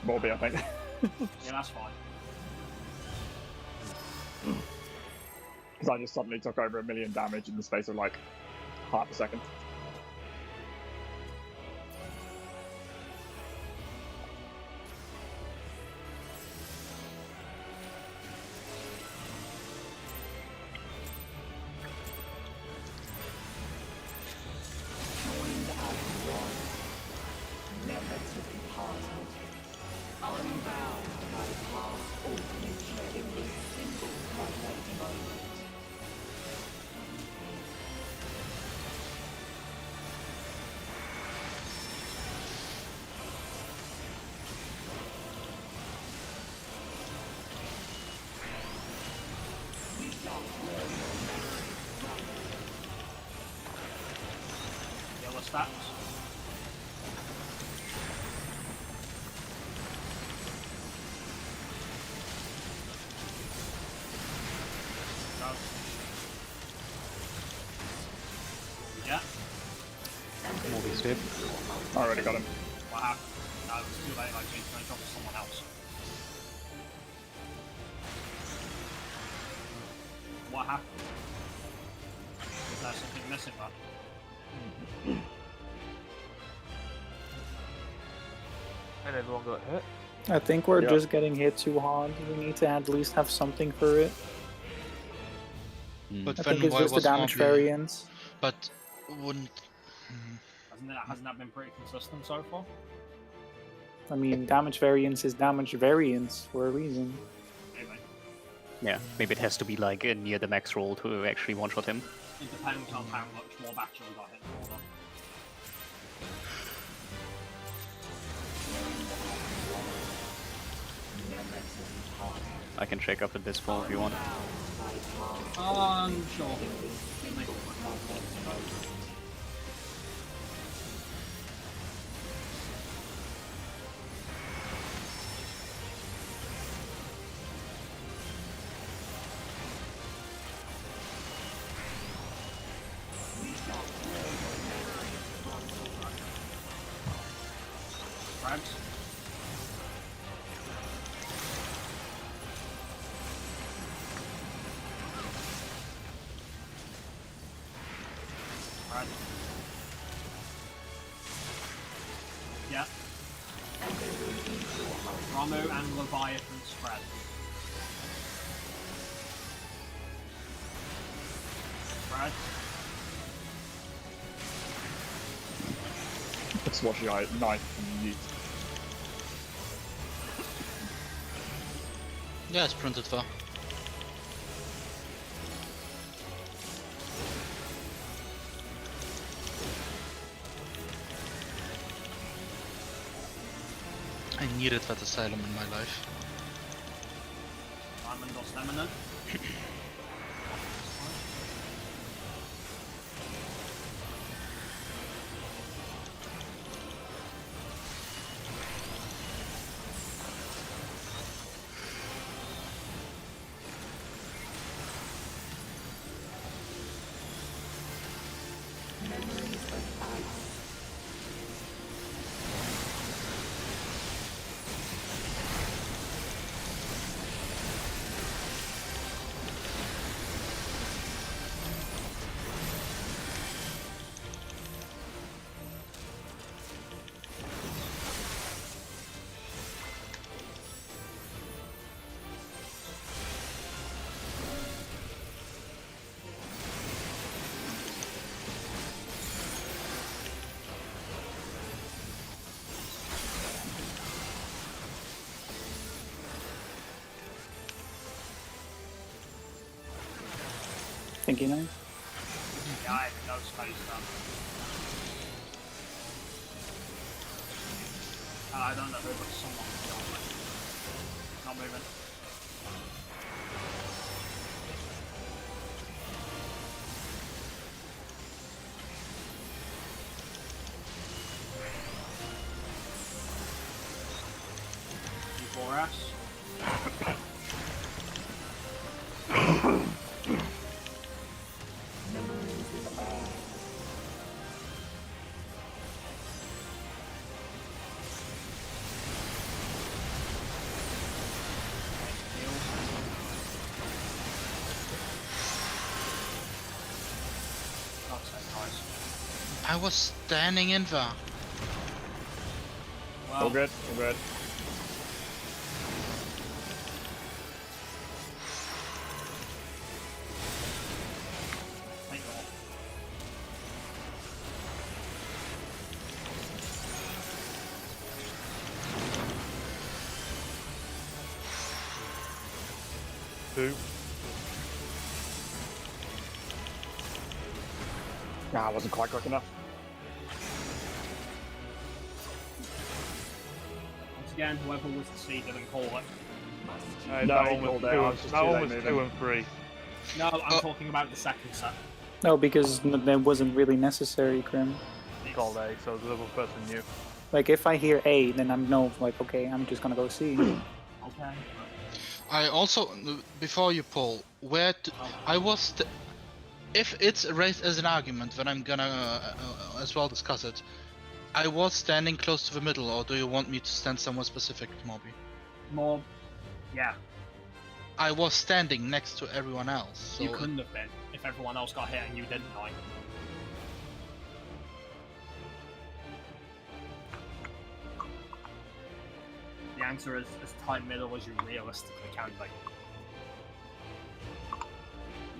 Morby, I think. Yeah, that's fine. Because I just suddenly took over 1 million damage in the space of like half a second. Yellow stats. Go. Yeah. Movie step. I already got him. What happened? No, it was too late. I changed my job to someone else. What happened? Is there something missing there? And everyone got hit. I think we're Yep. just getting hit too hard. We need to at least have something for it. But I then think it's why just the was damage Mobby? variance. But wouldn't. Hasn't that been pretty consistent so far? I mean, damage variance is damage variance for a reason. Maybe. Yeah, maybe it has to be like near the max roll to actually one-shot him. It depends on how much more actually got hit for them. I can check up at this point if you want. Sure. Frags. Right. Yeah. Ramu and Leviathan spread. Spread. Let's watch the knife and yeet. Yeah, it's printed for. I needed that asylum in my life. Diamond or stamina. Thinking of. Yeah, I have no space though. I don't know who, but someone's not moving. E4S. I was standing in there. Well, All good, all good. take it off. Two. Nah, I wasn't quite quick enough. Once again, whoever was the seed didn't call it. That No, one he was called it, two, I was just that too one late was moving. 2 and 3. No, I'm talking about the second set. No, because that wasn't really necessary, Grim. He called A, so the other person knew. Like, if I hear A, then I'm like, okay, I'm just gonna go C. Okay. I also, before you pull, I was. If it's raised as an argument, then I'm gonna as well discuss it. I was standing close to the middle, or do you want me to stand somewhere specific, Mobby? More. Yeah. I was standing next to everyone else. So You couldn't have been if everyone else got hit and you didn't die. The answer is as tight middle as you realistically can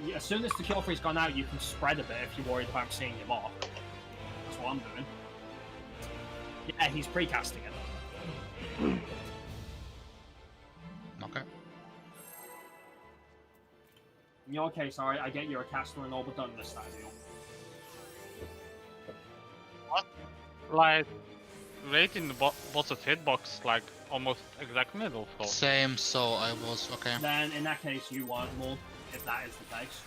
be. As soon as the kill free's gone out, you can spread a bit if you're worried about seeing him off. That's what I'm doing. Yeah, he's precasting it. Okay. In your case, alright, I get you're a caster and all, but don't miss that deal. Like, right in the boss's hitbox, like almost exact middle. So. Same. So I was okay. Then, in that case, you weren't more, if that is the case.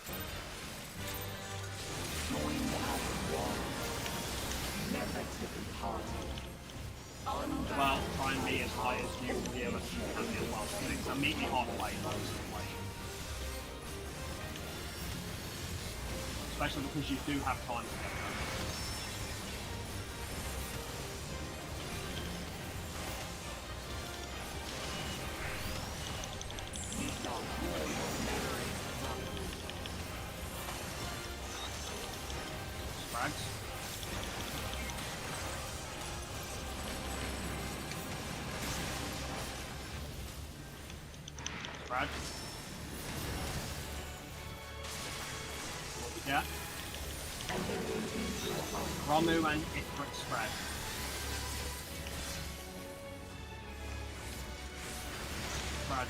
Well, try and be as high as you realistically can be as well. So meet me halfway in those situations. Especially because you do have time to get there. Sprags. Brad. What we got? Romu and Ifrit spread. Brad.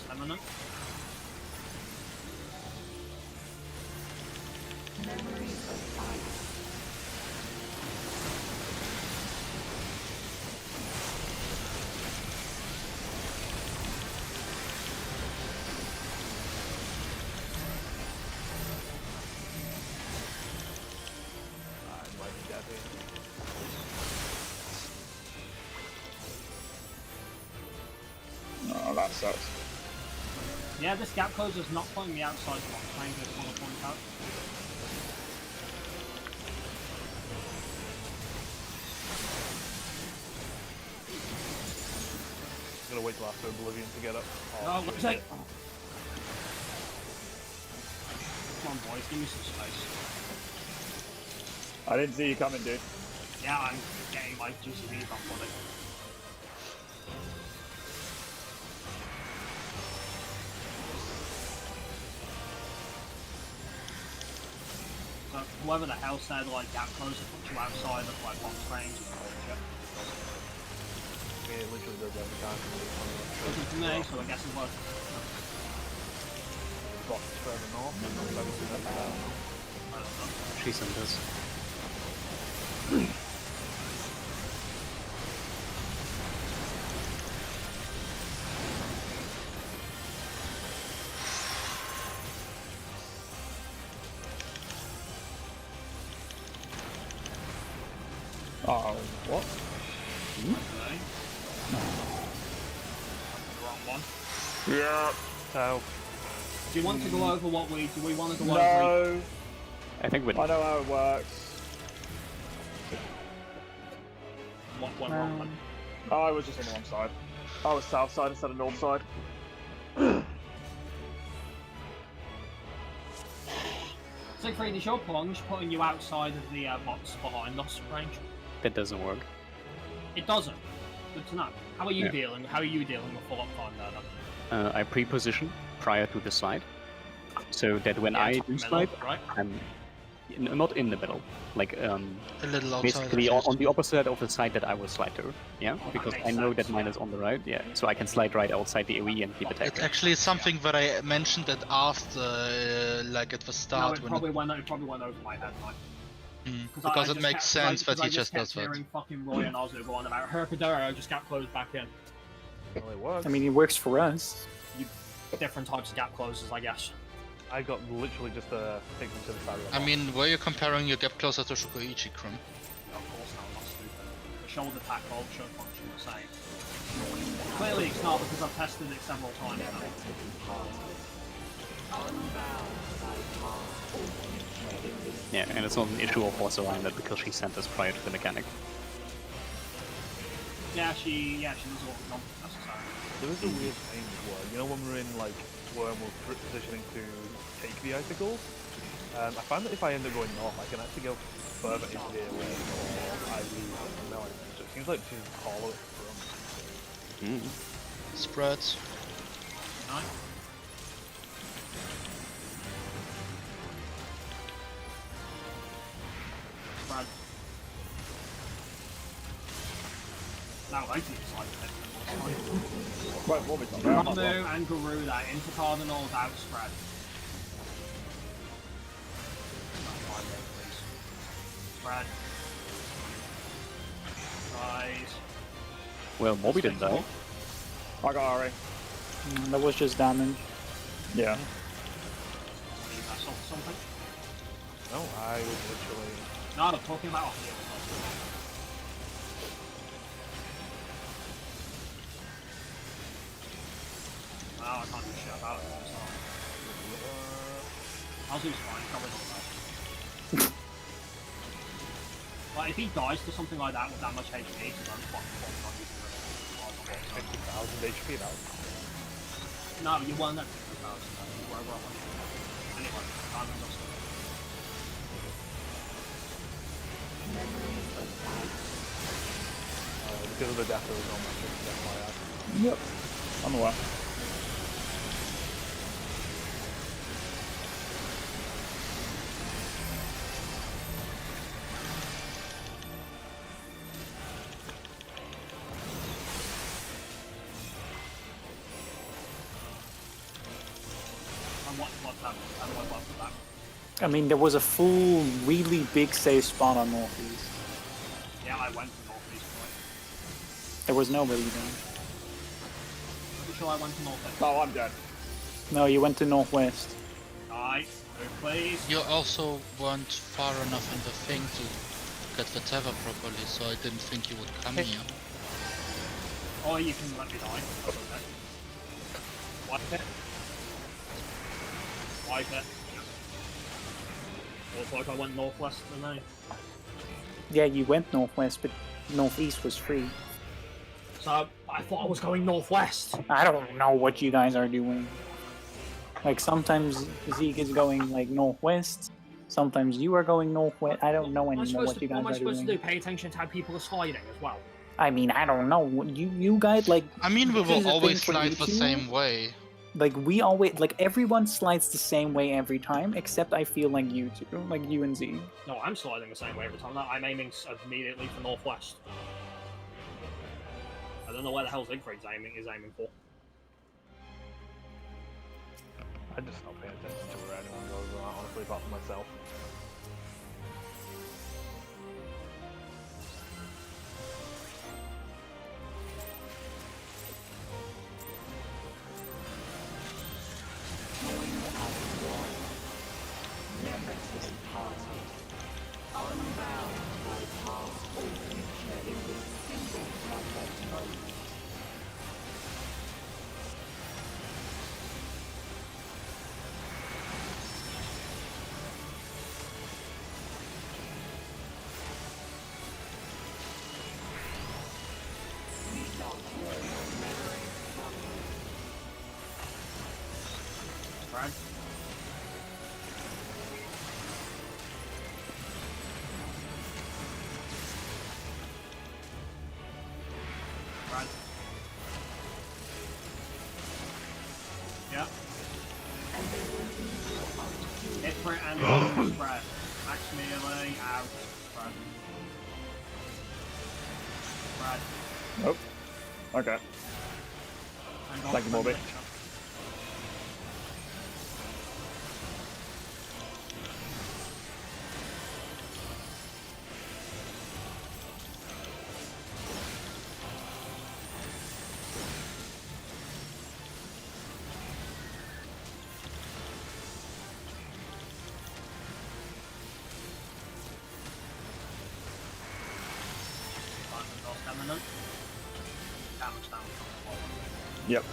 Stamina. Oh, that sucks. Yeah, this gap closer is not pulling me outside the box range, I just want to point out. I'm gonna wait till after Oblivion to get up. Oh, looks like... Come on, boys, give me some space. I didn't see you coming, dude. Yeah, I'm getting my GCVs off on it. So whoever the hell said like gap closer puts you outside of like box range is bullshit. Yeah, it literally does every time. Wasn't for me, so I guess it was. Box further north. I don't know. She sent us. Oh, what? Okay. Wrong one. Yeah. So, Do you want to go over what we... Do we want to go over... No. I think we I know how it works. What wrong one? Oh, I was just on the wrong side. I was south side instead of north side. Siegfried, is your plunge putting you outside of the box behind us range? That doesn't work. It doesn't. Good to know. How are you Yeah. dealing? How are you dealing with full up time there then? I pre-position prior to the slide, so that when Yeah, I top do middle, slide, right? I'm not in the middle, like A little outside. basically at least. on the opposite of the side that I will slide to. Yeah, because makes I know sense, that mine yeah. is on the right. Yeah, so I can slide right outside the AoE and keep It's attacking. actually something that I mentioned and asked, like at the No, start it when probably went over my head, like. because it makes sense that he just does kept that. hearing fucking Roy and Ozu go on about Hercadero just gap closed back in. Well, it works. I mean, it works for us. Different types of gap closes, I guess. I got literally just take them to the side of the I box. mean, were you comparing your gap closer to Shukoichi, Krum? No, of course not, I'm not stupid. The shoulder attack bolt should function the same. Clearly it's not because I've tested it several times now. Yeah, and it's not an issue of what's around it because she sent us prior to the mechanic. Yeah, she does what not necessary. There is a weird thing where, you know, when we're in like where we're positioning to take the icicles, I find that if I end up going north, I can actually go further into the area or I lose no idea. So it seems like she's hollow at the front. Spreads. Nice. Brad. Now I see it's like Wait, what we got? Ramu and Guru that into Cardinals outspread. Spread. Right. Well, Moby didn't die. I got Ari. That was just damage. Yeah. Leave that off something. No, I was literally. No, I'm talking about off here. Wow, I can't do shit about it. I'll do fine, probably not that. Like, if he dies to something like that with that much HP, because I'm fucking not using it. 50,000 HP now. No, you won that 50,000. You were over 100. Anyway, I'm just. Because of the death of his own FYI. Yep. I'm aware. And what's that? And what's that? I mean, there was a full, really big safe spot on Northeast. Yeah, I went to Northeast point. There was nobody there. Pretty sure I went to Northeast. Oh, I'm dead. No, you went to Northwest. Alright, move please. You also weren't far enough in the thing to get the tether properly, so I didn't think you would come here. Or you can let me die. That's okay. Wipe it. Wipe it. Looks like I went northwest tonight. Yeah, you went Northwest, but Northeast was free. So I thought I was going northwest. I don't know what you guys are doing. Like, sometimes Zeke is going, like, Northwest. Sometimes you are going Northwest. I don't know anymore what you guys What am I are supposed to doing. do? Pay attention to how people are sliding as well. I mean, I don't know. You guys, like... I mean, we this will is a always thing for slide the YouTube. same way. Like, we always... Like, everyone slides the same way every time, except I feel like you two. Like, you and Zeke. No, I'm sliding the same way every time. I'm aiming immediately for northwest. I don't know where the hell Siegfried's aiming for. I just not paying attention to where anyone goes, honestly, apart from myself. Brad? Brad? Yeah. Hit for it and Brad. Max melee, out. Brad. Nope. Okay. And Thank you, Morby. Eminent. Damage down. Yep.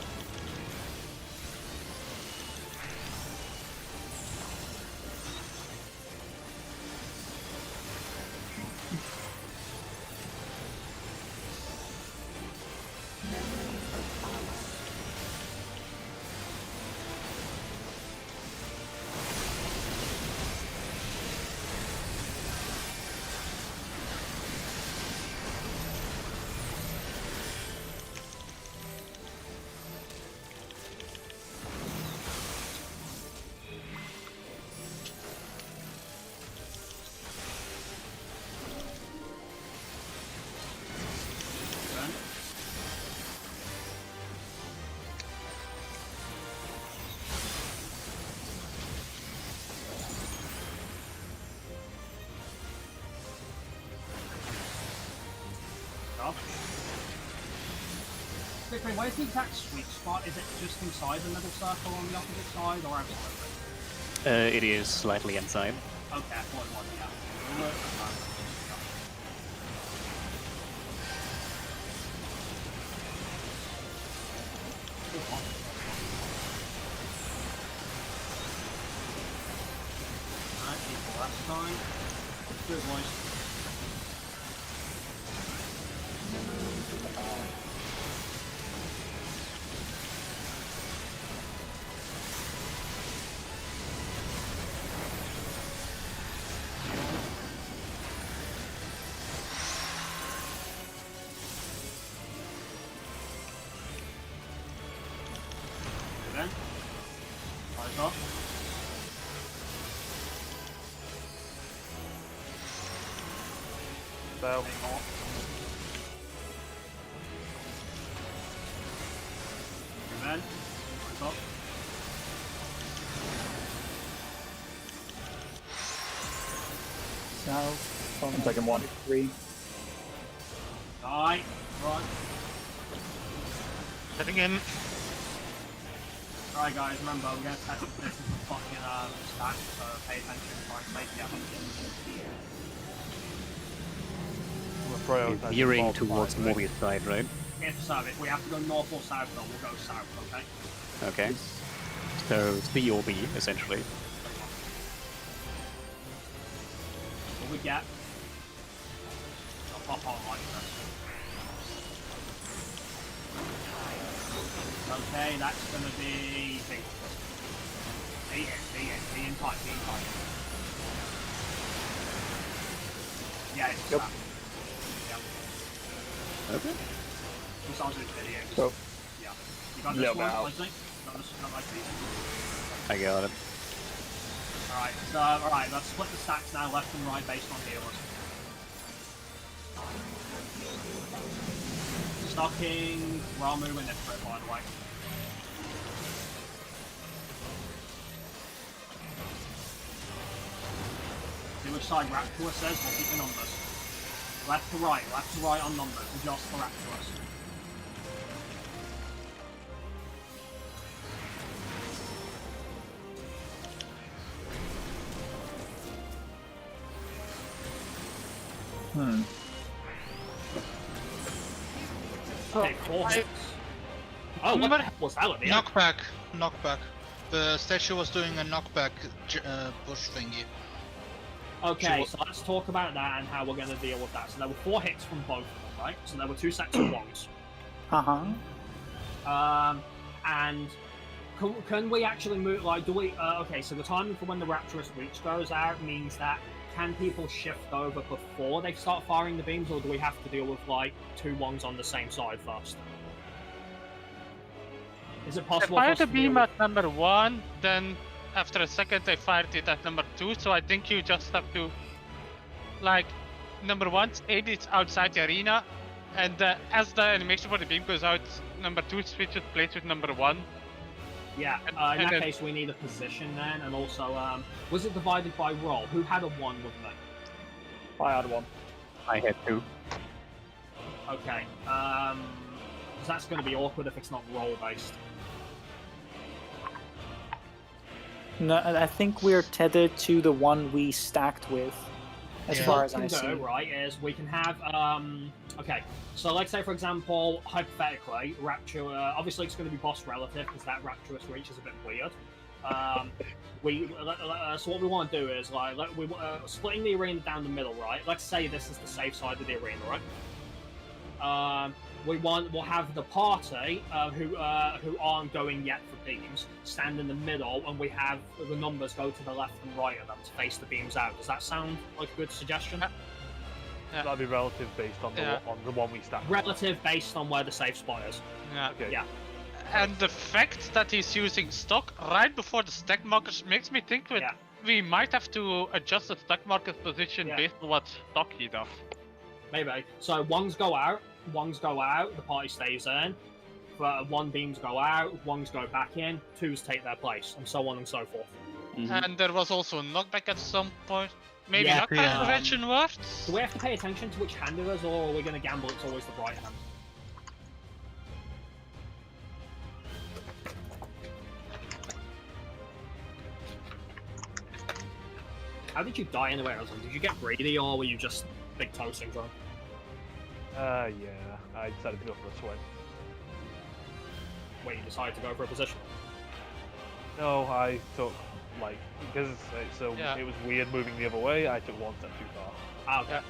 Victory, where's the exact sweet spot? Is it just inside the middle circle on the opposite side, or outside of it? It is slightly inside. Okay, I thought it was, yeah. Alright, people last time. Good boys. Then, eyes up. So, Then, eyes up. South. I'm taking one. 3. Die. Run. Setting in. Alright guys, remember, we're gonna test if this is a fucking stack, so pay attention, try and make the we're It's veering towards Morbius side, right? if we have to go north or south though, we'll go south, okay? Okay. So C or B, essentially. What we get? I'll pop on like this. Okay, that's gonna be B. B in tight. Yeah, it's Yep. south. Yeah. Okay. Besides this video, just, So, yeah. You got this yeah, one, wow. Leslie? Got this one, like these. I got it. Alright, let's split the stacks now, left and right, based on healers. Stocking, we're moving it for it, by the way. See which side Raptor says, we'll keep the numbers. Left to right on numbers, adjust for Raptor. Okay, 4 hits. Oh, what the hell was that? Knockback. The statue was doing a knockback push thingy. Okay, so let's talk about that and how we're going to deal with that. So there were 4 hits from both of them, right? So there were 2 sets of ones. And can we actually move, like, do we, okay, so the timing for when the Rapturous Reach goes out means that can people shift over before they start firing the beams, or do we have to deal with, like, 2 ones on the same side first? Is it If possible I for fire us the to beam deal at number 1, then after a second I fired it at number 2, so I think you just have to, like, number 1 aim it outside the arena, and as the animation for the beam goes out, number 2 switches place with number 1. Yeah, in that case we need a position then, and also, was it divided by roll? Who had a 1 with me? I had one. I had 2. Okay, because that's going to be awkward if it's not roll-based. No, I think we're tethered to the one we stacked with, as far as I see. Right, is we can have, okay, so let's say, for example, hypothetically, Rapture, obviously it's going to be boss relative, because that Rapturous reach is a bit weird. So what we want to do is, like, splitting the arena down the middle, right? Let's say this is the safe side of the arena, right? We'll have the party who aren't going yet for beams stand in the middle, and we have the numbers go to the left and right of them to face the beams out. Does that sound like a good suggestion? That'd be relative based on the one we stacked. Relative based on where the safe spot is. Yeah. Okay. Yeah. And the fact that he's using stock right before the stack markers makes me think that we might have to adjust the stack marker's position based on what stock he does. Maybe. So ones go out, the party stays in. One beams go out, ones go back in, twos take their place, and so on and so forth. Mm-hmm. And there was also a knockback at some point. Maybe knockback prevention works? Do we have to pay attention to which hand it is, or are we going to gamble it's always the right hand? How did you die anyway? Did you get greedy, or were you just big toe syndrome? Yeah, I decided to go for a swing. Wait, you decided to go for a position? No, I took, like, because it was weird moving the other way, I took one step too far. Ah, okay.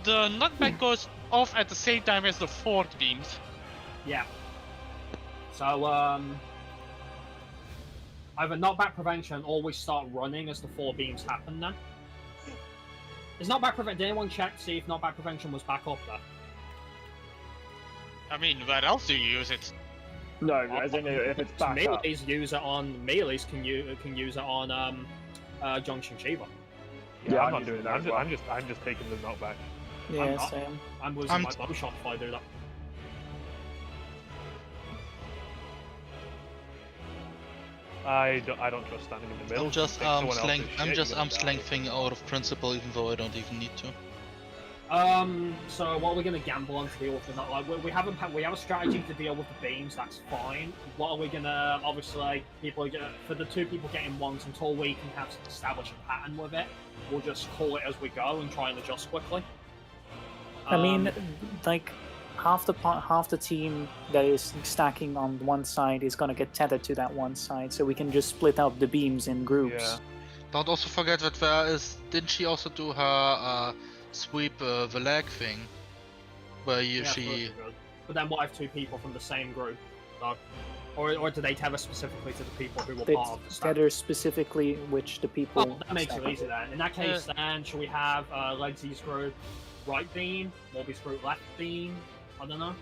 The knockback goes off at the same time as the 4 beams. Yeah. So, either knockback prevention or we start running as the 4 beams happen then. Is knockback prevention? Did anyone check to see if knockback prevention was back up there? I mean, where else do you use it? No, as in if it's back up. Melees use it on melees can use it on Junction Chiva. Yeah, I'm not doing that. I'm just taking the knockback. Yeah, same. I'm losing my bow shot if I do that. I don't trust standing in the middle. I'm just arm slengthing out of principle, even though I don't even need to. So what are we gonna gamble on to deal with the like we have a strategy to deal with the beams, that's fine. What are we gonna obviously for the 2 people getting ones until we can have establish a pattern with it, we'll just call it as we go and try and adjust quickly. I mean, like half the team that is stacking on one side is gonna get tethered to that one side, so we can just split up the beams in groups. Yeah. Don't also forget that didn't she also do her sweep the leg thing? Where she... But then what if 2 people from the same group? So, or do they tether specifically to the people who were They part of the stack? tether specifically which the people... Oh, that makes it easy then. In that case then, should we have Legsy's group right beam, Morby's group left beam? I don't know.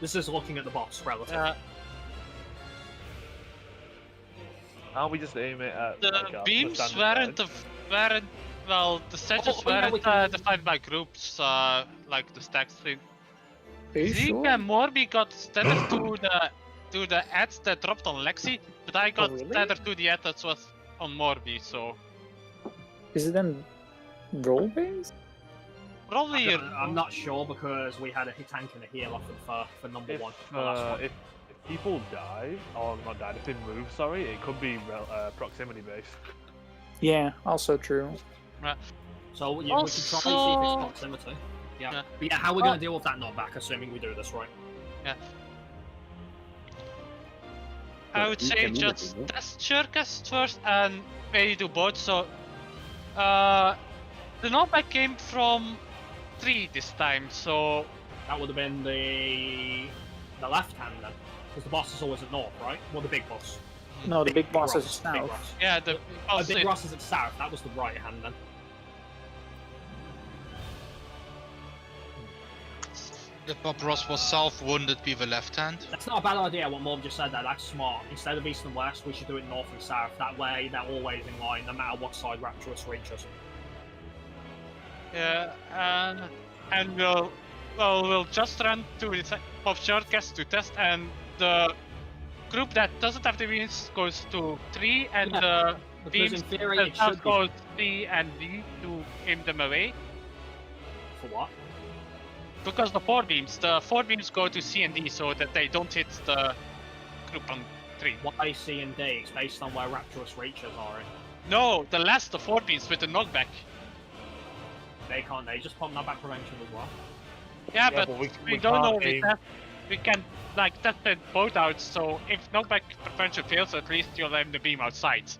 This is looking at the boss relative. Can't we just aim it at the beams weren't well, the stages weren't defined by groups, like the stacks thing. Zeke and Morby got tethered to the ads that dropped on Lexi, but I got tethered to the ad that was on Morby, so... Is it then roll-based? Probably... I'm not sure, because we had a hit tank and a heal off for number 1. If people die, or not died, if they move, sorry, it could be proximity based. Yeah, also true. So we can try and see if it's proximity. Yeah. But yeah, how are we going to deal with that knockback, assuming we do this right? Yeah. I would say just test Shurikest first and maybe do both. So, the knockback came from 3 this time, so... That would have been the left hand then. Because the boss is always at north, right? Well, the big boss. No, the big boss is south. Yeah, the big boss is at south. That was the right hand then. If Bob Ross was south, wouldn't it be the left hand? That's not a bad idea, what Morb just said there, that's smart. Instead of east and west, we should do it north and south. That way, they're always in line, no matter what side Rapturous reaches. Yeah, and we'll just run to the of shortcuts to test, and the group that doesn't have the beams goes to 3, and the because beams in theory, that it does should go C and D to aim them away. For what? Because the 4 beams go to C and D so that they don't hit the group on 3. Why C and D? It's based on where Rapturous reaches are in. No, the 4 beams with the knockback. They can't, they just pump knockback prevention as well. Yeah, Yeah, but but we don't know. can't aim. We can like test it both out. So if knockback prevention fails, at least you'll aim the beam outside.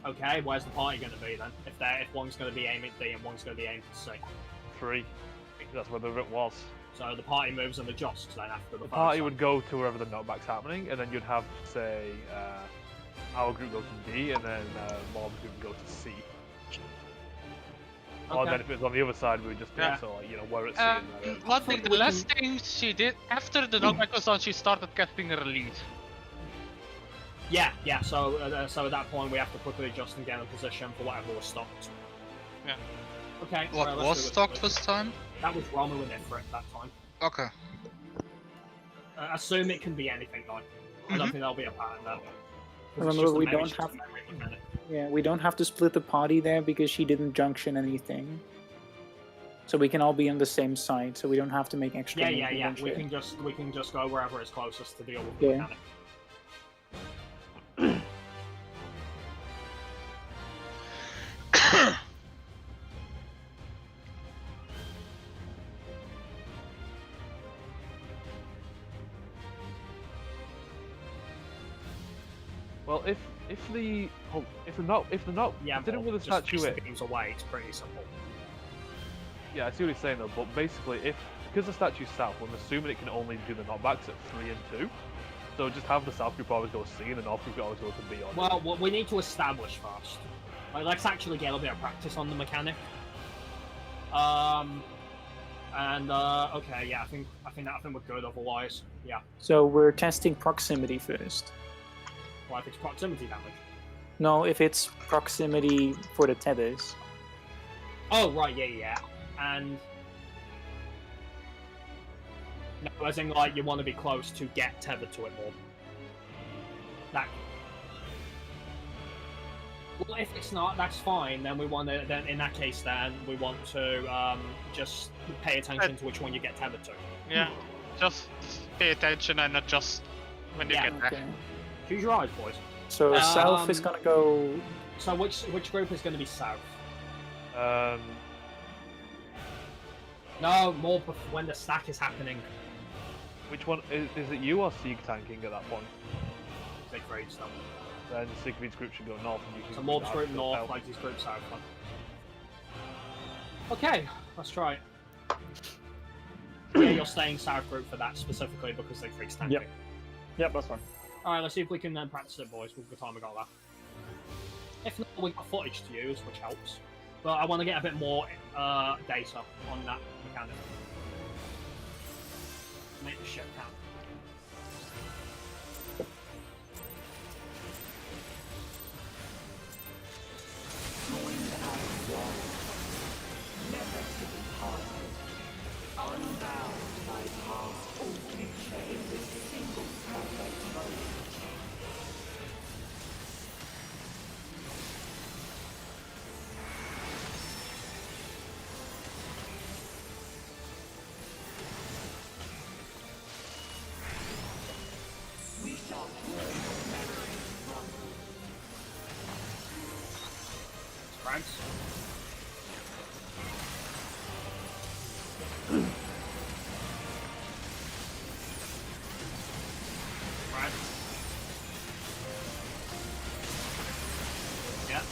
Okay, where's the party going to be then? If one's going to be aiming at D and one's going to be aiming at C. 3. That's where the rip was. So the party moves and adjusts then after the The party first would go to wherever the knockback's happening, and then you'd have, say, our group go to D, and then Mob's group go to C. Or then if it was on the other side, we would just do it, so, like, you know, where it's C and where it's... One thing, the last thing she did after the knockback was on, she started casting her lead. Yeah. So at that point, we have to quickly adjust and get in position for whatever was stopped. Yeah. Okay. What right, was stocked this time? That was Romu and Ifrit that time. Okay. Assume it can be anything, though. I don't think there'll be a pattern there. 'Cause it's Remember, just a we memory, don't it's just have- a memory mechanic. Yeah, we don't have to split the party there because she didn't junction anything. So we can all be on the same side, so we don't have to make extra Yeah. movement and We shit. can just go wherever is closest to deal with the Yeah. mechanic. Well, if the Yeah, considering but with the just statue face it, the beams away. It's pretty simple. yeah, I see what he's saying though. But basically, because the statue's south, I'm assuming it can only do the knockbacks at 3 and 2. So just have the south group always go C, and the north group always go to B. On Well, what we need to establish first. Like, let's actually get a bit of practice on the mechanic. Okay, yeah, I think we're good otherwise. Yeah. So we're testing proximity first. Well, if it's proximity damage. No, if it's proximity for the tethers. Oh, right, yeah. And... No, as in, like, you want to be close to get tethered to it more. That... Well, if it's not, that's fine. Then we want to... Then, in that case, then, we want to, just pay attention to which one you get tethered to. Yeah, just pay attention and adjust when you get there. Okay. Choose your eyes, boys. So south is gonna go. So which group is going to be south? No, more when the stack is happening. Which one is it? You or Sieg tanking at that point? Siegfried stuff. Then Siegfried's group should go north, and you can. So Morb's group go north, south. Legsy's group south. Then. Okay, let's try it. Yeah, you're staying south group for that specifically because Siegfried's tanking. Yep, that's fine. Alright, let's see if we can then practice it, boys, with the time we got left. If not, we've got footage to use, which helps. But I want to get a bit more data on that mechanic. Make the shit count. Frags. Right. Yeah.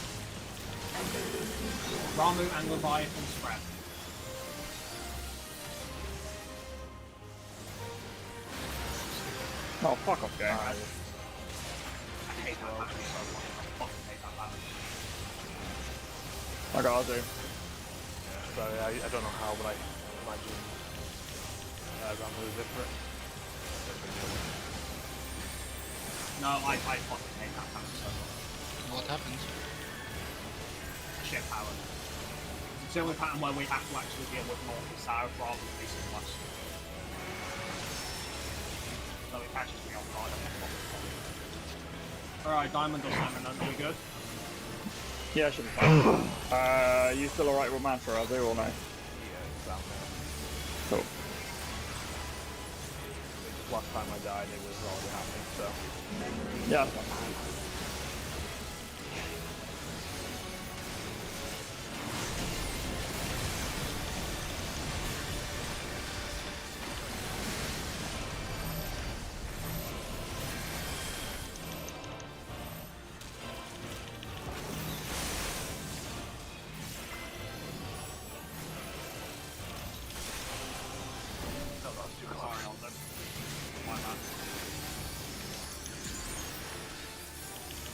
Ramu and Leviathan spread. Oh, fuck off, game. Alright. I hate that battle so much. I fucking hate that battle. I got Azu. Sorry, I don't know how, but I imagine Rambo is it for it? No, I fucking hate that pattern so much. What happened? Shit power. It's the only pattern where we have to actually deal with north and south rather than east and west. So it catches me off guard. Alright, Diamond or Salmon, are we good? Yeah, should be fine. You still alright with Mantra, I'll do or no? Yeah, it's down there. Cool. Last time I died, it was already happening, so. Yeah, that's fine.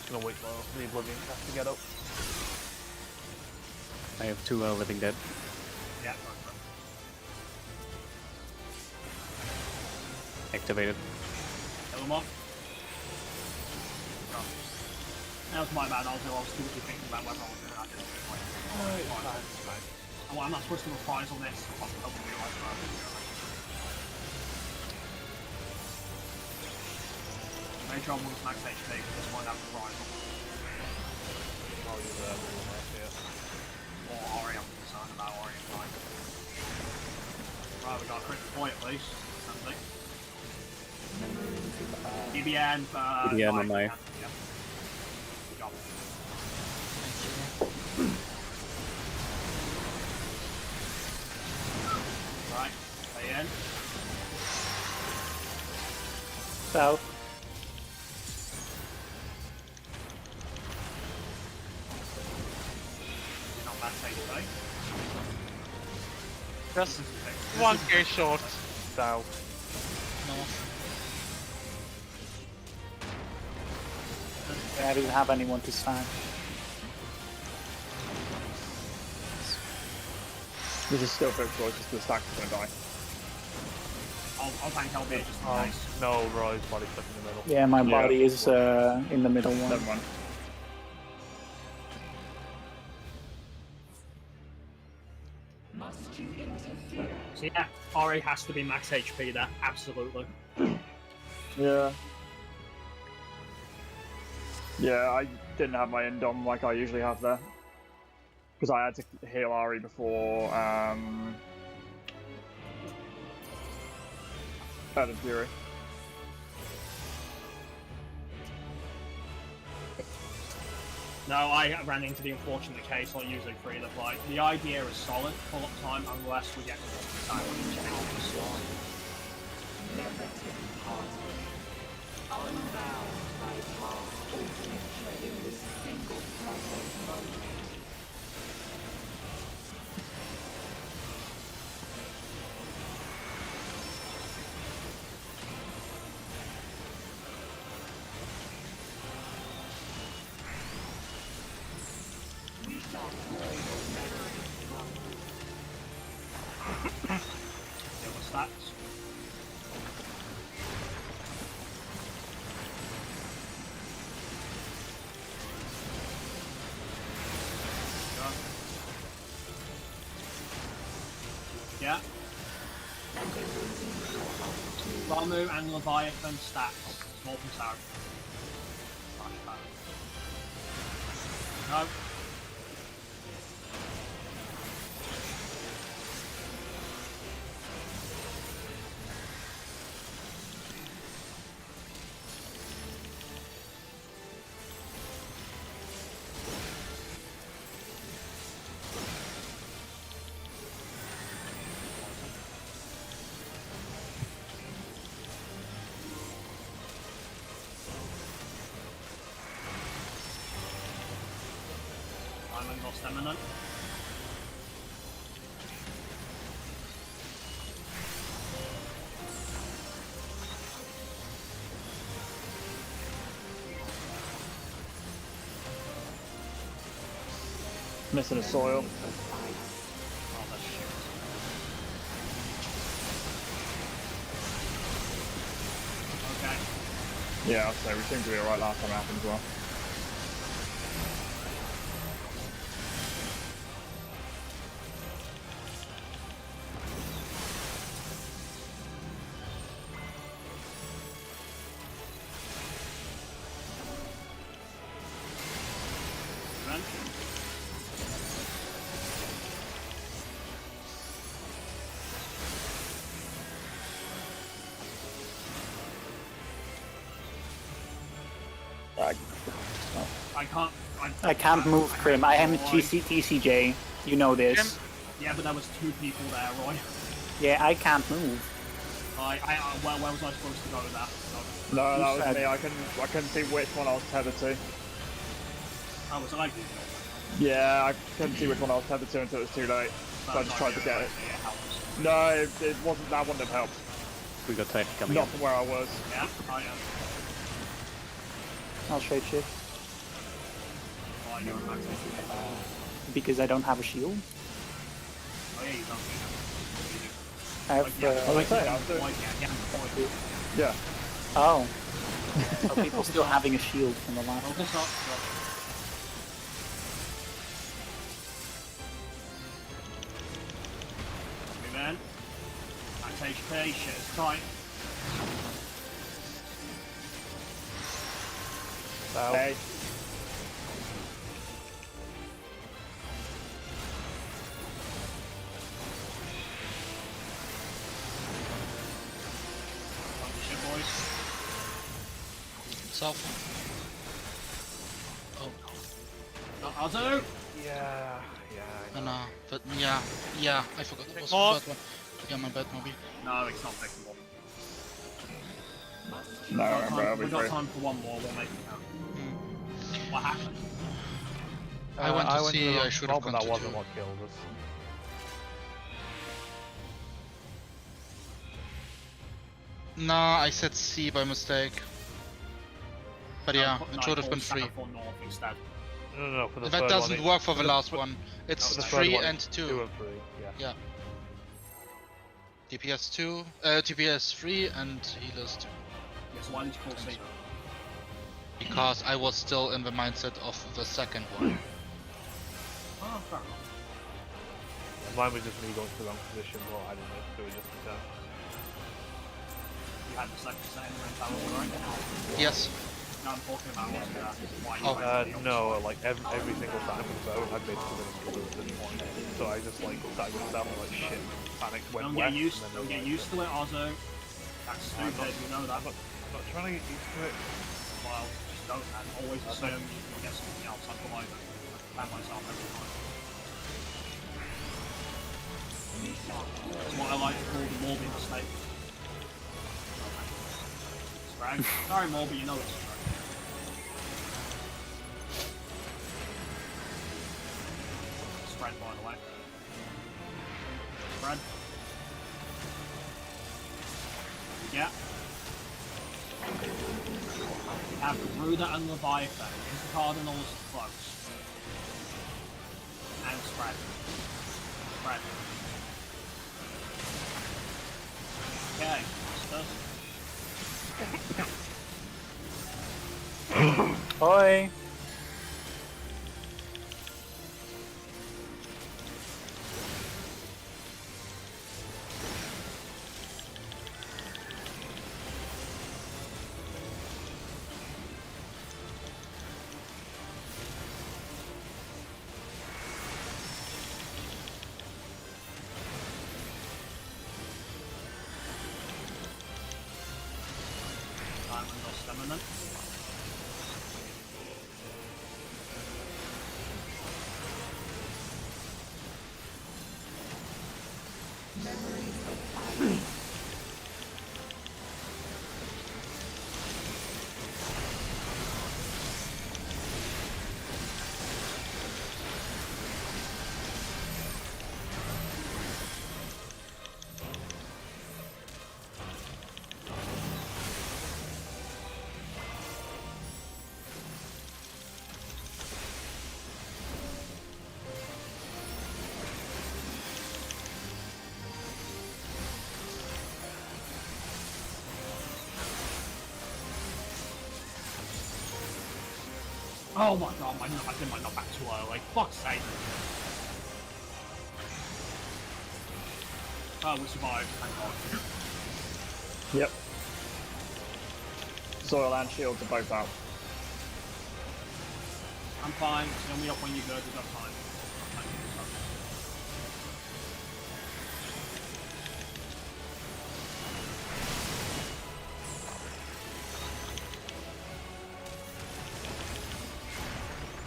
Gonna wait for the Oblivion cast to get up. I have 2 living dead. Yeah, Activated. kill them off. That was my bad, I was too busy thinking about whether I was going to have this. Oh, I'm not supposed to reprise on this. I fucking hope I realise that. Make sure I'm with max HP because this might have to rise. I'll use Ruinous here. Or Ori, I'm concerned about Ori and Nine. Right, we got a critical point at least. Something. DBN, DBN on my. Yeah. Good job. Right, stay in. South. Not max HP. Just 1k short. South. I didn't have anyone to stand. This is still fixed, Roy, just the stack's gonna die. I'll tank LB just in case. No, Roy's body stuck in the middle. Yeah, my Yeah. body is in the middle one. Never mind. So yeah, Ori has to be max HP there, absolutely. Yeah. Yeah, I didn't have my Indom like I usually have there. Because I had to heal Ari before, Bed of Fury. No, I ran into the unfortunate case I usually free the fight. The idea is solid, full up time, unless we get to time which is slide. Stats. Yeah. Ramu and Leviathan stats. Small from south. No. Diamond lost eminent. Missing a soil. Oh, that's shit. Yeah, so we seemed to be alright last time it happened as well. I can't move, Krim. I am TCJ. You know this. Yeah, but there was 2 people there, Roy. Yeah, I can't move. Where was I supposed to go with that? No, that was me. I couldn't see which one I was tethered to. Oh, was I? Yeah, I couldn't see which one I was tethered to until it was too late. So I just tried to get it. No, it wasn't. That wouldn't have helped. We got tight coming Not up. from where I was. Yeah, I am. I'll trade shift. Oh, you're not Because I don't have a shield. Oh, yeah, you don't. I have. Yeah. Oh. Are people still having a shield from the last one? Man. HP, shit is tight. Hey. Shit, boys. South. Oh. Aldo? Yeah, I know. But yeah, I forgot that was the third one. Yeah, my bad, Moby. No, it's not fixable. No, we got time for one more, we'll make it count. What happened? I went to see, I should have gone gone to to that wasn't two. what killed us. No, I said C by mistake. But yeah, it should have been 3. No, for the That third doesn't one, work for the last one. It's the third 3 one, and 2. 2 and 3, yeah. DPS 2, DPS 3 and healers 2. Yes, why did you call C? Because I was still in the mindset of the second one. Oh, fair enough. Mine was just me going to the wrong position, but I didn't know if it was just a turn. You had the same mentality, right? Yes. No, I'm talking about why you No, like every single time with the bow, I basically been at this point. So I just like started going down and like shit, panic, went Don't west. get used to it, Ozzo. That's stupid, you know that. I'm not trying to get used to it. Well, just don't man. Always assume you can get something else. I feel like I plan myself every time. That's what I like to call the Morby mistake. Sprag. Sorry, Morby, you know it's Sprag. Spread, by the way. Spread. Yeah. We have the Ruder and Leviathan. His Cardinals close. And Spread. Spread. Okay, Oi! Eminent. Oh my god, I did my knockback too early. Fuck's sake. Oh, we survived, thank god. Yep. Soil and shields are both out. I'm fine, fill me up when you go, we've got time.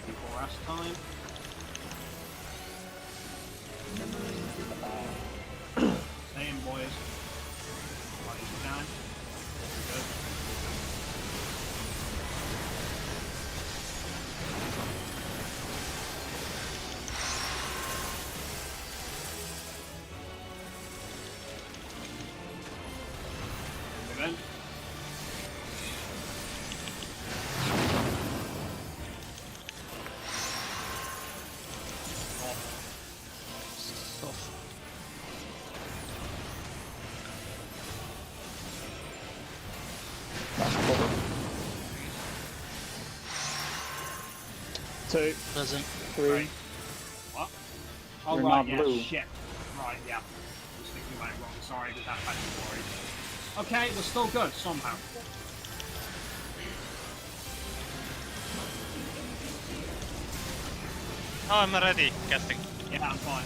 Before rest time. Stay in, boys. Right, you down. Good. Good. Two. Present. Three. Right. What? Oh, You're right, not yeah, blue. shit. Right, yeah. I was thinking about it wrong. Sorry, but that had me worried. Okay, we're still good, somehow. Oh, I'm ready. Casting. Yeah, I'm fine.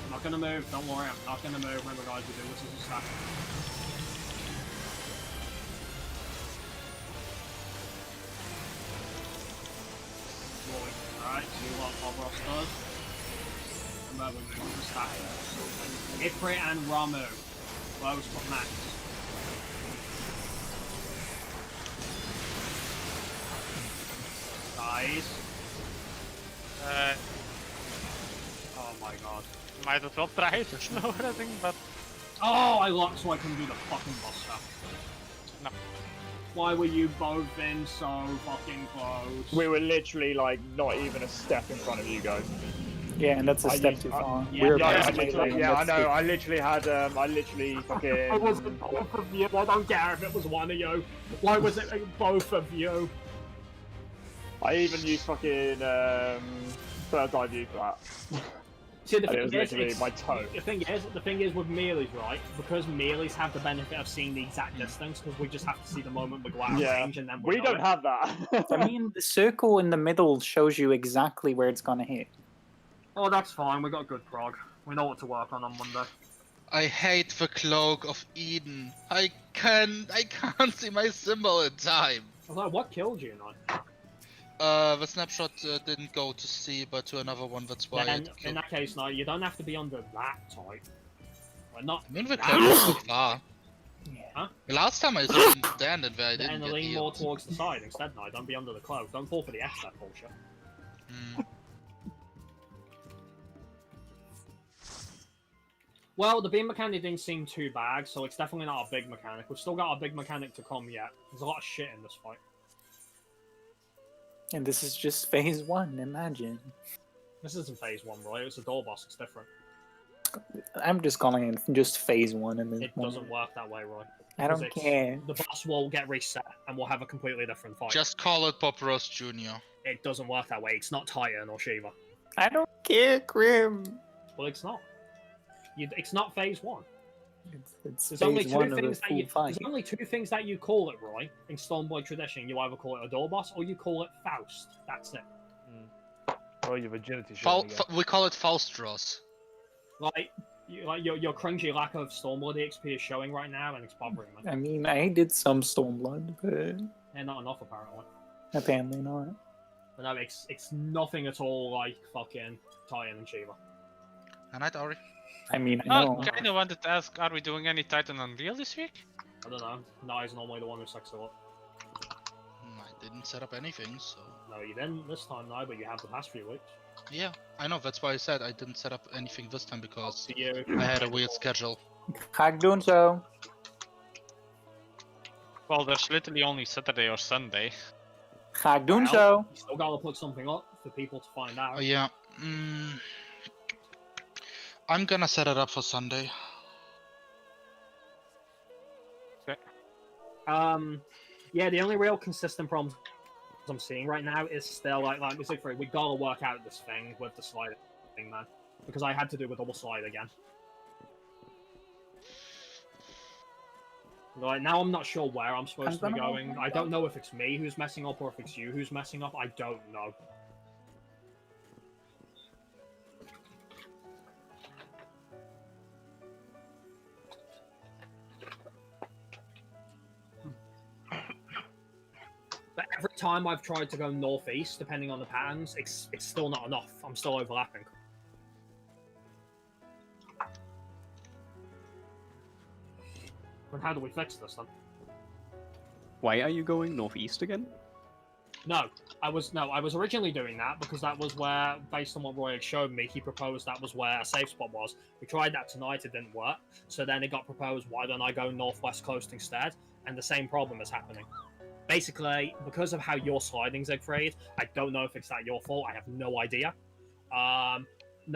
I'm not gonna move, don't worry, I'm not gonna move. Remember guys, we do this as a stack. Alright, see what Bobros does. Remember, we move as a stack. Ifrit and Ramu. Close but max. Guys. Oh my god. Might as well try it. No, I think, but Oh, I locked so I couldn't do the fucking boss stuff. No. Why were you both in so fucking close? We were literally like not even a step in front of you guys. Yeah, and that's a I step used- too far. yeah, We're yeah, I both literally, melee, and yeah, I that's know. the- I literally had, I literally fucking. It wasn't both of you. I don't care if it was one of you. Why was it both of you? I even used fucking bird's eye view for that. See, the And it was thing is, literally my toe. the thing is with melees, right? Because melees have the benefit of seeing the exact distance, because we just have to see the moment we go out of Yeah, range, and then we know don't it. have that. I mean, the circle in the middle shows you exactly where it's gonna hit. Oh, that's fine. We got good prog. We know what to work on Monday. I hate the cloak of Eden. I can't see my symbol in time. I was like, what killed you, now? The snapshot didn't go to C, but to another one. That's why. Then, in that case, no, you don't have to be under that tight. We're not. I mean, the that cloak is so far. Yeah. Huh? The last time I didn't stand it where I Then didn't get lean more healed. towards the side instead. No, don't be under the cloak. Don't fall for the X that bullshit. Mm. Well, the beam mechanic didn't seem too bad, so it's definitely not a big mechanic. We've still got a big mechanic to come yet. There's a lot of shit in this fight. And this is just phase 1, imagine. This isn't phase 1, right? It's a door boss, it's different. I'm just calling it just phase 1 and then It doesn't work that way, Roy. I don't Because care. The boss will get reset, and we'll have a completely different fight. Just call it Bob Ross Jr. It doesn't work that way. It's not Titan or Shiva. I don't care, Grim. Well, it's not. It's not phase 1. It's There's phase only 1 two of a things that full you. fight. There's only two things that you call it, Roy. In Stormboy tradition, you either call it a door boss or you call it Faust. That's it. Oh, your virginity Fal- showing again. we call it Faustros. Like your cringy lack of Stormblood XP is showing right now, and it's bothering me. I mean, I did some Stormblood, but And not enough apparently. apparently not. But no, it's nothing at all like fucking Titan and Shiva. And night, Ori. I mean, I know. Oh, kinda wanted to ask, are we doing any Titan Unreal this week? I don't know. Nai's normally the one who sucks it up. I didn't set up anything, so. No, you didn't this time, no, but you have the past few weeks. Yeah, I know, that's why I said I didn't set up anything this time because See you. I had a weird schedule. Ga ik doen zo. Well, there's literally only Saturday or Sunday. Ga ik doen Well, zo. You still gotta put something up for people to find out. Oh, yeah. I'm gonna set it up for Sunday. Yeah, the only real consistent problems I'm seeing right now is still like Siegfried, we gotta work out this thing with the slide thing, man. Because I had to do a double slide again. Like, now I'm not sure where I'm supposed to be going. I don't know if it's me who's messing up or if it's you who's messing up. I don't know. But every time I've tried to go northeast, depending on the patterns, it's still not enough. I'm still overlapping. And how do we fix this then? Why are you going northeast again? No, I was originally doing that because that was where, based on what Roy had showed me, he proposed that was where a safe spot was. We tried that tonight, it didn't work. So then it got proposed, why don't I go northwest coast instead? And the same problem is happening. Basically, because of how you're sliding, Siegfried, I don't know if it's that your fault. I have no idea. No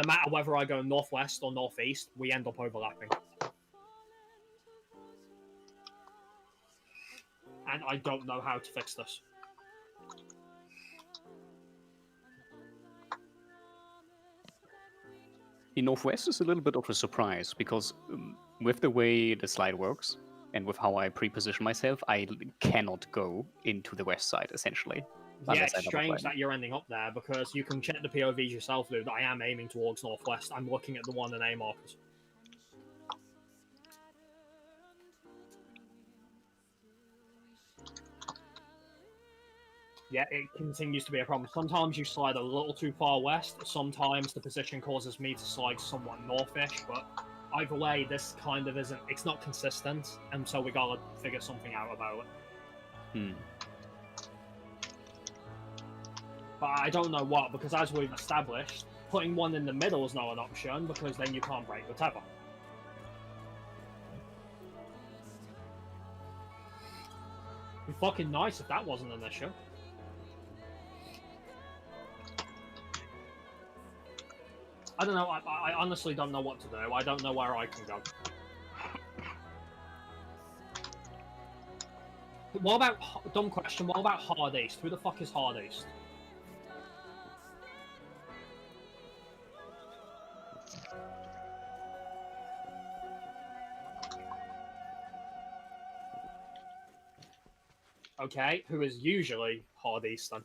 matter whether I go northwest or northeast, we end up overlapping. And I don't know how to fix this. The northwest is a little bit of a surprise because with the way the slide works and with how I pre-position myself, I cannot go into the west side essentially. Yeah, it's strange that you're ending up there because you can check the POVs yourself, dude. I am aiming towards northwest. I'm looking at the 1 and A markers. Yeah, it continues to be a problem. Sometimes you slide a little too far west. Sometimes the position causes me to slide somewhat northish, but either way, this kind of isn't... It's not consistent, and so we gotta figure something out about it. But I don't know what, because as we've established, putting one in the middle is not an option, because then you can't break the tether. It'd be fucking nice if that wasn't an issue. I don't know, I honestly don't know what to do. I don't know where I can go. What about, dumb question, what about Hard East? Who the fuck is Hard East? Okay, who is usually Hard East then?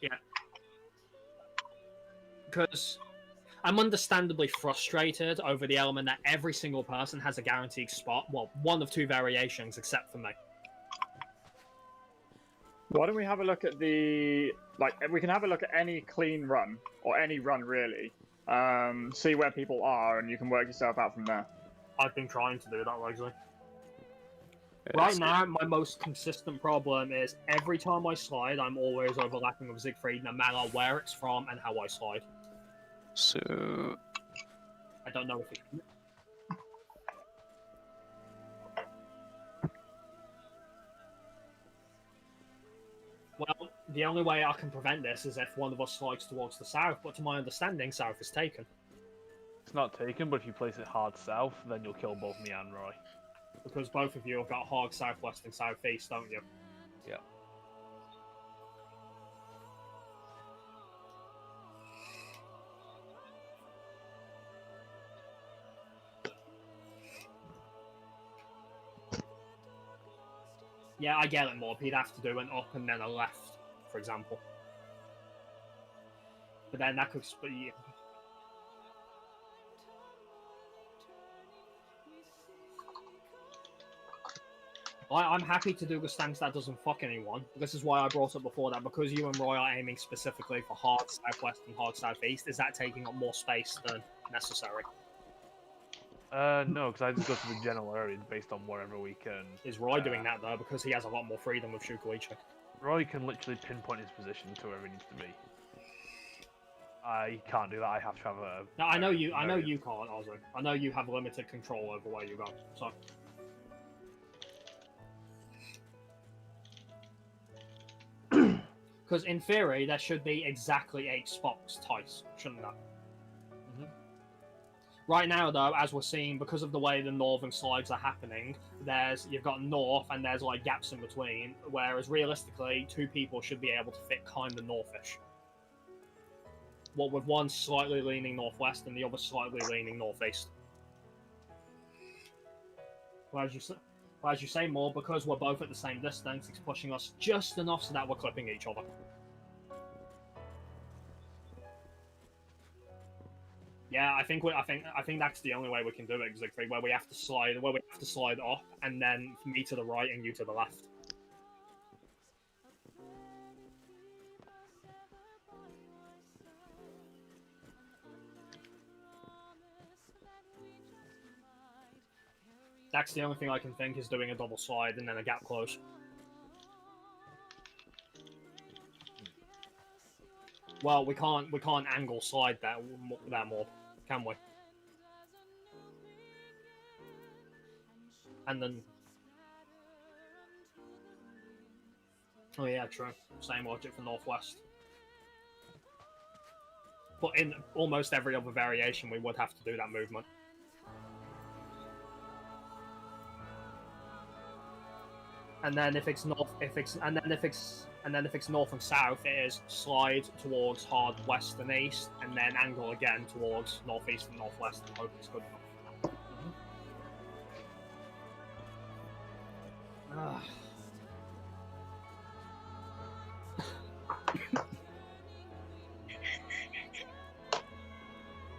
Yeah. Because I'm understandably frustrated over the element that every single person has a guaranteed spot. Well, one of 2 variations, except for me. Why don't we have a look at the... Like, we can have a look at any clean run, or any run really. See where people are, and you can work yourself out from there. I've been trying to do that, Leslie. Right now, my most consistent problem is every time I slide, I'm always overlapping with Siegfried, no matter where it's from and how I slide. So... I don't know if it... Well, the only way I can prevent this is if one of us slides towards the south, but to my understanding, south is taken. It's not taken, but if you place it hard south, then you'll kill both me and Roy. Because both of you have got hard southwest and southeast, don't you? Yeah. Yeah, I get it, Morb. He'd have to do an up and then a left, for example. But then that could... I'm happy to do the stance that doesn't fuck anyone. This is why I brought up before that, because you and Roy are aiming specifically for hard southwest and hard southeast, is that taking up more space than necessary? No, because I just go to the general areas based on wherever we can. Is Roy doing that, though, because he has a lot more freedom with Shukuichi? Roy can literally pinpoint his position to wherever he needs to be. I can't do that, I have to have a... No, I know you can't, Ozzy. I know you have limited control over where you go, so... Because in theory, there should be exactly 8 spots twice, shouldn't there? Right now, though, as we're seeing, because of the way the northern slides are happening, you've got north and there's like gaps in between. Whereas realistically, 2 people should be able to fit kind of northish. What with one slightly leaning northwest and the other slightly leaning northeast. Well, as you say, more because we're both at the same distance, it's pushing us just enough so that we're clipping each other. Yeah, I think that's the only way we can do it, Siegfried, where we have to slide up, and then me to the right and you to the left. That's the only thing I can think is doing a double slide and then a gap close. Well, we can't angle slide that more, can we? And then, oh yeah, true. Same logic for northwest. But in almost every other variation, we would have to do that movement. And then if it's north and south, it is slide towards hard west and east, and then angle again towards northeast and northwest, and hope it's good enough.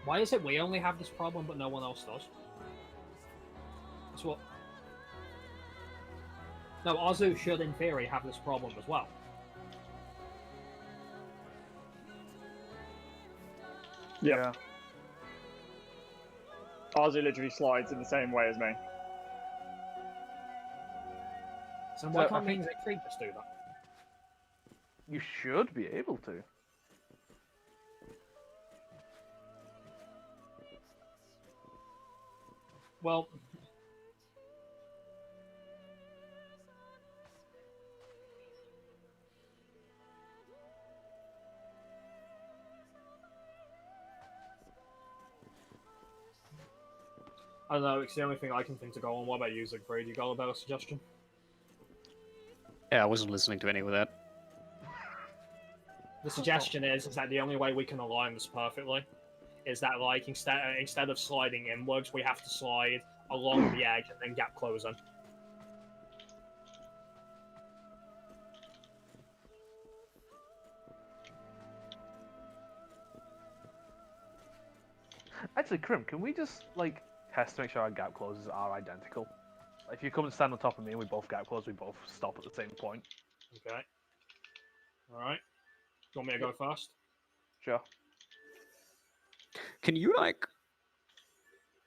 Why is it we only have this problem, but no one else does? That's what. No, Azu should, in theory, have this problem as well. Yeah. Azu literally slides in the same way as me. So why can't Siegfried just do that? You should be able to. Well, I don't know, it's the only thing I can think to go on. What about you, Siegfried? You got a better suggestion? Yeah, I wasn't listening to any of that. The suggestion is that the only way we can align this perfectly is that, like, instead of sliding inwards, we have to slide along the edge and then gap closing. Actually, Krim, can we just, like, test to make sure our gap closes are identical? If you come and stand on top of me and we both gap close, we both stop at the same point. Okay. Alright. Do you want me to go first? Sure. Can you, like,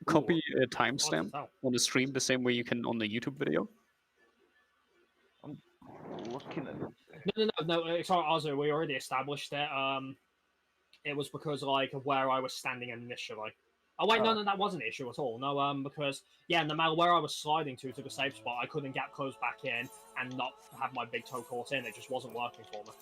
copy a timestamp tell? on the stream the same way you can on the YouTube video? I'm looking at No, sorry, Azu, we already established it. It was because, like, of where I was standing initially. Oh, wait, no, that wasn't an issue at all. No, because, yeah, no matter where I was sliding to the safe spot, I couldn't gap close back in and not have my big toe caught in. It just wasn't working for me.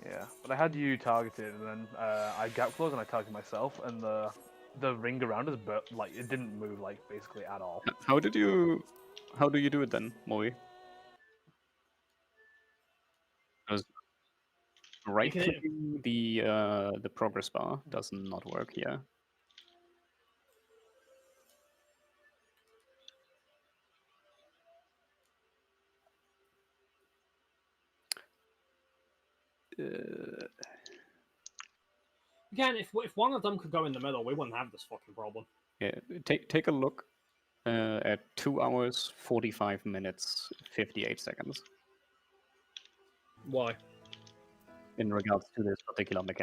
Yeah, but I had you targeted, and then I gap closed and I targeted myself, and the ring around us, but, like, it didn't move, like, basically at all. How do you do it then, Moi? Because right-clicking the progress bar does not work here. Again, if one of them could go in the middle, we wouldn't have this fucking problem. Yeah, take a look at 2 hours, 45 minutes, 58 seconds. Why? In regards to this particular mechanic.